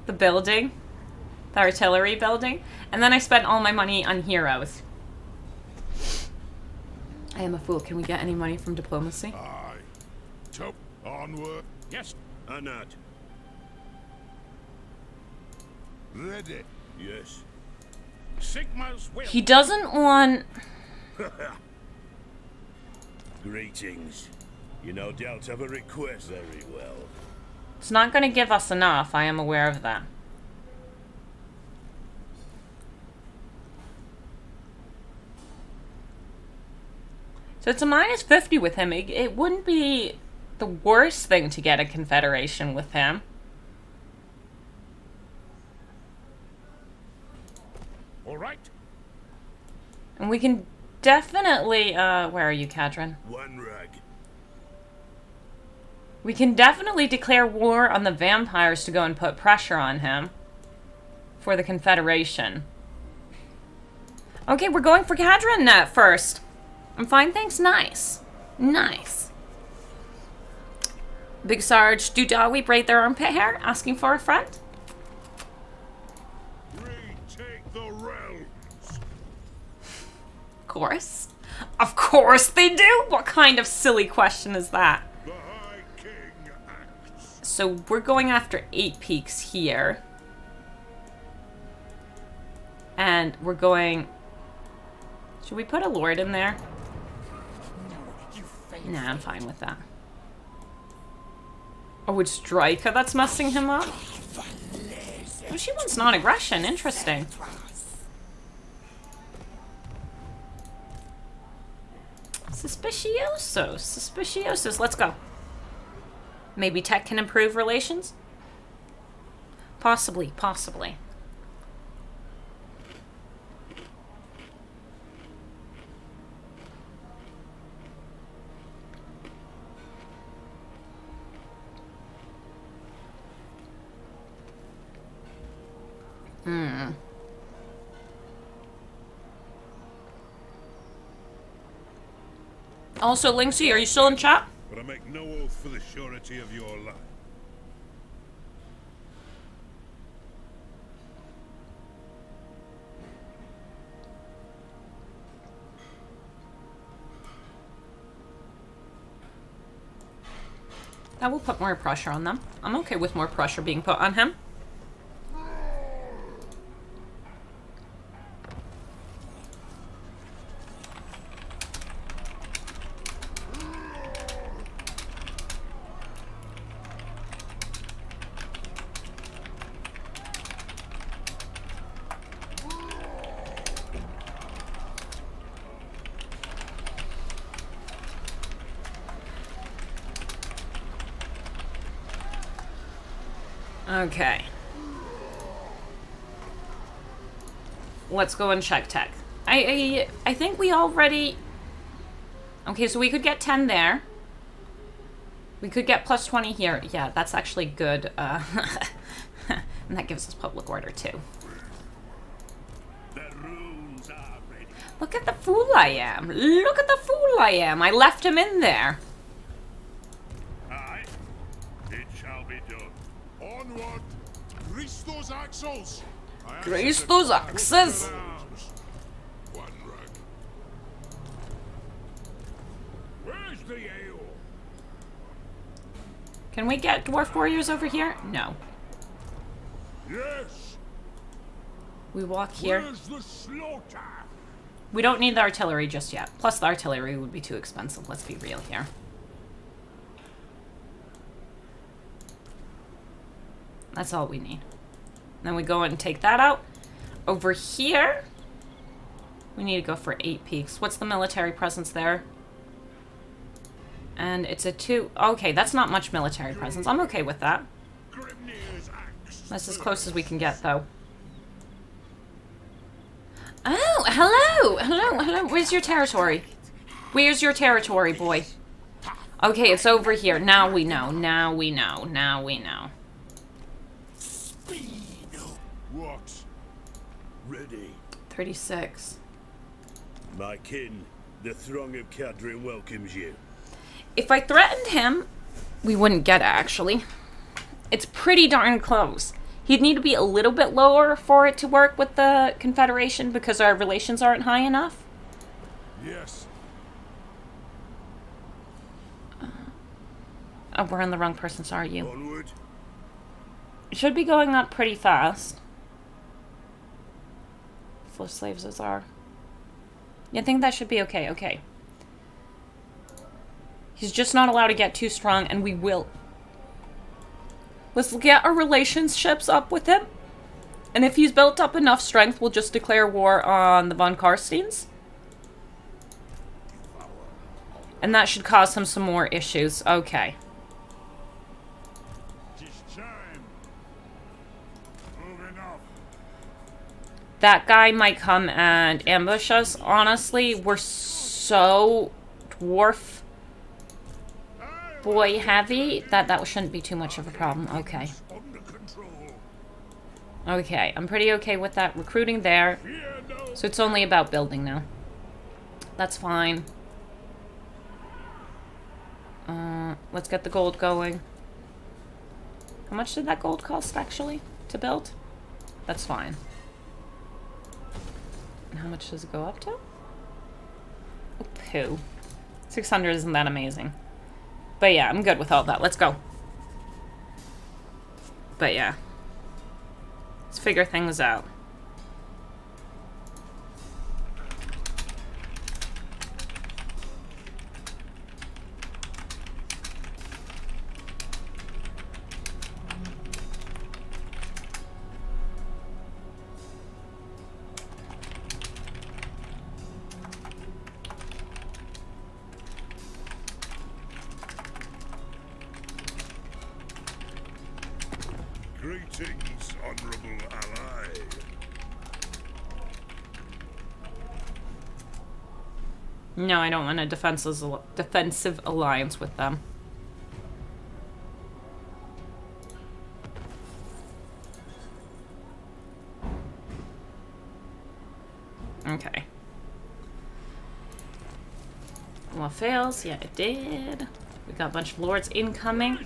the building. The artillery building. And then I spent all my money on heroes. I am a fool. Can we get any money from diplomacy? Aye. Top onward. Yes, or not? Ready. Yes. Sigma's will. He doesn't want... Greetings. You no doubt have a request. Very well. It's not going to give us enough. I am aware of that. So it's a -50 with him. It wouldn't be the worst thing to get a confederation with him. All right. And we can definitely... where are you, Kadrin? One rag. We can definitely declare war on the vampires to go and put pressure on him. For the Confederation. Okay, we're going for Kadrin first. I'm fine, thanks. Nice. Nice. Big Sarge, do Dawi braid their armpit hair? Asking for a friend? Retake the realms. Of course. Of course they do! What kind of silly question is that? The High King acts. So we're going after 8 peaks here. And we're going... Should we put a lord in there? Nah, I'm fine with that. Oh, it's Striker that's messing him up? Oh, she wants non-aggression. Interesting. Suspiciosos. Suspiciosos. Let's go. Maybe tech can improve relations? Possibly. Possibly. Also, Lynxie, are you still in chat? But I make no oath for the surety of your life. That will put more pressure on them. I'm okay with more pressure being put on him. Okay. Let's go and check tech. I think we already... Okay, so we could get 10 there. We could get plus 20 here. Yeah, that's actually good. And that gives us public order, too. The runes are ready. Look at the fool I am. Look at the fool I am. I left him in there. Aye, it shall be done. Onward! Grease those axles! Grease those axes! One rag. Where's the ale? Can we get dwarf warriors over here? No. Yes! We walk here. Where's the slaughter? We don't need the artillery just yet. Plus, the artillery would be too expensive. Let's be real here. That's all we need. Then we go and take that out. Over here, we need to go for 8 peaks. What's the military presence there? And it's a 2. Okay, that's not much military presence. I'm okay with that. Grimnir's axe. That's as close as we can get, though. Oh, hello! Hello, hello. Where's your territory? Where's your territory, boy? Okay, it's over here. Now we know. Now we know. Now we know. What? Ready. 36. My kin, the throng of Thogrim welcomes you. If I threatened him, we wouldn't get it, actually. It's pretty darn close. He'd need to be a little bit lower for it to work with the Confederation because our relations aren't high enough. Yes. Oh, we're on the wrong person, sorry, you. Onward. It should be going up pretty fast. Full slaves as are. Yeah, I think that should be okay, okay. He's just not allowed to get too strong, and we will. Let's get our relationships up with him. And if he's built up enough strength, we'll just declare war on the von Karsteins. And that should cause him some more issues. Okay. That guy might come and ambush us. Honestly, we're so dwarf boy heavy that shouldn't be too much of a problem. Okay. Okay, I'm pretty okay with that recruiting there. So it's only about building now. That's fine. Let's get the gold going. How much did that gold cost, actually, to build? That's fine. And how much does it go up to? Oh, poo. 600 isn't that amazing. But yeah, I'm good with all that. Let's go. But yeah. Let's figure things out. Greetings, honorable ally. No, I don't want a defensive alliance with them. Okay. Well, fails. Yeah, it did. We got a bunch of lords incoming.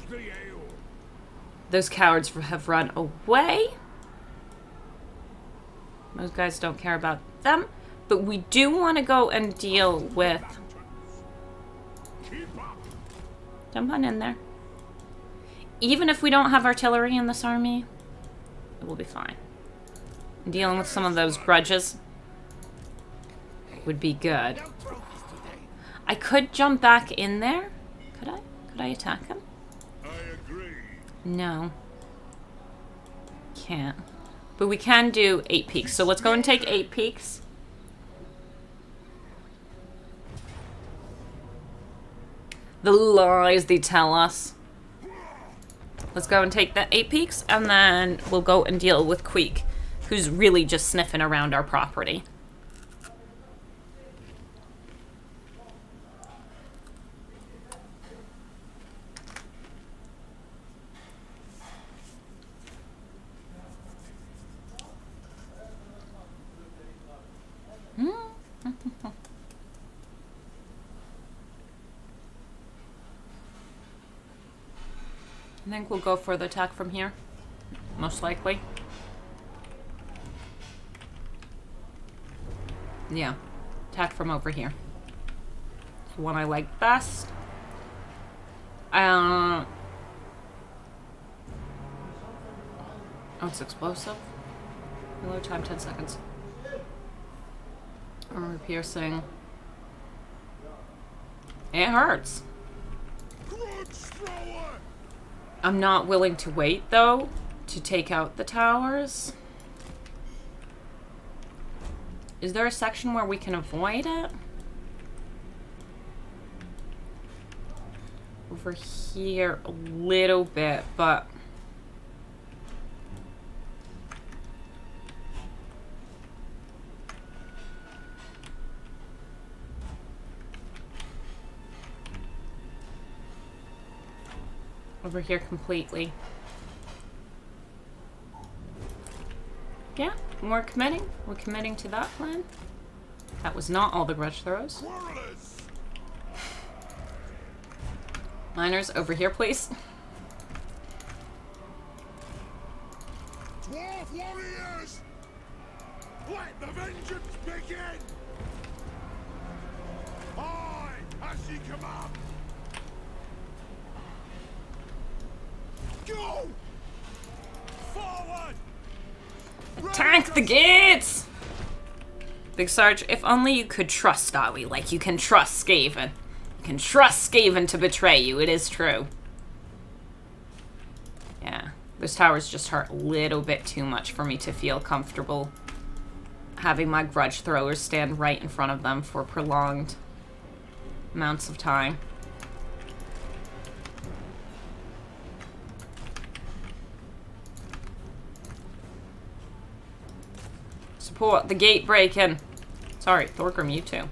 Those cowards have run away. Those guys don't care about them. But we do want to go and deal with... Jump on in there. Even if we don't have artillery in this army, it will be fine. Dealing with some of those grudges would be good. I could jump back in there. Could I? Could I attack him? No. Can't. But we can do 8 peaks. So let's go and take 8 peaks. The lies they tell us. Let's go and take the 8 peaks, and then we'll go and deal with Queek, who's really just sniffing around our property. I think we'll go for the attack from here, most likely. Yeah, attack from over here. The one I like best. Oh, it's explosive. Reload time 10 seconds. Armor piercing. It hurts. I'm not willing to wait, though, to take out the towers. Is there a section where we can avoid it? Over here a little bit, but... over here completely. Yeah, we're committing. We're committing to that plan. That was not all the grudge throws. Miners, over here, please. Dwarf warriors! Let the vengeance begin! Aye, as ye command! Go! Forward! Attack the gates! Big Sarge, if only you could trust Ollie like you can trust Skaven. You can trust Skaven to betray you, it is true. Yeah, those towers just hurt a little bit too much for me to feel comfortable having my grudge throwers stand right in front of them for prolonged amounts of time. Support the gate breaking. Sorry, Thogrim, you too.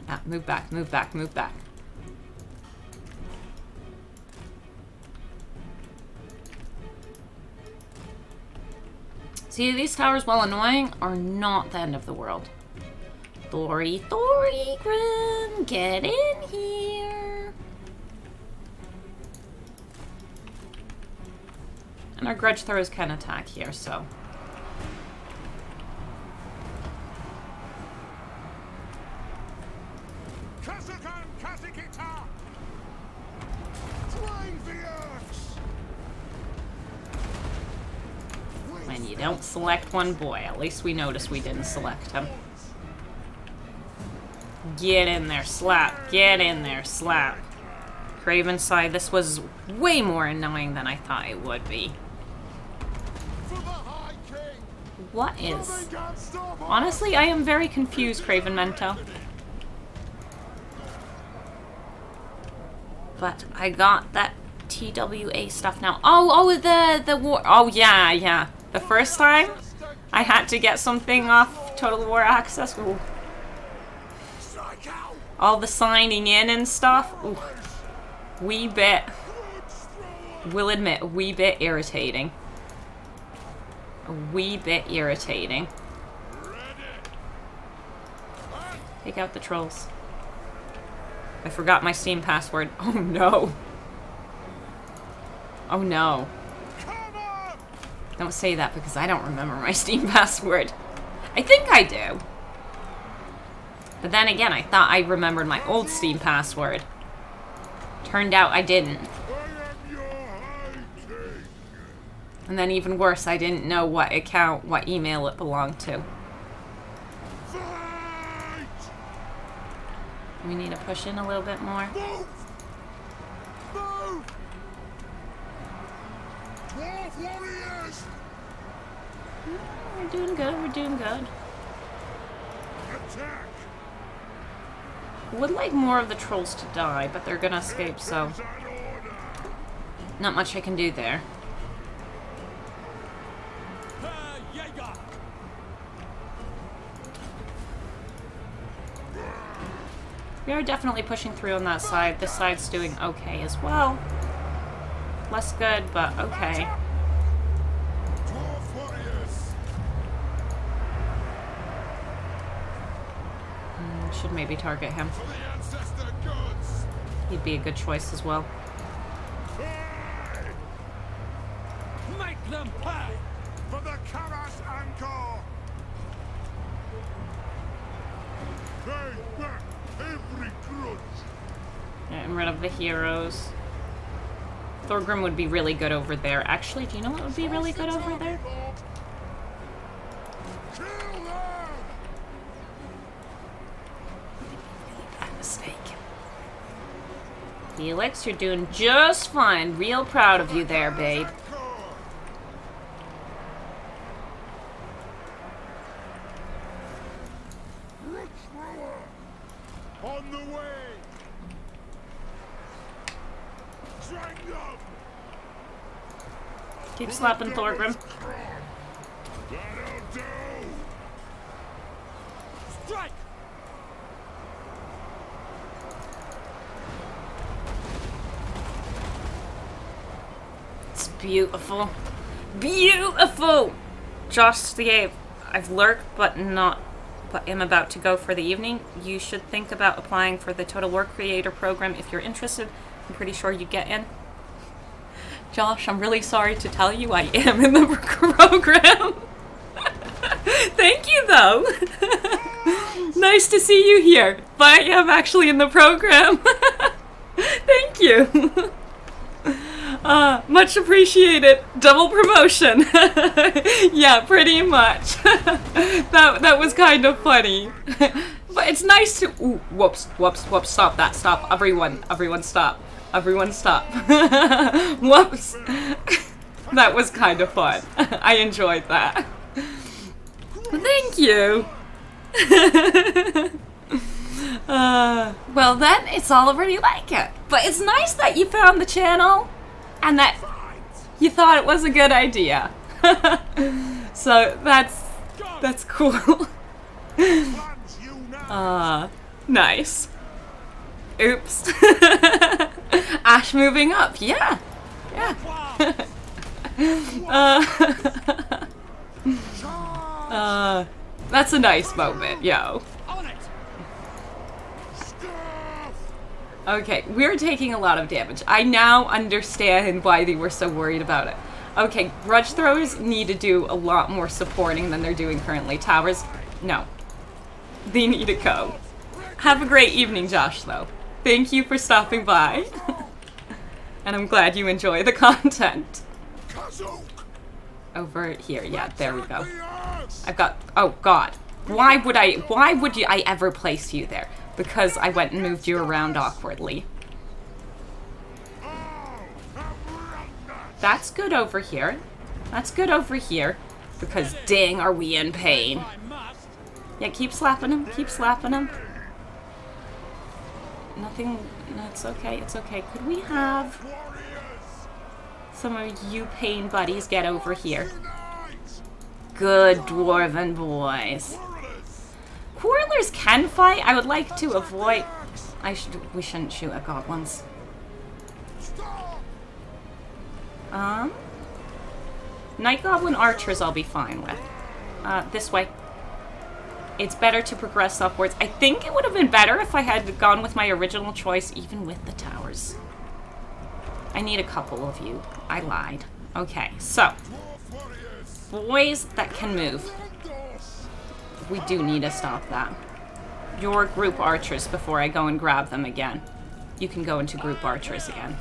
Ah, move back, move back, move back. See, these towers, while annoying, are not the end of the world. Thogrim, get in here. And our grudge throwers can attack here, so. And you don't select one boy. At least we noticed we didn't select him. Get in there, slap. Get in there, slap. Craven side, this was way more annoying than I thought it would be. What is... Honestly, I am very confused, Craven Mento. But I got that TWA stuff now. Oh, the war... Oh, yeah. The first time, I had to get something off Total War Access. Ooh. All the signing in and stuff. Ooh. Wee bit... Will admit, a wee bit irritating. A wee bit irritating. Take out the trolls. I forgot my Steam password. Oh no. Oh no. Don't say that because I don't remember my Steam password. I think I do. But then again, I thought I remembered my old Steam password. Turned out I didn't. And then even worse, I didn't know what account, what email it belonged to. We need to push in a little bit more. Move! Dwarf warriors! We're doing good, we're doing good. Attack! Would like more of the trolls to die, but they're gonna escape, so not much I can do there. We are definitely pushing through on that side. This side's doing okay as well. Less good, but okay. Should maybe target him. He'd be a good choice as well. Make them pay For the Kara's anchor! Pay back every grudge! Getting rid of the heroes. Thogrim would be really good over there. Actually, do you know what would be really good over there? Kill them! Bad mistake. Felix, you're doing just fine. Real proud of you there, babe. On the way! Drag them! Keep slapping Thogrim. That'll do! strike! It's beautiful. Beautiful! Josh the I've lurked, but am about to go for the evening. You should think about applying for the Total War Creator program if you're interested. I'm pretty sure you get in. Josh, I'm really sorry to tell you I am in the program. Thank you, though. Nice to see you here. But I am actually in the program. Thank you. Much appreciated. Double promotion. Yeah, pretty much. That was kind of funny. But it's nice to... Ooh, whoops. Stop that. Stop. Everyone stop. Everyone stop. Whoops. That was kind of fun. I enjoyed that. Thank you. Well then, it's all already like it. But it's nice that you found the channel and that you thought it was a good idea. So that's cool. Nice. Oops. Ash moving up. Yeah. That's a nice moment, yo. Okay, we're taking a lot of damage. I now understand why they were so worried about it. Okay, grudge throwers need to do a lot more supporting than they're doing currently. Towers, no. They need to go. Have a great evening, Josh, though. Thank you for stopping by. And I'm glad you enjoy the content. Over here, yeah, there we go. I've got, oh god. Why would I ever place you there? Because I went and moved you around awkwardly. That's good over here. That's good over here. Because dang, are we in pain. Yeah, keep slapping him. Keep slapping him. Nothing. No, it's okay. It's okay. Could we have some of you pain buddies get over here? Good dwarven boys. Quarrelers can fight. I would like to avoid... We shouldn't shoot at goblins. Night Goblin archers I'll be fine with. This way. It's better to progress upwards. I think it would have been better if I had gone with my original choice, even with the towers. I need a couple of you. I lied. Okay, so. Boys that can move. We do need to stop that. Your group archers before I go and grab them again. You can go into group archers again.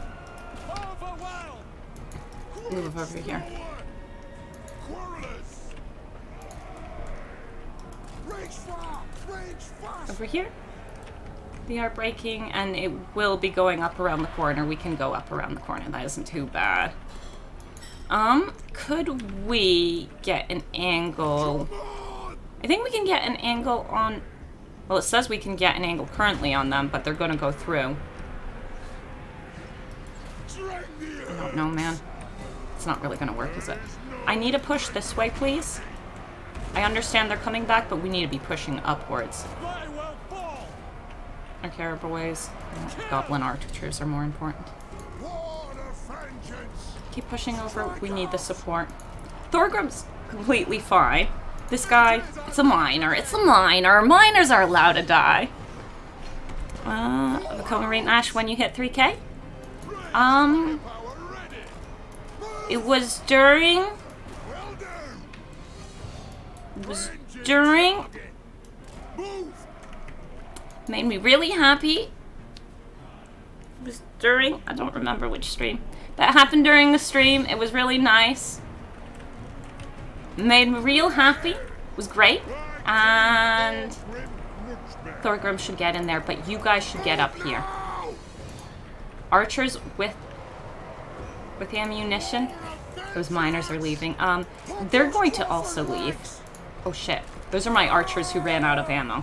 Move over here. Over here. They are breaking, and it will be going up around the corner. We can go up around the corner. That isn't too bad. Could we get an angle? I think we can get an angle on... Well, it says we can get an angle currently on them, but they're going to go through. I don't know, man. It's not really going to work, is it? I need to push this way, please. I understand they're coming back, but we need to be pushing upwards. Our Carabaways, Goblin Archers are more important. Keep pushing over. We need the support. Thorgrim's completely fine. This guy, it's a miner. It's a miner. Miners are allowed to die. The Comarine Ash when you hit 3k? It was during... Made me really happy. It was during... I don't remember which stream. That happened during the stream. It was really nice. Made me real happy. It was great. And... Thorgrim should get in there, but you guys should get up here. Archers with ammunition. Those miners are leaving. They're going to also leave. Oh shit. Those are my archers who ran out of ammo.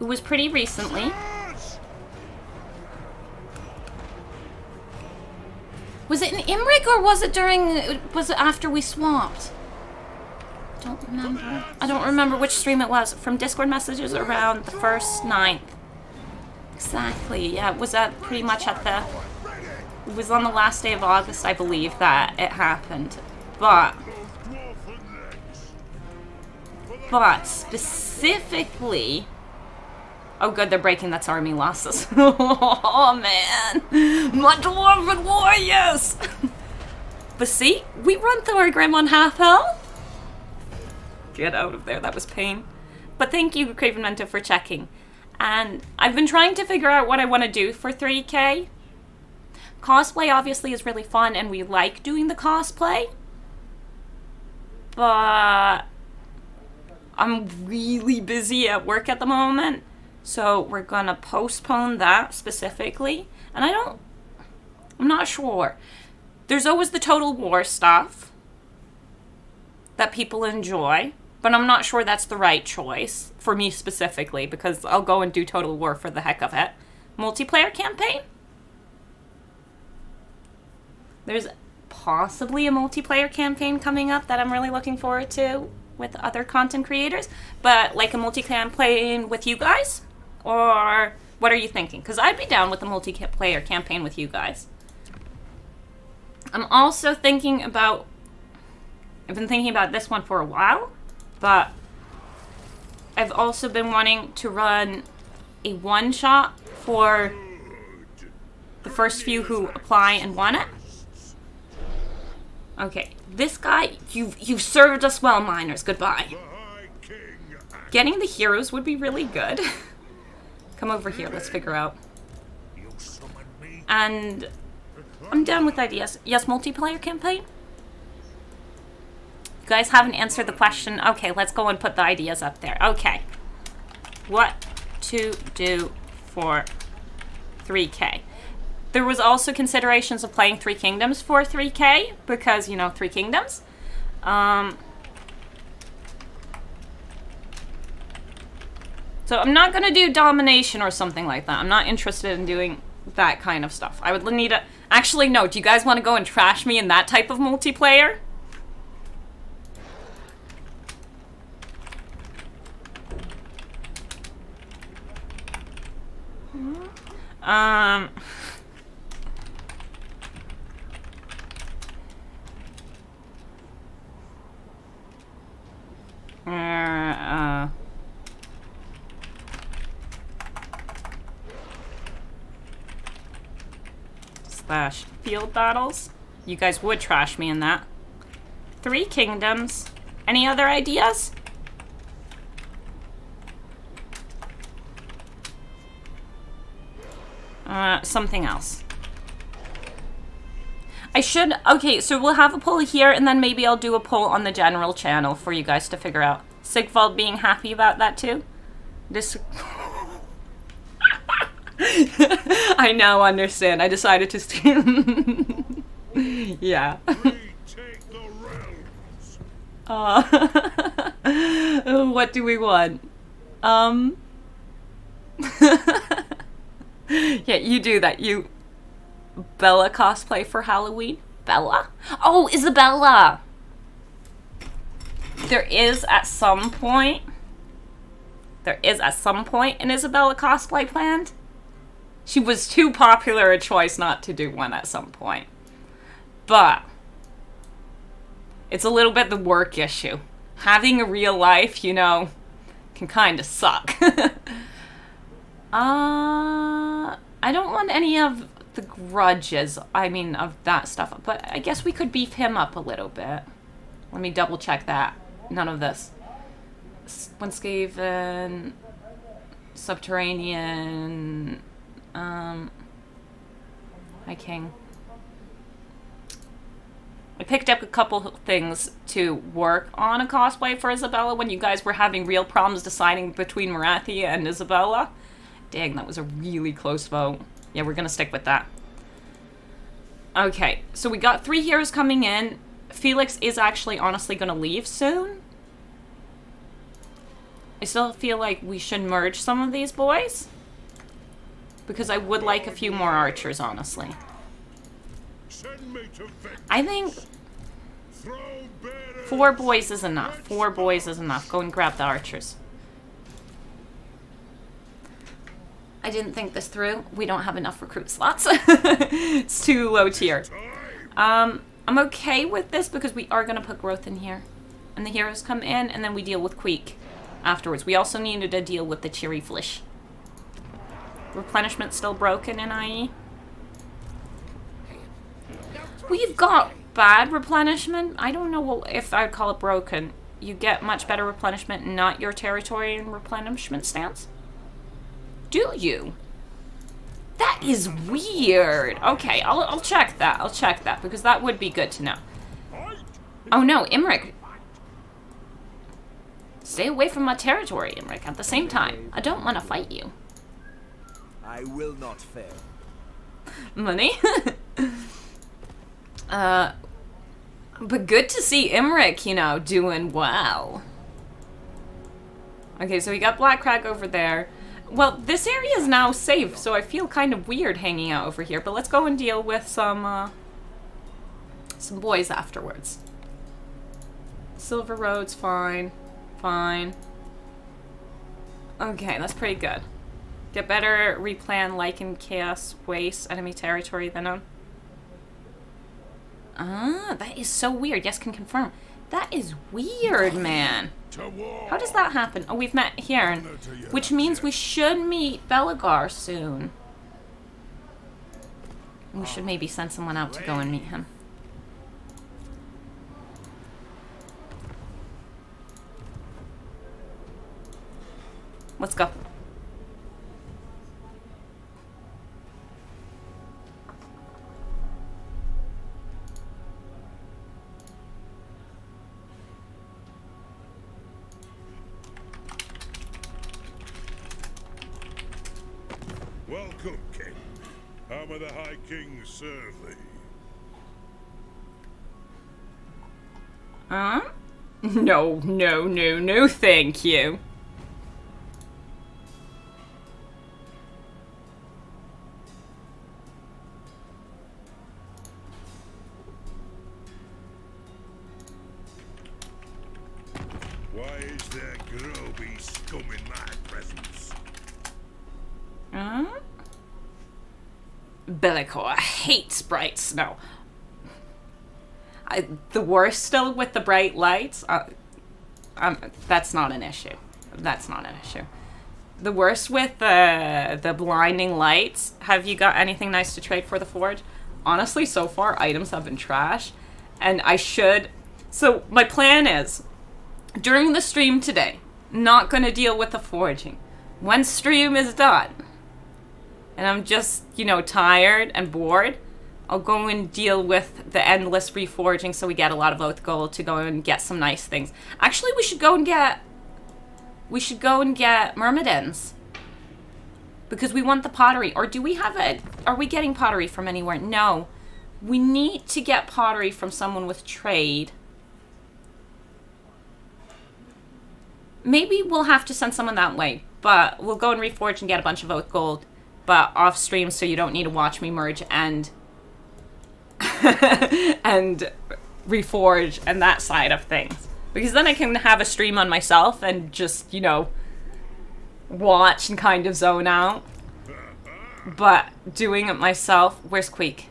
It was pretty recently. Was it in Imrik or was it after we swapped? Don't remember. I don't remember which stream it was. From Discord messages around the 1st, 9th. Exactly. Yeah, it was pretty much at the... It was on the last day of August, I believe, that it happened. But specifically... Oh good, they're breaking. That's army losses. Oh man! My Dwarven Warriors! But see, we run Thorgrim on half health. Get out of there, that was pain. But thank you, Craven Mento, for checking. And I've been trying to figure out what I want to do for 3K. Cosplay obviously is really fun and we like doing the cosplay. But I'm really busy at work at the moment. So we're gonna postpone that specifically. And I'm not sure. There's always the Total War stuff that people enjoy. But I'm not sure that's the right choice for me specifically, because I'll go and do Total War for the heck of it. Multiplayer campaign? There's possibly a multiplayer campaign coming up that I'm really looking forward to with other content creators. But like a multi-campaign with you guys? Or what are you thinking? Because I'd be down with a multiplayer campaign with you guys. I'm also thinking about... I've been thinking about this one for a while. But I've also been wanting to run a one-shot for the first few who apply and want it. Okay, this guy, you've served us well, miners. Goodbye. Getting the heroes would be really good. Come over here, let's figure out. And I'm down with ideas. Yes, multiplayer campaign? You guys haven't answered the question. Okay, let's go and put the ideas up there. Okay. What to do for 3K? There was also considerations of playing 3 Kingdoms for 3K, because, you know, 3 Kingdoms. So I'm not going to do domination or something like that. I'm not interested in doing that kind of stuff. I would need a... Actually, no. Do you guys want to go and trash me in that type of multiplayer? Slash field battles. You guys would trash me in that. 3 Kingdoms. Any other ideas? Something else. I should... Okay, so we'll have a poll here, and then maybe I'll do a poll on the general channel for you guys to figure out. Sigvald being happy about that, too? This... I now understand. I decided to stream. Yeah. What do we want? Yeah, you do that. You Bella cosplay for Halloween? Bella? Oh, Isabella! There is at some point an Isabella cosplay planned. She was too popular a choice not to do one at some point. But it's a little bit the work issue. Having a real life, you know, can kind of suck. I don't want any of the grudges, of that stuff, but I guess we could beef him up a little bit. Let me double check that. None of this. Winscaven, Subterranean, Hi King. I picked up a couple things to work on a cosplay for Isabella when you guys were having real problems deciding between Marathi and Isabella. Dang, that was a really close vote. Yeah, we're gonna stick with that. Okay, so we got 3 heroes coming in. Felix is actually honestly gonna leave soon. I still feel like we should merge some of these boys, because I would like a few more archers, honestly. I think 4 boys is enough. 4 boys is enough. Go and grab the archers. I didn't think this through. We don't have enough recruit slots. It's too low tier. I'm okay with this because we are going to put growth in here. And the heroes come in, and then we deal with Queek afterwards. We also needed to deal with the Cherry Flish. Replenishment still broken in IE. We've got bad replenishment. I don't know if I'd call it broken. You get much better replenishment, not your territory and replenishment stance? Do you? That is weird. Okay, I'll check that. I'll check that, because that would be good to know. Oh no, Imric. Stay away from my territory, Imric, at the same time. I don't want to fight you. I will not fail. Money? But good to see Imric, you know, doing well. Okay, so we got Black Crag over there. Well, this area is now safe, so I feel kind of weird hanging out over here. But let's go and deal with some boys afterwards. Silver Road's fine. Fine. Okay, that's pretty good. Get better replan Lycan Chaos Waste enemy territory than on. That is so weird. Yes, can confirm. That is weird, man. How does that happen? Oh, we've met here, which means we should meet Belagar soon. We should maybe send someone out to go and meet him. Let's go. Welcome, King. How may the High King serve thee? No, no, no, no, thank you. Why is there grubby scum in my presence? Bellicor hates bright snow. The worst still with the bright lights. That's not an issue. That's not an issue. The worst with the blinding lights. Have you got anything nice to trade for the forge? Honestly, so far items have been trash, and I should. So my plan is, during the stream today, not gonna deal with the forging. When stream is done, and I'm just, you know, tired and bored, I'll go and deal with the endless reforging so we get a lot of oath gold to go and get some nice things. Actually, we should go and get myrmidons. Because we want the pottery. Or do we have it? Are we getting pottery from anywhere? No. We need to get pottery from someone with trade. maybe we'll have to send someone that way. But we'll go and reforge and get a bunch of oath gold. But off stream, so you don't need to watch me merge and and reforge and that side of things. Because then I can have a stream on myself and just, you know, watch and kind of zone out. But doing it myself... Where's Queek?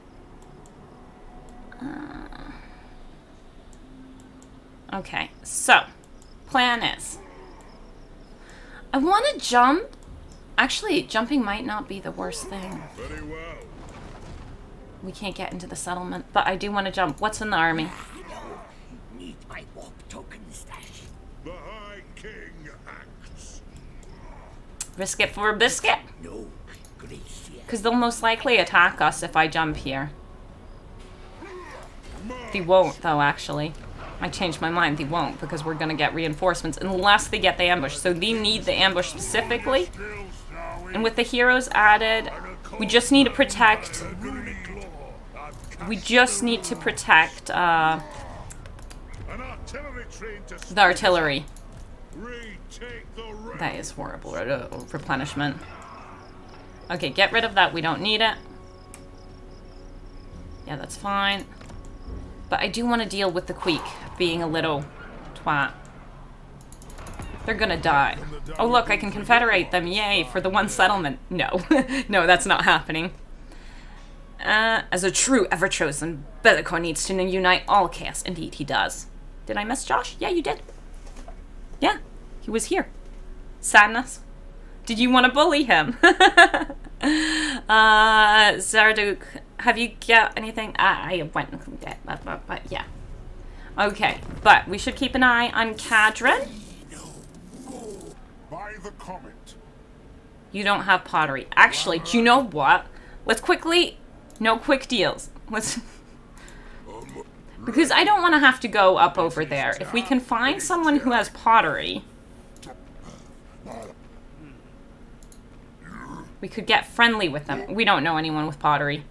Okay, so... Plan is... I want to jump. Actually, jumping might not be the worst thing. Very well. We can't get into the settlement, but I do want to jump. What's in the army? Need my warp token stash. The High King acts. Risk it for a biscuit? No, Gracia. Because they'll most likely attack us if I jump here. They won't, though, actually. I changed my mind. They won't, because we're going to get reinforcements unless they get the ambush. So they need the ambush specifically. And with the heroes added, we just need to protect... We just need to protect the artillery. That is horrible. Replenishment. Okay, get rid of that. We don't need it. Yeah, that's fine. But I do want to deal with the Queek being a little twat. They're gonna die. Oh look, I can confederate them. Yay, for the one settlement. No. No, that's not happening. As a true ever-chosen, Bellicor needs to unite all chaos. Indeed, he does. Did I miss Josh? Yeah, you did. Yeah, he was here. Sadness. Did you want to bully him? Zarduk, have you got anything? I went and get that, but yeah. Okay, but we should keep an eye on Cadron. By the comet. You don't have pottery. Actually, do you know what? Let's quickly... No quick deals. Let's... Because I don't want to have to go up over there. If we can find someone who has pottery... We could get friendly with them. We don't know anyone with pottery.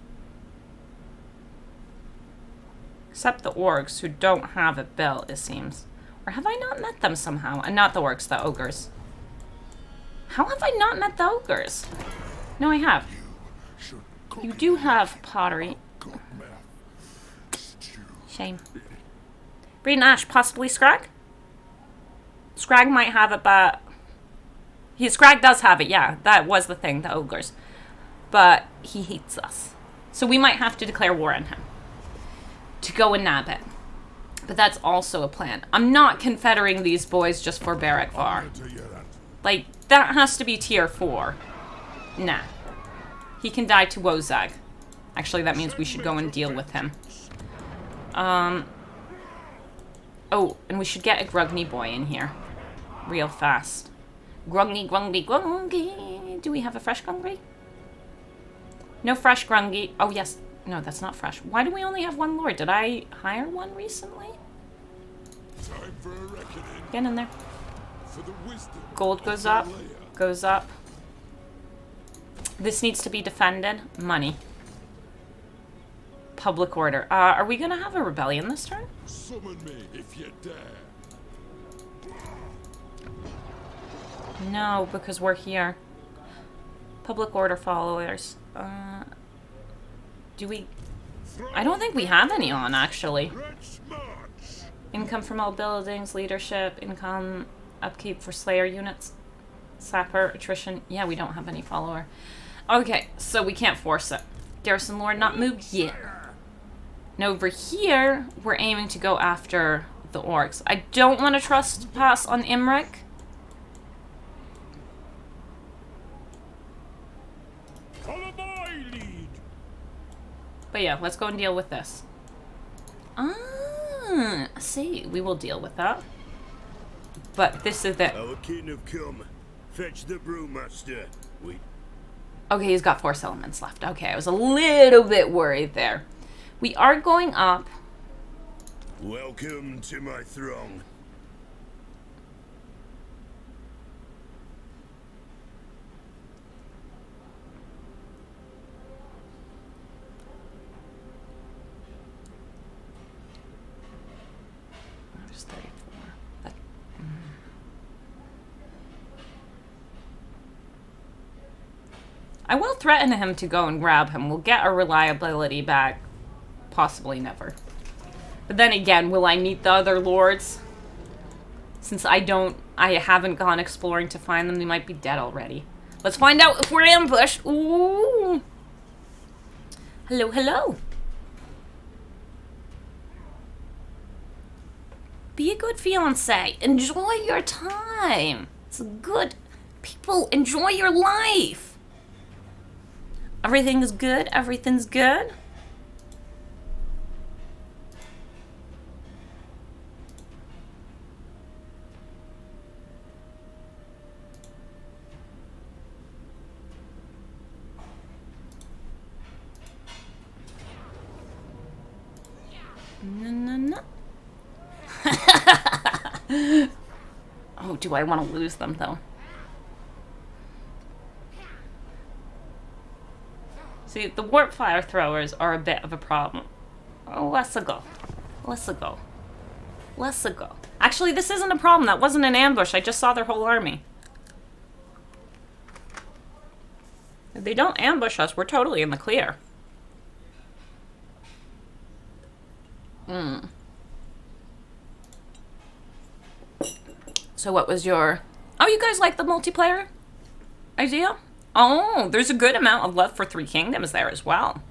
Except the orcs, who don't have it built, it seems. Or have I not met them somehow? And not the orcs, the ogres. How have I not met the ogres? No, I have. You do have pottery. Shame. Breed and Ash, possibly Scrag? Scrag might have it, but... Scrag does have it, yeah. That was the thing, the ogres. But he hates us. So we might have to declare war on him. To go and nab it. But that's also a plan. I'm not confederating these boys just for Barakvar. Like, that has to be tier 4. Nah. He can die to Wozag. Actually, that means we should go and deal with him. Oh, and we should get a Grugny boy in here. Real fast. Grugny, Grungy, Grungy. Do we have a fresh Grungy? No fresh Grungy. Oh, yes. No, that's not fresh. Why do we only have one lord? Did I hire one recently? Time for a reckoning. Get in there. For the wisdom Gold goes up. Goes up. This needs to be defended. Money. Public order. Are we gonna have a rebellion this turn? Summon me if you dare. No, because we're here. Public order followers. Do we... I don't think we have any on, actually. Let's march. Income from all buildings, leadership, income, upkeep for Slayer units, sapper, attrition. Yeah, we don't have any follower. Okay, so we can't force it. Garrison Lord not moved yet. And over here, we're aiming to go after the orcs. I don't want to trespass on Imric. Follow my lead. But yeah, let's go and deal with this. See, we will deal with that. But this is the... Our king have come. Fetch the brewmaster. We... Okay, he's got 4 settlements left. Okay, I was a little bit worried there. We are going up. Welcome to my throng. There's 34. I will threaten him to go and grab him. We'll get our reliability back. Possibly never. But then again, will I meet the other lords? Since I haven't gone exploring to find them, they might be dead already. Let's find out if we're ambushed. Ooh. Hello, hello. Be a good fiancé. Enjoy your time. It's good. People, enjoy your life. Everything is good. Everything's good. No. Oh, do I want to lose them, though? See, the warp fire throwers are a bit of a problem. Oh, let's go. Actually, this isn't a problem. That wasn't an ambush. I just saw their whole army. If they don't ambush us, we're totally in the clear. So what was your... Oh, you guys like the multiplayer idea? Oh, there's a good amount of love for Three Kingdoms there as well.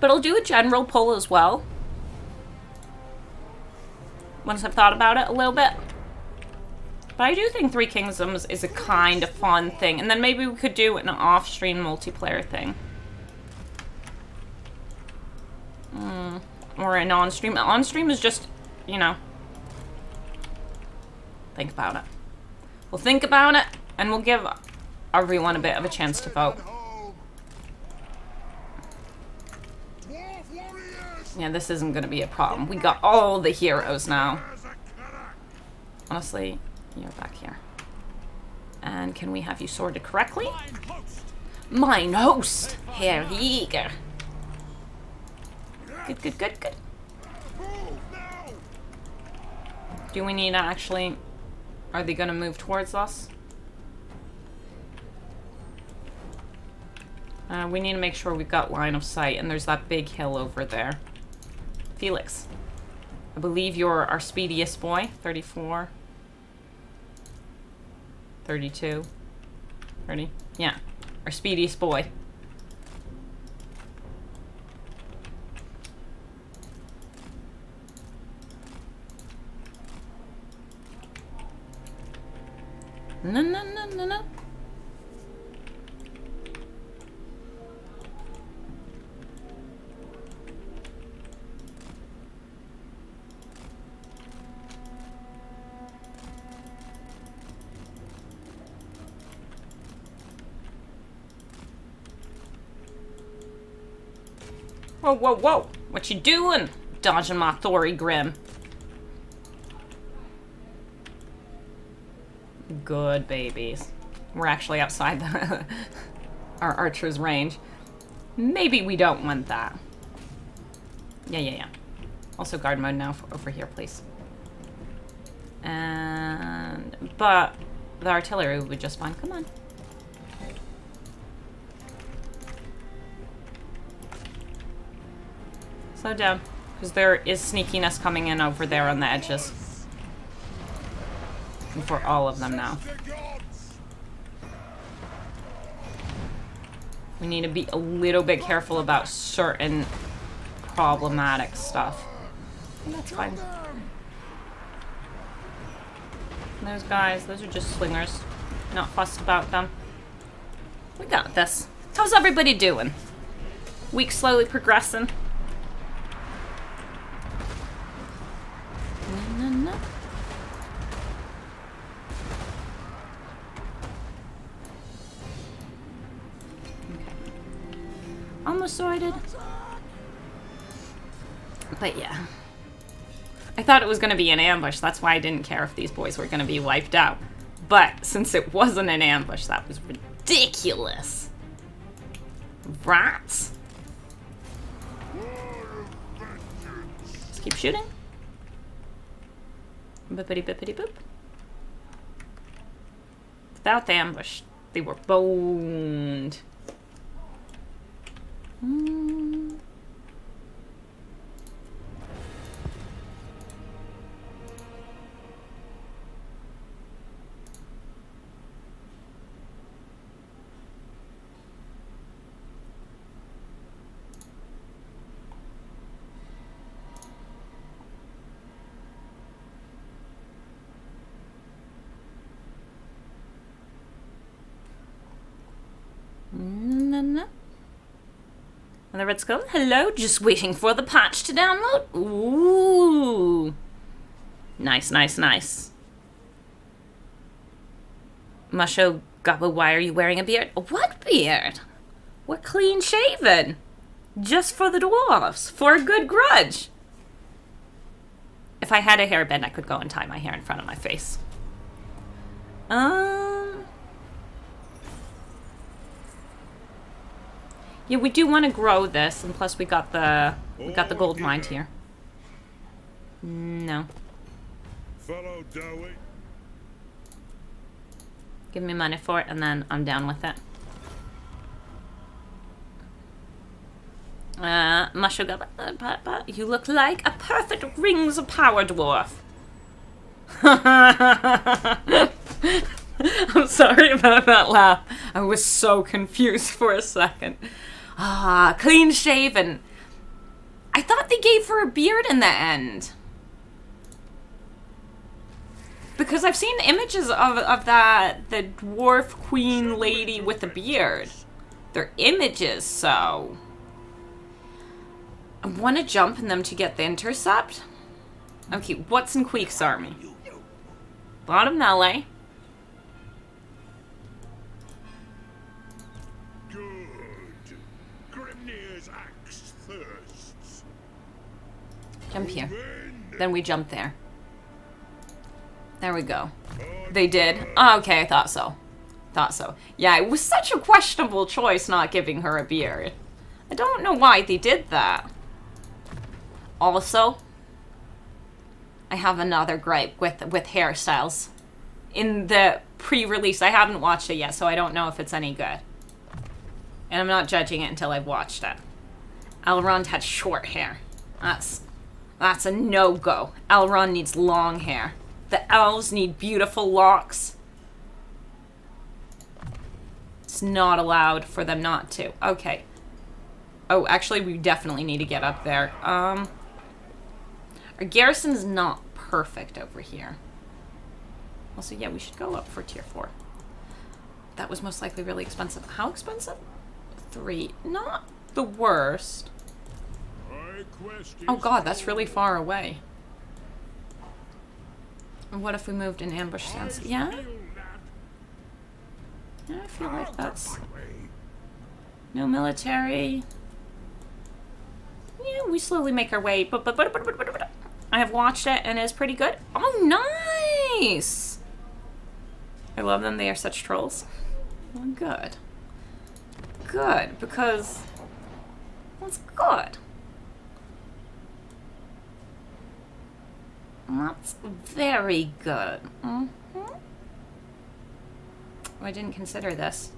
But I'll do a general poll as well. Once I've thought about it a little bit. But I do think Three Kingdoms is a kind of fun thing. And then maybe we could do an off-stream multiplayer thing. Or an on-stream. On-stream is just, you know... Think about it. We'll think about it, and we'll give everyone a bit of a chance to vote. Yeah, this isn't going to be a problem. We got all the heroes now. Honestly, you're back here. And can we have you sorted correctly? Mine host! Herr Jäger. Good. Do we need to actually... Are they going to move towards us? We need to make sure we've got line of sight, and there's that big hill over there. Felix, I believe you're our speediest boy. 34. 32. 30. Yeah, our speediest boy. No. Whoa. What you doing? Dodging my Thogrim. Good babies. We're actually outside our archer's range. Maybe we don't want that. Yeah. Also guard mode now over here, please. But the artillery would be just fine. Come on. Slow down, because there is sneakiness coming in over there on the edges. And for all of them now. We need to be a little bit careful about certain problematic stuff. And that's fine. Those guys, those are just slingers. Not fussed about them. We got this. How's everybody doing? Week slowly progressing. No. Almost sorted. But yeah. I thought it was going to be an ambush. That's why I didn't care if these boys were going to be wiped out. But since it wasn't an ambush, that was ridiculous. Rats. Let's keep shooting. Bippity bippity boop. Without the ambush, They were boned. Mm. No. And the red skull. Hello, just waiting for the patch to download. Ooh. Nice. Musho Gobbo, why are you wearing a beard? What beard? We're clean shaven. Just for the dwarves. For a good grudge. If I had a hairband, I could go and tie my hair in front of my face. Yeah, we do want to grow this, and plus we got the gold mine here. No. Follow Dowie. Give me money for it, and then I'm down with it. Mushoga, you look like a perfect rings of power dwarf. I'm sorry about that laugh. I was so confused for a second. Clean shaven. I thought they gave her a beard in the end. Because I've seen images of the dwarf queen lady with the beard. They're images, so... I want to jump in them to get the intercept. Okay, what's in Queek's army? Bottom melee. Good. Grimnir's axe thirsts. Jump here. Then we jump there. There we go. They did. Oh, okay, I thought so. Yeah, it was such a questionable choice not giving her a beard. I don't know why they did that. Also, I have another gripe with hairstyles. In the pre-release, I haven't watched it yet, so I don't know if it's any good. And I'm not judging it until I've watched it. Elrond had short hair. That's a no-go. Elrond needs long hair. The elves need beautiful locks. It's not allowed for them not to. Okay. Oh, actually, we definitely need to get up there. Our garrison's not perfect over here. Also, yeah, we should go up for tier 4. That was most likely really expensive. How expensive? 3. Not the worst. Oh god, that's really far away. What if we moved in ambush stance? Yeah? Yeah, I feel like that's... No military. Yeah, we slowly make our way. I have watched it and it's pretty good. Oh, nice! I love them. They are such trolls. Well, good. Good, because... That's good. That's very good. Oh, I didn't consider this.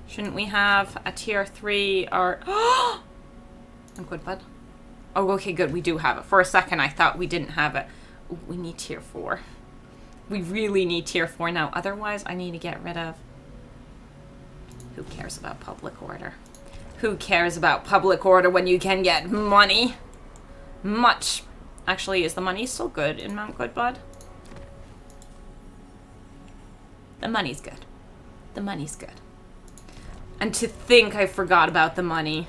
Shouldn't we have a tier 3 or... I'm good, bud. Oh, okay, good. We do have it. For a second, I thought we didn't have it. Ooh, we need tier 4. We really need tier 4 now. Otherwise, I need to get rid of... Who cares about public order? Who cares about public order when you can get money? Much. Actually, is the money still good in Mount Goodbud? The money's good. The money's good. And to think I forgot about the money.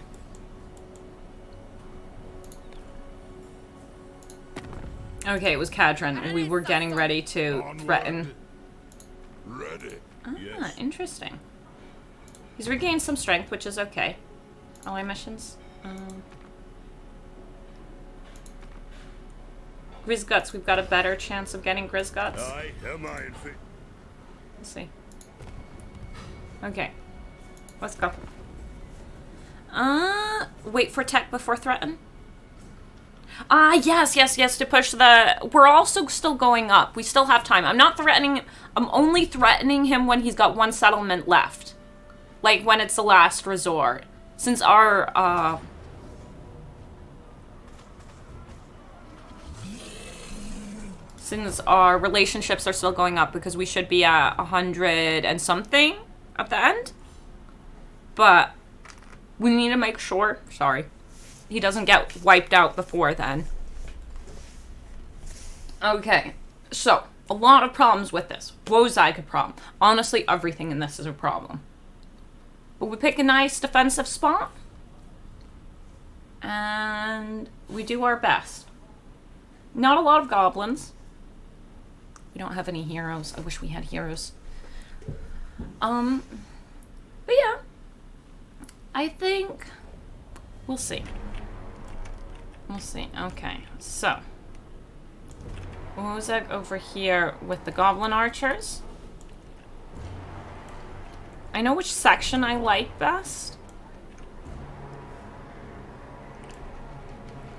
Okay, it was Kadron. We were getting ready to threaten. Ready. Ah, interesting. He's regained some strength, which is okay. Ally missions. Grizguts. We've got a better chance of getting Grizguts. Let's see. Okay. Let's go. Wait for tech before threaten. Ah, yes, yes, yes, to push the... We're also still going up. We still have time. I'm not threatening... I'm only threatening him when he's got one settlement left. Like, when it's the last resort. Since our, Since our relationships are still going up, because we should be at 100 and something at the end. But we need to make sure... Sorry. He doesn't get wiped out before then. Okay, so, a lot of problems with this. Wozag a problem. Honestly, everything in this is a problem. But we pick a nice defensive spot. And we do our best. Not a lot of goblins. We don't have any heroes. I wish we had heroes. But yeah. I think... We'll see. We'll see. Okay, so... Wozag over here with the goblin archers. I know which section I like best.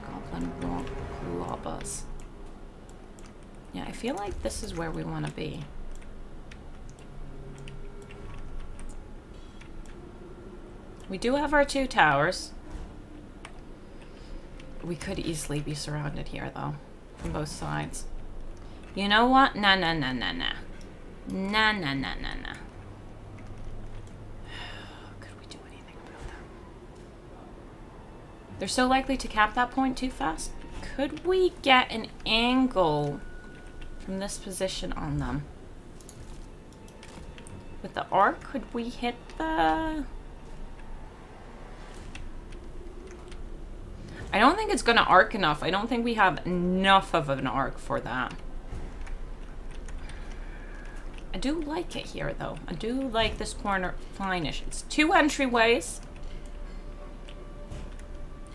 Goblin Lobas. Yeah, I feel like this is where we want to be. We do have our 2 towers. We could easily be surrounded here, though, from both sides. You know what? Nah, nah, nah, nah, nah. Nah, nah, nah, nah, nah. Could we do anything about that? They're so likely to cap that point too fast. Could we get an angle from this position on them? With the arc, could we hit the... I don't think it's going to arc enough. I don't think we have enough of an arc for that. I do like it here, though. I do like this corner fine-ish. It's 2 entryways.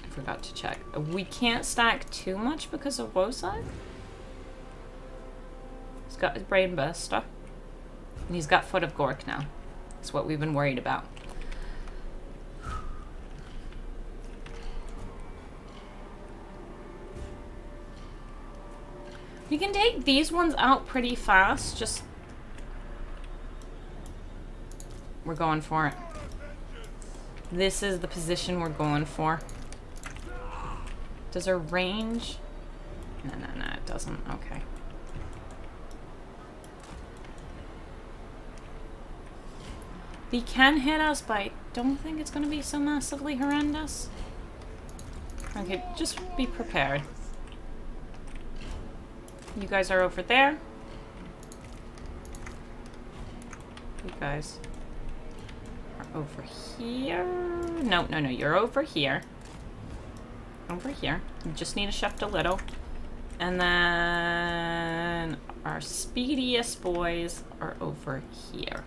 I forgot to check. We can't stack too much because of Wozag. He's got his brain burster. And he's got Foot of Gork now. That's what we've been worried about. We can take these ones out pretty fast. Just... We're going for it. This is the position we're going for. Does our range... No, no, no, it doesn't. Okay. They can hit us, but I don't think it's going to be so massively horrendous. Okay, just be prepared. You guys are over there. You guys are over here. No, no, no, you're over here. Over here. You just need to shift a little. And then our speediest boys are over here.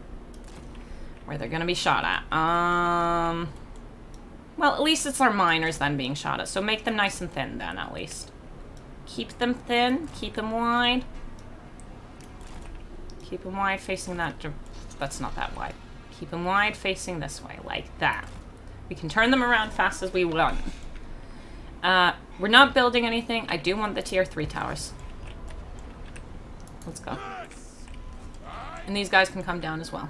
Where they're gonna be shot at. Well, at least it's our miners then being shot at. So make them nice and thin then, at least. Keep them thin. Keep them wide. Keep them wide facing that... That's not that wide. Keep them wide facing this way, like that. We can turn them around fast as we want. We're not building anything. I do want the tier 3 towers. Let's go. And these guys can come down as well.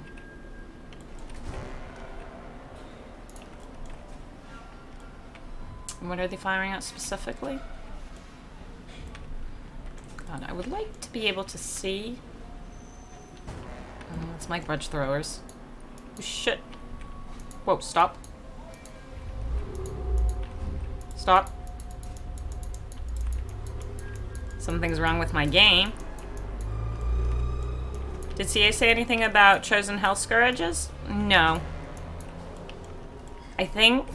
And what are they firing at specifically? God, I would like to be able to see. It's my grudge throwers. Oh, shit. Whoa, stop. Stop. Something's wrong with my game. Did CA say anything about chosen hell scourges? No. I think...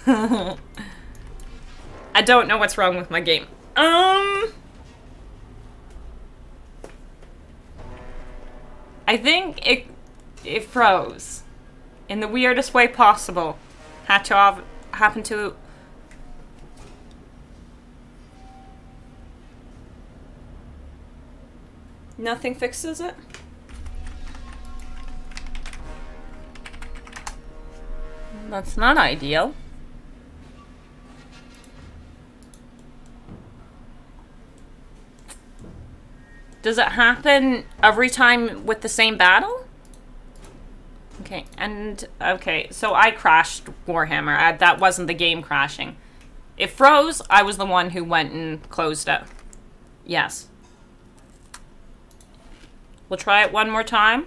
I don't know what's wrong with my game. I think it froze in the weirdest way possible. Had to have happened to... Nothing fixes it? That's not ideal. Does it happen every time with the same battle? Okay, and okay, so I crashed Warhammer. That wasn't the game crashing. It froze. I was the one who went and closed it. Yes. We'll try it one more time,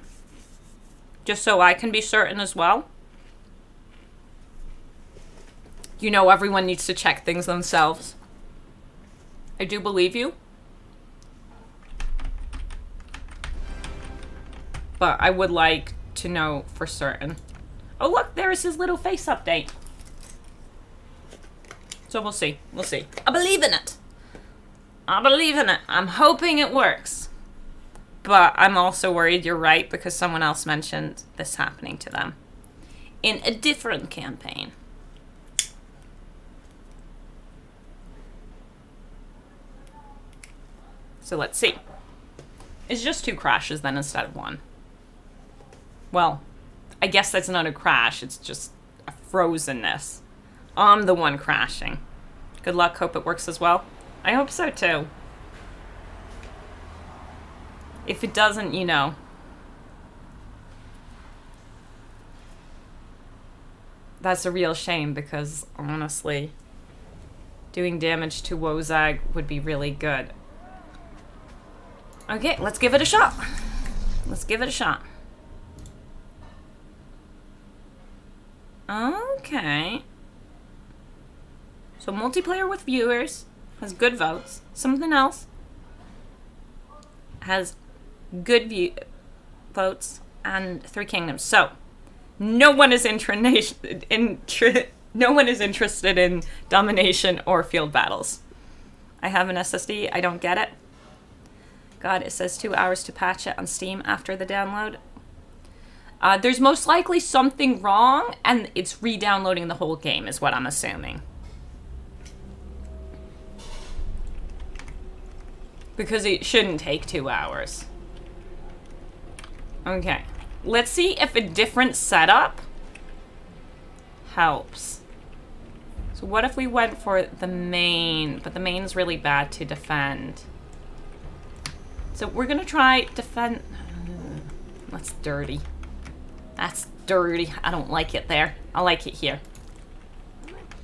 just so I can be certain as well. You know, everyone needs to check things themselves. I do believe you. But I would like to know for certain. Oh, look, there's his little face update. So we'll see. We'll see. I believe in it. I believe in it. I'm hoping it works. But I'm also worried you're right because someone else mentioned this happening to them in a different campaign. So let's see. It's just 2 crashes then instead of 1. Well, I guess that's not a crash. It's just a frozenness. I'm the one crashing. Good luck. Hope it works as well. I hope so too. If it doesn't, you know. That's a real shame because, honestly, doing damage to Wozag would be really good. Okay, let's give it a shot. Let's give it a shot. Okay. So multiplayer with viewers has good votes. Something else has good votes and 3 kingdoms. So no one is no one is interested in domination or field battles. I have an SSD. I don't get it. God, it says 2 hours to patch it on Steam after the download. There's most likely something wrong, and it's re-downloading the whole game, is what I'm assuming. Because it shouldn't take 2 hours. Okay. Let's see if a different setup helps. So what if we went for the main, but the main's really bad to defend. So we're gonna try defend. That's dirty. That's dirty. I don't like it there. I like it here.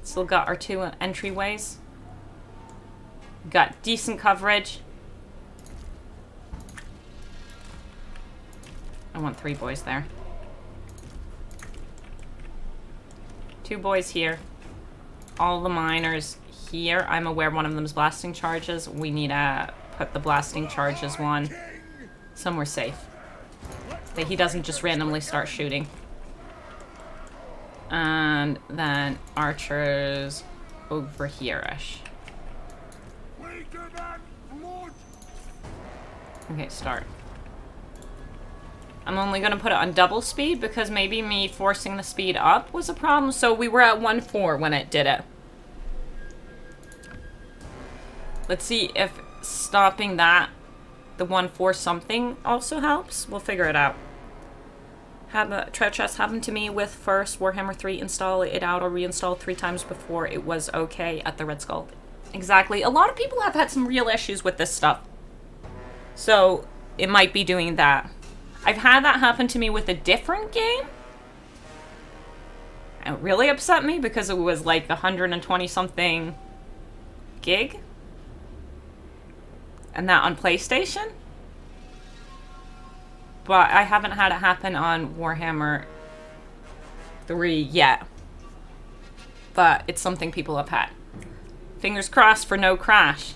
Still got our 2 entryways. Got decent coverage. I want 3 boys there. 2 boys here. All the miners here. I'm aware one of them's blasting charges. We need to put the blasting charges one somewhere safe. That he doesn't just randomly start shooting. And then archers over here-ish. Okay, start. I'm only going to put it on double speed because maybe me forcing the speed up was a problem. So we were at 1.4 when it did it. Let's see if stopping that, the 1.4 something, also helps. We'll figure it out. Had a treasure chest happen to me with first Warhammer 3. Install it out or reinstall 3 times before it was okay at the Red Skull. Exactly. A lot of people have had some real issues with this stuff. So it might be doing that. I've had that happen to me with a different game. It really upset me because it was like 120 something gig. And that on PlayStation. But I haven't had it happen on Warhammer 3 yet. But it's something people have had. Fingers crossed for no crash.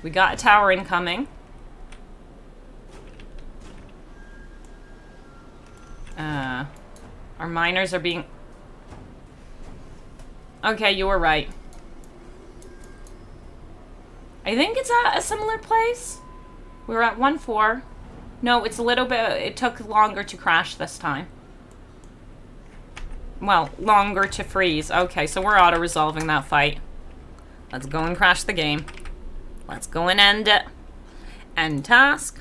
We got a tower incoming. Our miners are being... Okay, you were right. I think it's at a similar place. We were at 1.4. No, it's a little bit... It took longer to crash this time. Well, longer to freeze. Okay, so we're auto-resolving that fight. Let's go and crash the game. Let's go and end it. End task.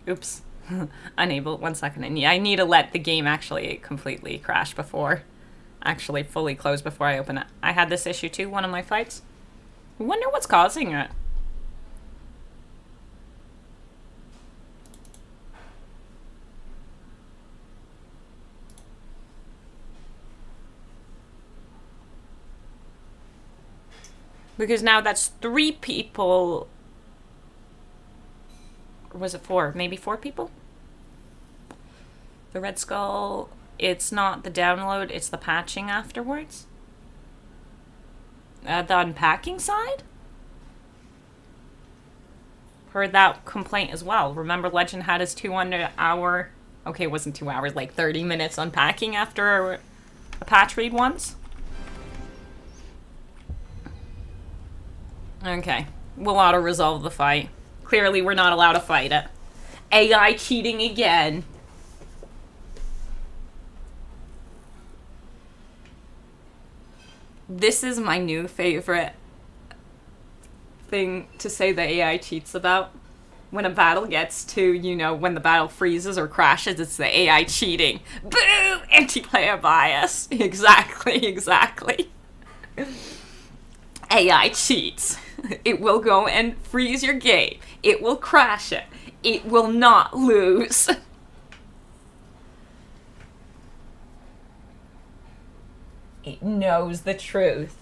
Oops. Unable. 1 second. And yeah, I need to let the game actually completely crash before actually fully close before I open it. I had this issue too, one of my fights. I wonder what's causing it. Because now that's 3 people. Or was it 4? Maybe 4 people? The Red Skull, it's not the download, it's the patching afterwards. The unpacking side? Heard that complaint as well. Remember Legend had his 200-hour... Okay, it wasn't 2 hours, like 30 minutes unpacking after a patch read once? Okay, we'll auto-resolve the fight. Clearly we're not allowed to fight it. AI cheating again. This is my new favorite thing to say the AI cheats about. When a battle gets to, you know, when the battle freezes or crashes, it's the AI cheating. Boo! Anti-player bias. Exactly, exactly. AI cheats. It will go and freeze your game. It will crash it. It will not lose. It knows the truth.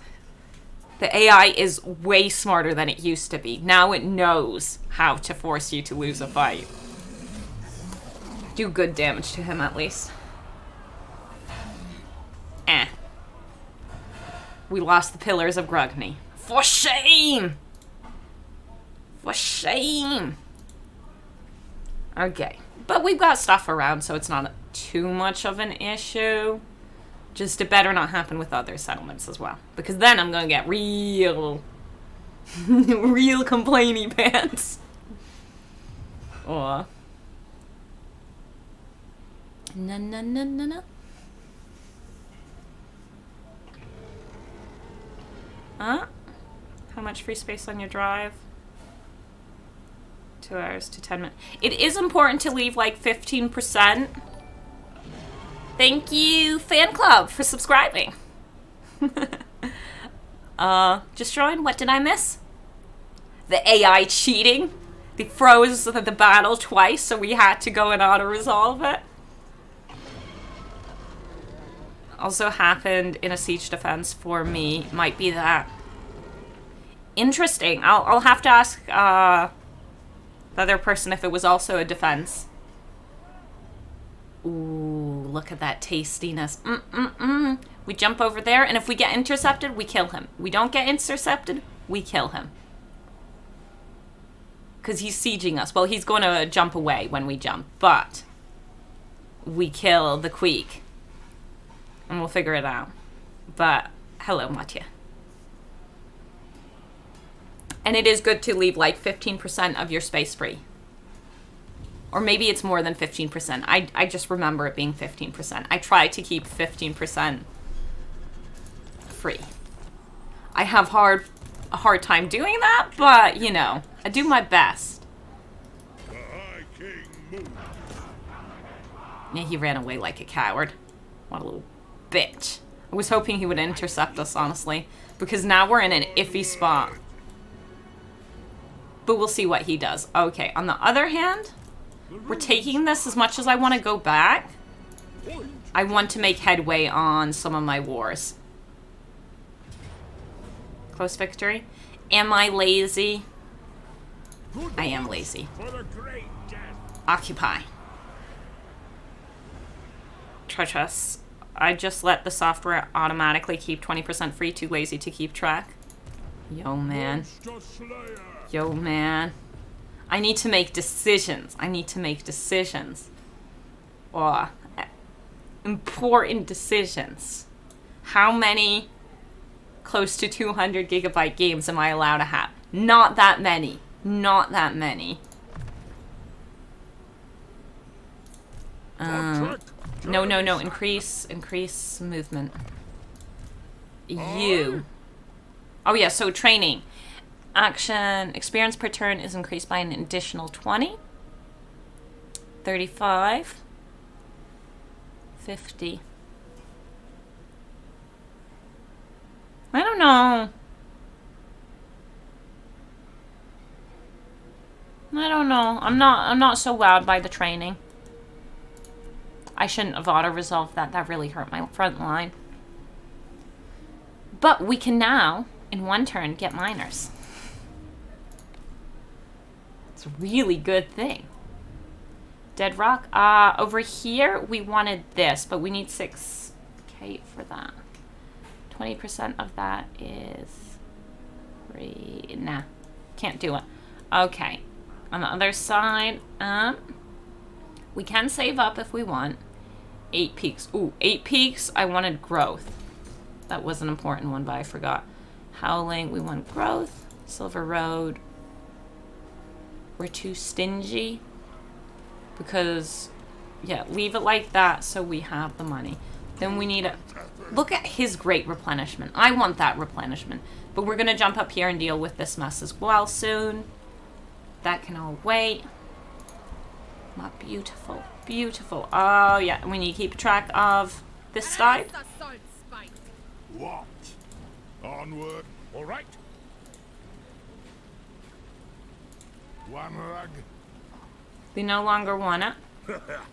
The AI is way smarter than it used to be. Now it knows how to force you to lose a fight. Do good damage to him, at least. We lost the Pillars of Grugny. For shame! For shame! Okay. But we've got stuff around, so it's not too much of an issue. Just it better not happen with other settlements as well. Because then I'm gonna get real... real complainy pants. Or... No. Huh? How much free space on your drive? 2 hours to 10 minutes. It is important to leave like 15%. Thank you, fan club, for subscribing. Just showing, what did I miss? The AI cheating. They froze the battle twice, so we had to go and auto-resolve it. Also happened in a siege defense for me. Might be that. Interesting. I'll have to ask the other person if it was also a defense. Ooh, look at that tastiness. We jump over there, and if we get intercepted, we kill him. We don't get intercepted, we kill him. Because he's sieging us. Well, he's going to jump away when we jump, but we kill the Queek. And we'll figure it out. But, hello, Matya. And it is good to leave like 15% of your space free. Or maybe it's more than 15%. I just remember it being 15%. I try to keep 15% free. I have a hard time doing that, but, you know, I do my best. Yeah, he ran away like a coward. What a little bitch. I was hoping he would intercept us, honestly, because now we're in an iffy spot. But we'll see what he does. Okay, on the other hand, we're taking this as much as I want to go back. I want to make headway on some of my wars. Close victory. Am I lazy? I am lazy. Occupy. Trust us. I just let the software automatically keep 20% free. Too lazy to keep track. Yo, man. Yo, man. I need to make decisions. I need to make decisions. Oh, important decisions. How many close to 200 gigabyte games am I allowed to have? Not that many. Not that many. No. Increase movement. You. Oh yeah, so training. Action. Experience per turn is increased by an additional 20. 35. 50. don't know. I don't know. I'm not so wowed by the training. I shouldn't have auto-resolved that. That really hurt my front line. But we can now, in one turn, get miners. It's a really good thing. Dead rock. Over here, we wanted this, but we need 6k for that. 20% of that is free. Nah, can't do it. Okay. On the other side, we can save up if we want. 8 peaks. Ooh, 8 peaks. I wanted growth. That was an important one, but I forgot. Howling, we want growth. Silver Road. We're too stingy. Because, yeah, leave it like that so we have the money. Then we need a... Look at his great replenishment. I want that replenishment. But we're going to jump up here and deal with this mess as well soon. That can all wait. Not beautiful. Beautiful. Oh, yeah. We need to keep track of this side. What? Onward. All right. One rag. We no longer want it.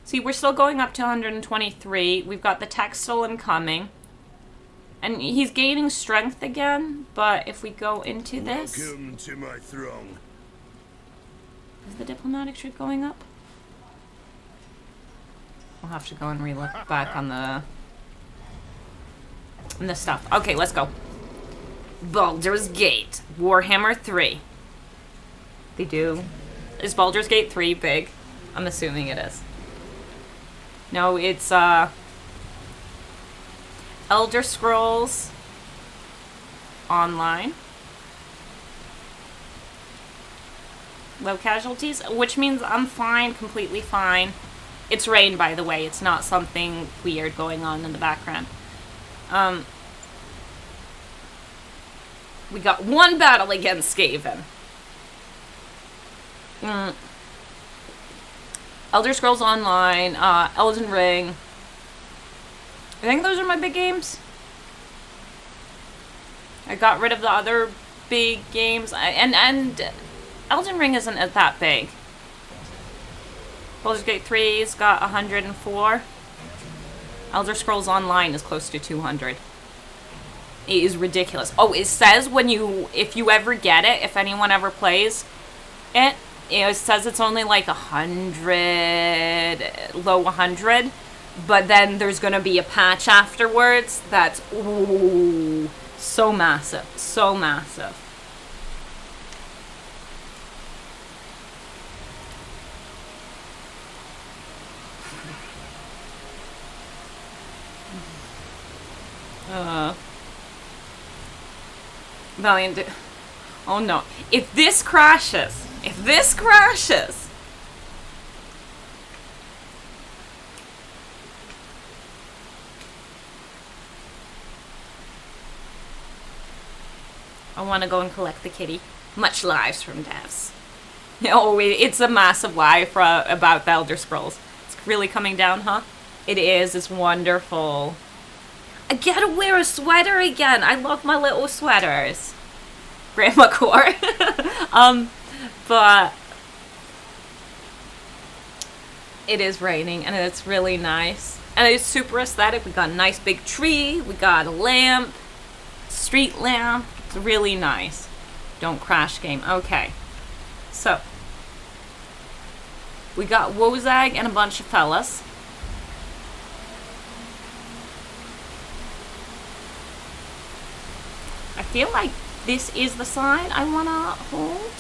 See, we're still going up to 123. We've got the textile incoming. And he's gaining strength again. But if we go into this... Welcome to my throng. Is the diplomatic streak going up? We'll have to go and re-look back on the stuff. Okay, let's go. Baldur's Gate. Warhammer 3. They do. Is Baldur's Gate 3 big? I'm assuming it is. No, it's Elder Scrolls Online. Low casualties, which means I'm fine, completely fine. It's rain, by the way. It's not something weird going on in the background. We got one battle against Skaven. Elder Scrolls Online, Elden Ring. I think those are my big games. I got rid of the other big games, and Elden Ring isn't that big. Baldur's Gate 3's got 104. Elder Scrolls Online is close to 200. It is ridiculous. Oh, it says if you ever get it, if anyone ever plays it, it says it's only like 100, low 100, but then there's gonna be a patch afterwards that's, ooh, so massive, so massive. Valiant. Oh no. If this crashes. I want to go and collect the kitty. Much lives from devs. Oh, it's a massive lie about the Elder Scrolls. It's really coming down, huh? It is. It's wonderful. I gotta wear a sweater again. I love my little sweaters. Grandma core. But it is raining and it's really nice. And it's super aesthetic. We got a nice big tree. We got a lamp. Street lamp. It's really nice. Don't crash game. Okay. So. We got Wozag and a bunch of fellas. I feel like this is the side I want to hold.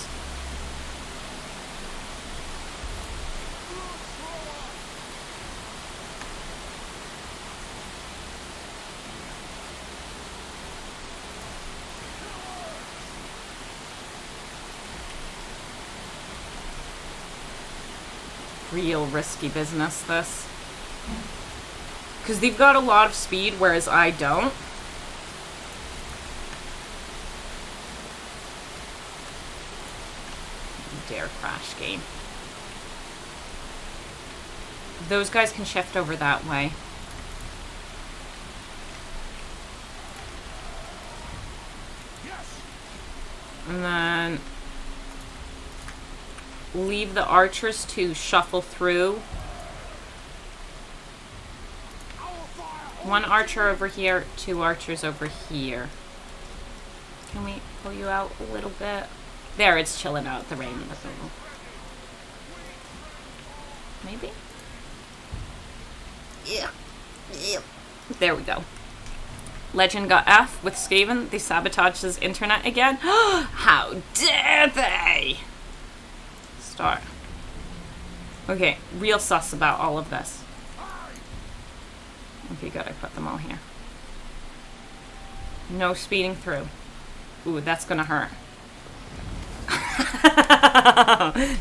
Real risky business, this. Because they've got a lot of speed, whereas I don't. Dare crash game. Those guys can shift over that way. And then leave the archers to shuffle through. One archer over here, two archers over here. Can we pull you out a little bit? There, it's chilling out the rain in the thing. Maybe? Yeah. There we go. Legend got F with Skaven. They sabotaged his internet again. How dare they! Start. Okay, real sus about all of this. Okay, good. I put them all here. No speeding through. Ooh, that's gonna hurt.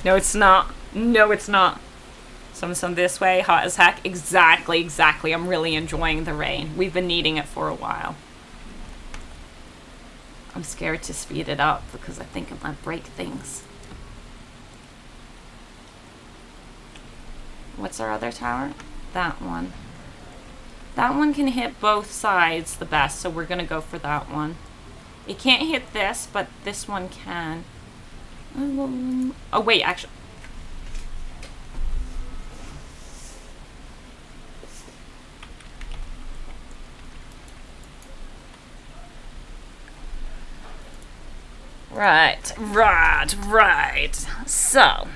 No, it's not. No, it's not. Some this way, hot as heck. Exactly. I'm really enjoying the rain. We've been needing it for a while. I'm scared to speed it up because I think it might break things. What's our other tower? That one. That one can hit both sides the best, so we're gonna go for that one. It can't hit this, but this one can. Oh, wait, actually. Right. So.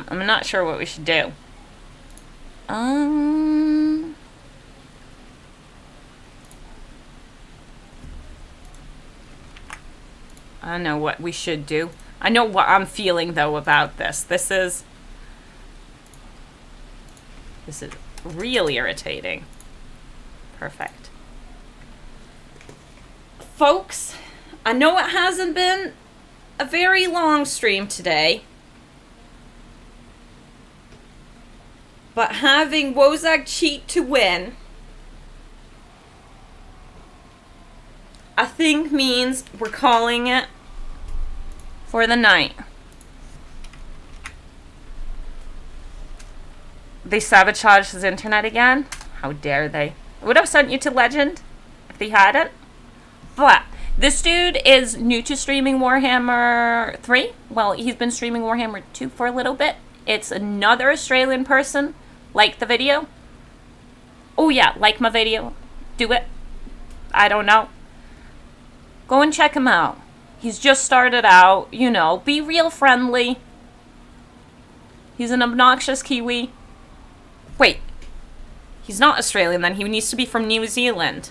I'm not sure what we should do. I know what we should do. I know what I'm feeling, though, about this. This is really irritating. Perfect. Folks, I know it hasn't been a very long stream today, but having Wozag cheat to win, I think means we're calling it for the night. They sabotaged his internet again? How dare they? I would have sent you to Legend if they hadn't. But this dude is new to streaming Warhammer 3. Well, he's been streaming Warhammer 2 for a little bit. It's another Australian person. Like the video? Oh yeah, like my video. Do it. I don't know. Go and check him out. He's just started out, you know, be real friendly. He's an obnoxious Kiwi. Wait, he's not Australian then. He needs to be from New Zealand.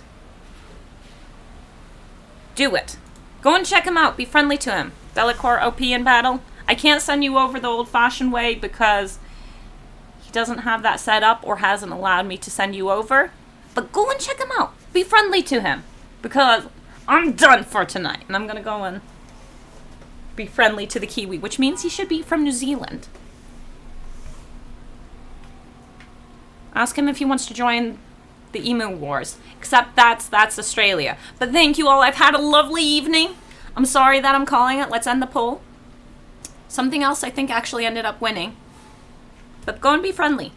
Do it. Go and check him out. Be friendly to him. Bellicor OP in battle. I can't send you over the old-fashioned way because he doesn't have that set up or hasn't allowed me to send you over. But go and check him out. Be friendly to him because I'm done for tonight. And I'm going to go and be friendly to the Kiwi, which means he should be from New Zealand. Ask him if he wants to join the Emu Wars. Except that's Australia. But thank you all. I've had a lovely evening. I'm sorry that I'm calling it. Let's end the poll. Something else I think actually ended up winning. But go and be friendly.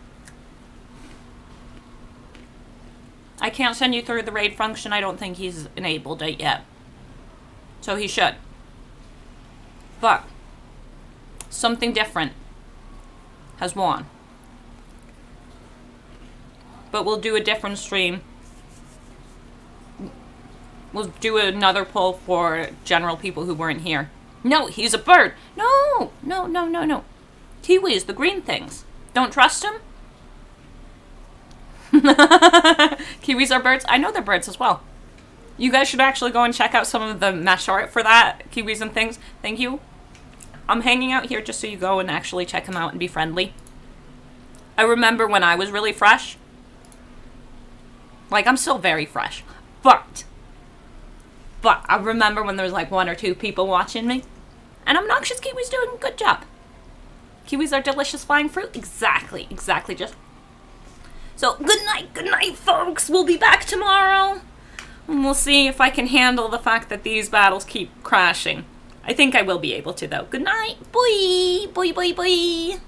I can't send you through the raid function. I don't think he's enabled it yet. So he should. But something different has won. But we'll do a different stream. We'll do another poll for general people who weren't here. No, he's a bird. No. Kiwis, the green things. Don't trust him? Kiwis are birds. I know they're birds as well. You guys should actually go and check out some of the mesh art for that. Kiwis and things. Thank you. I'm hanging out here just so you go and actually check them out and be friendly. I remember when I was really fresh. Like, I'm still very fresh. But I remember when there was like 1 or 2 people watching me. And Obnoxious Kiwi's doing a good job. Kiwis are delicious flying fruit. Exactly. So good night, folks. We'll be back tomorrow. And we'll see if I can handle the fact that these battles keep crashing. I think I will be able to, though. Good night. Bye. Bye, bye, bye.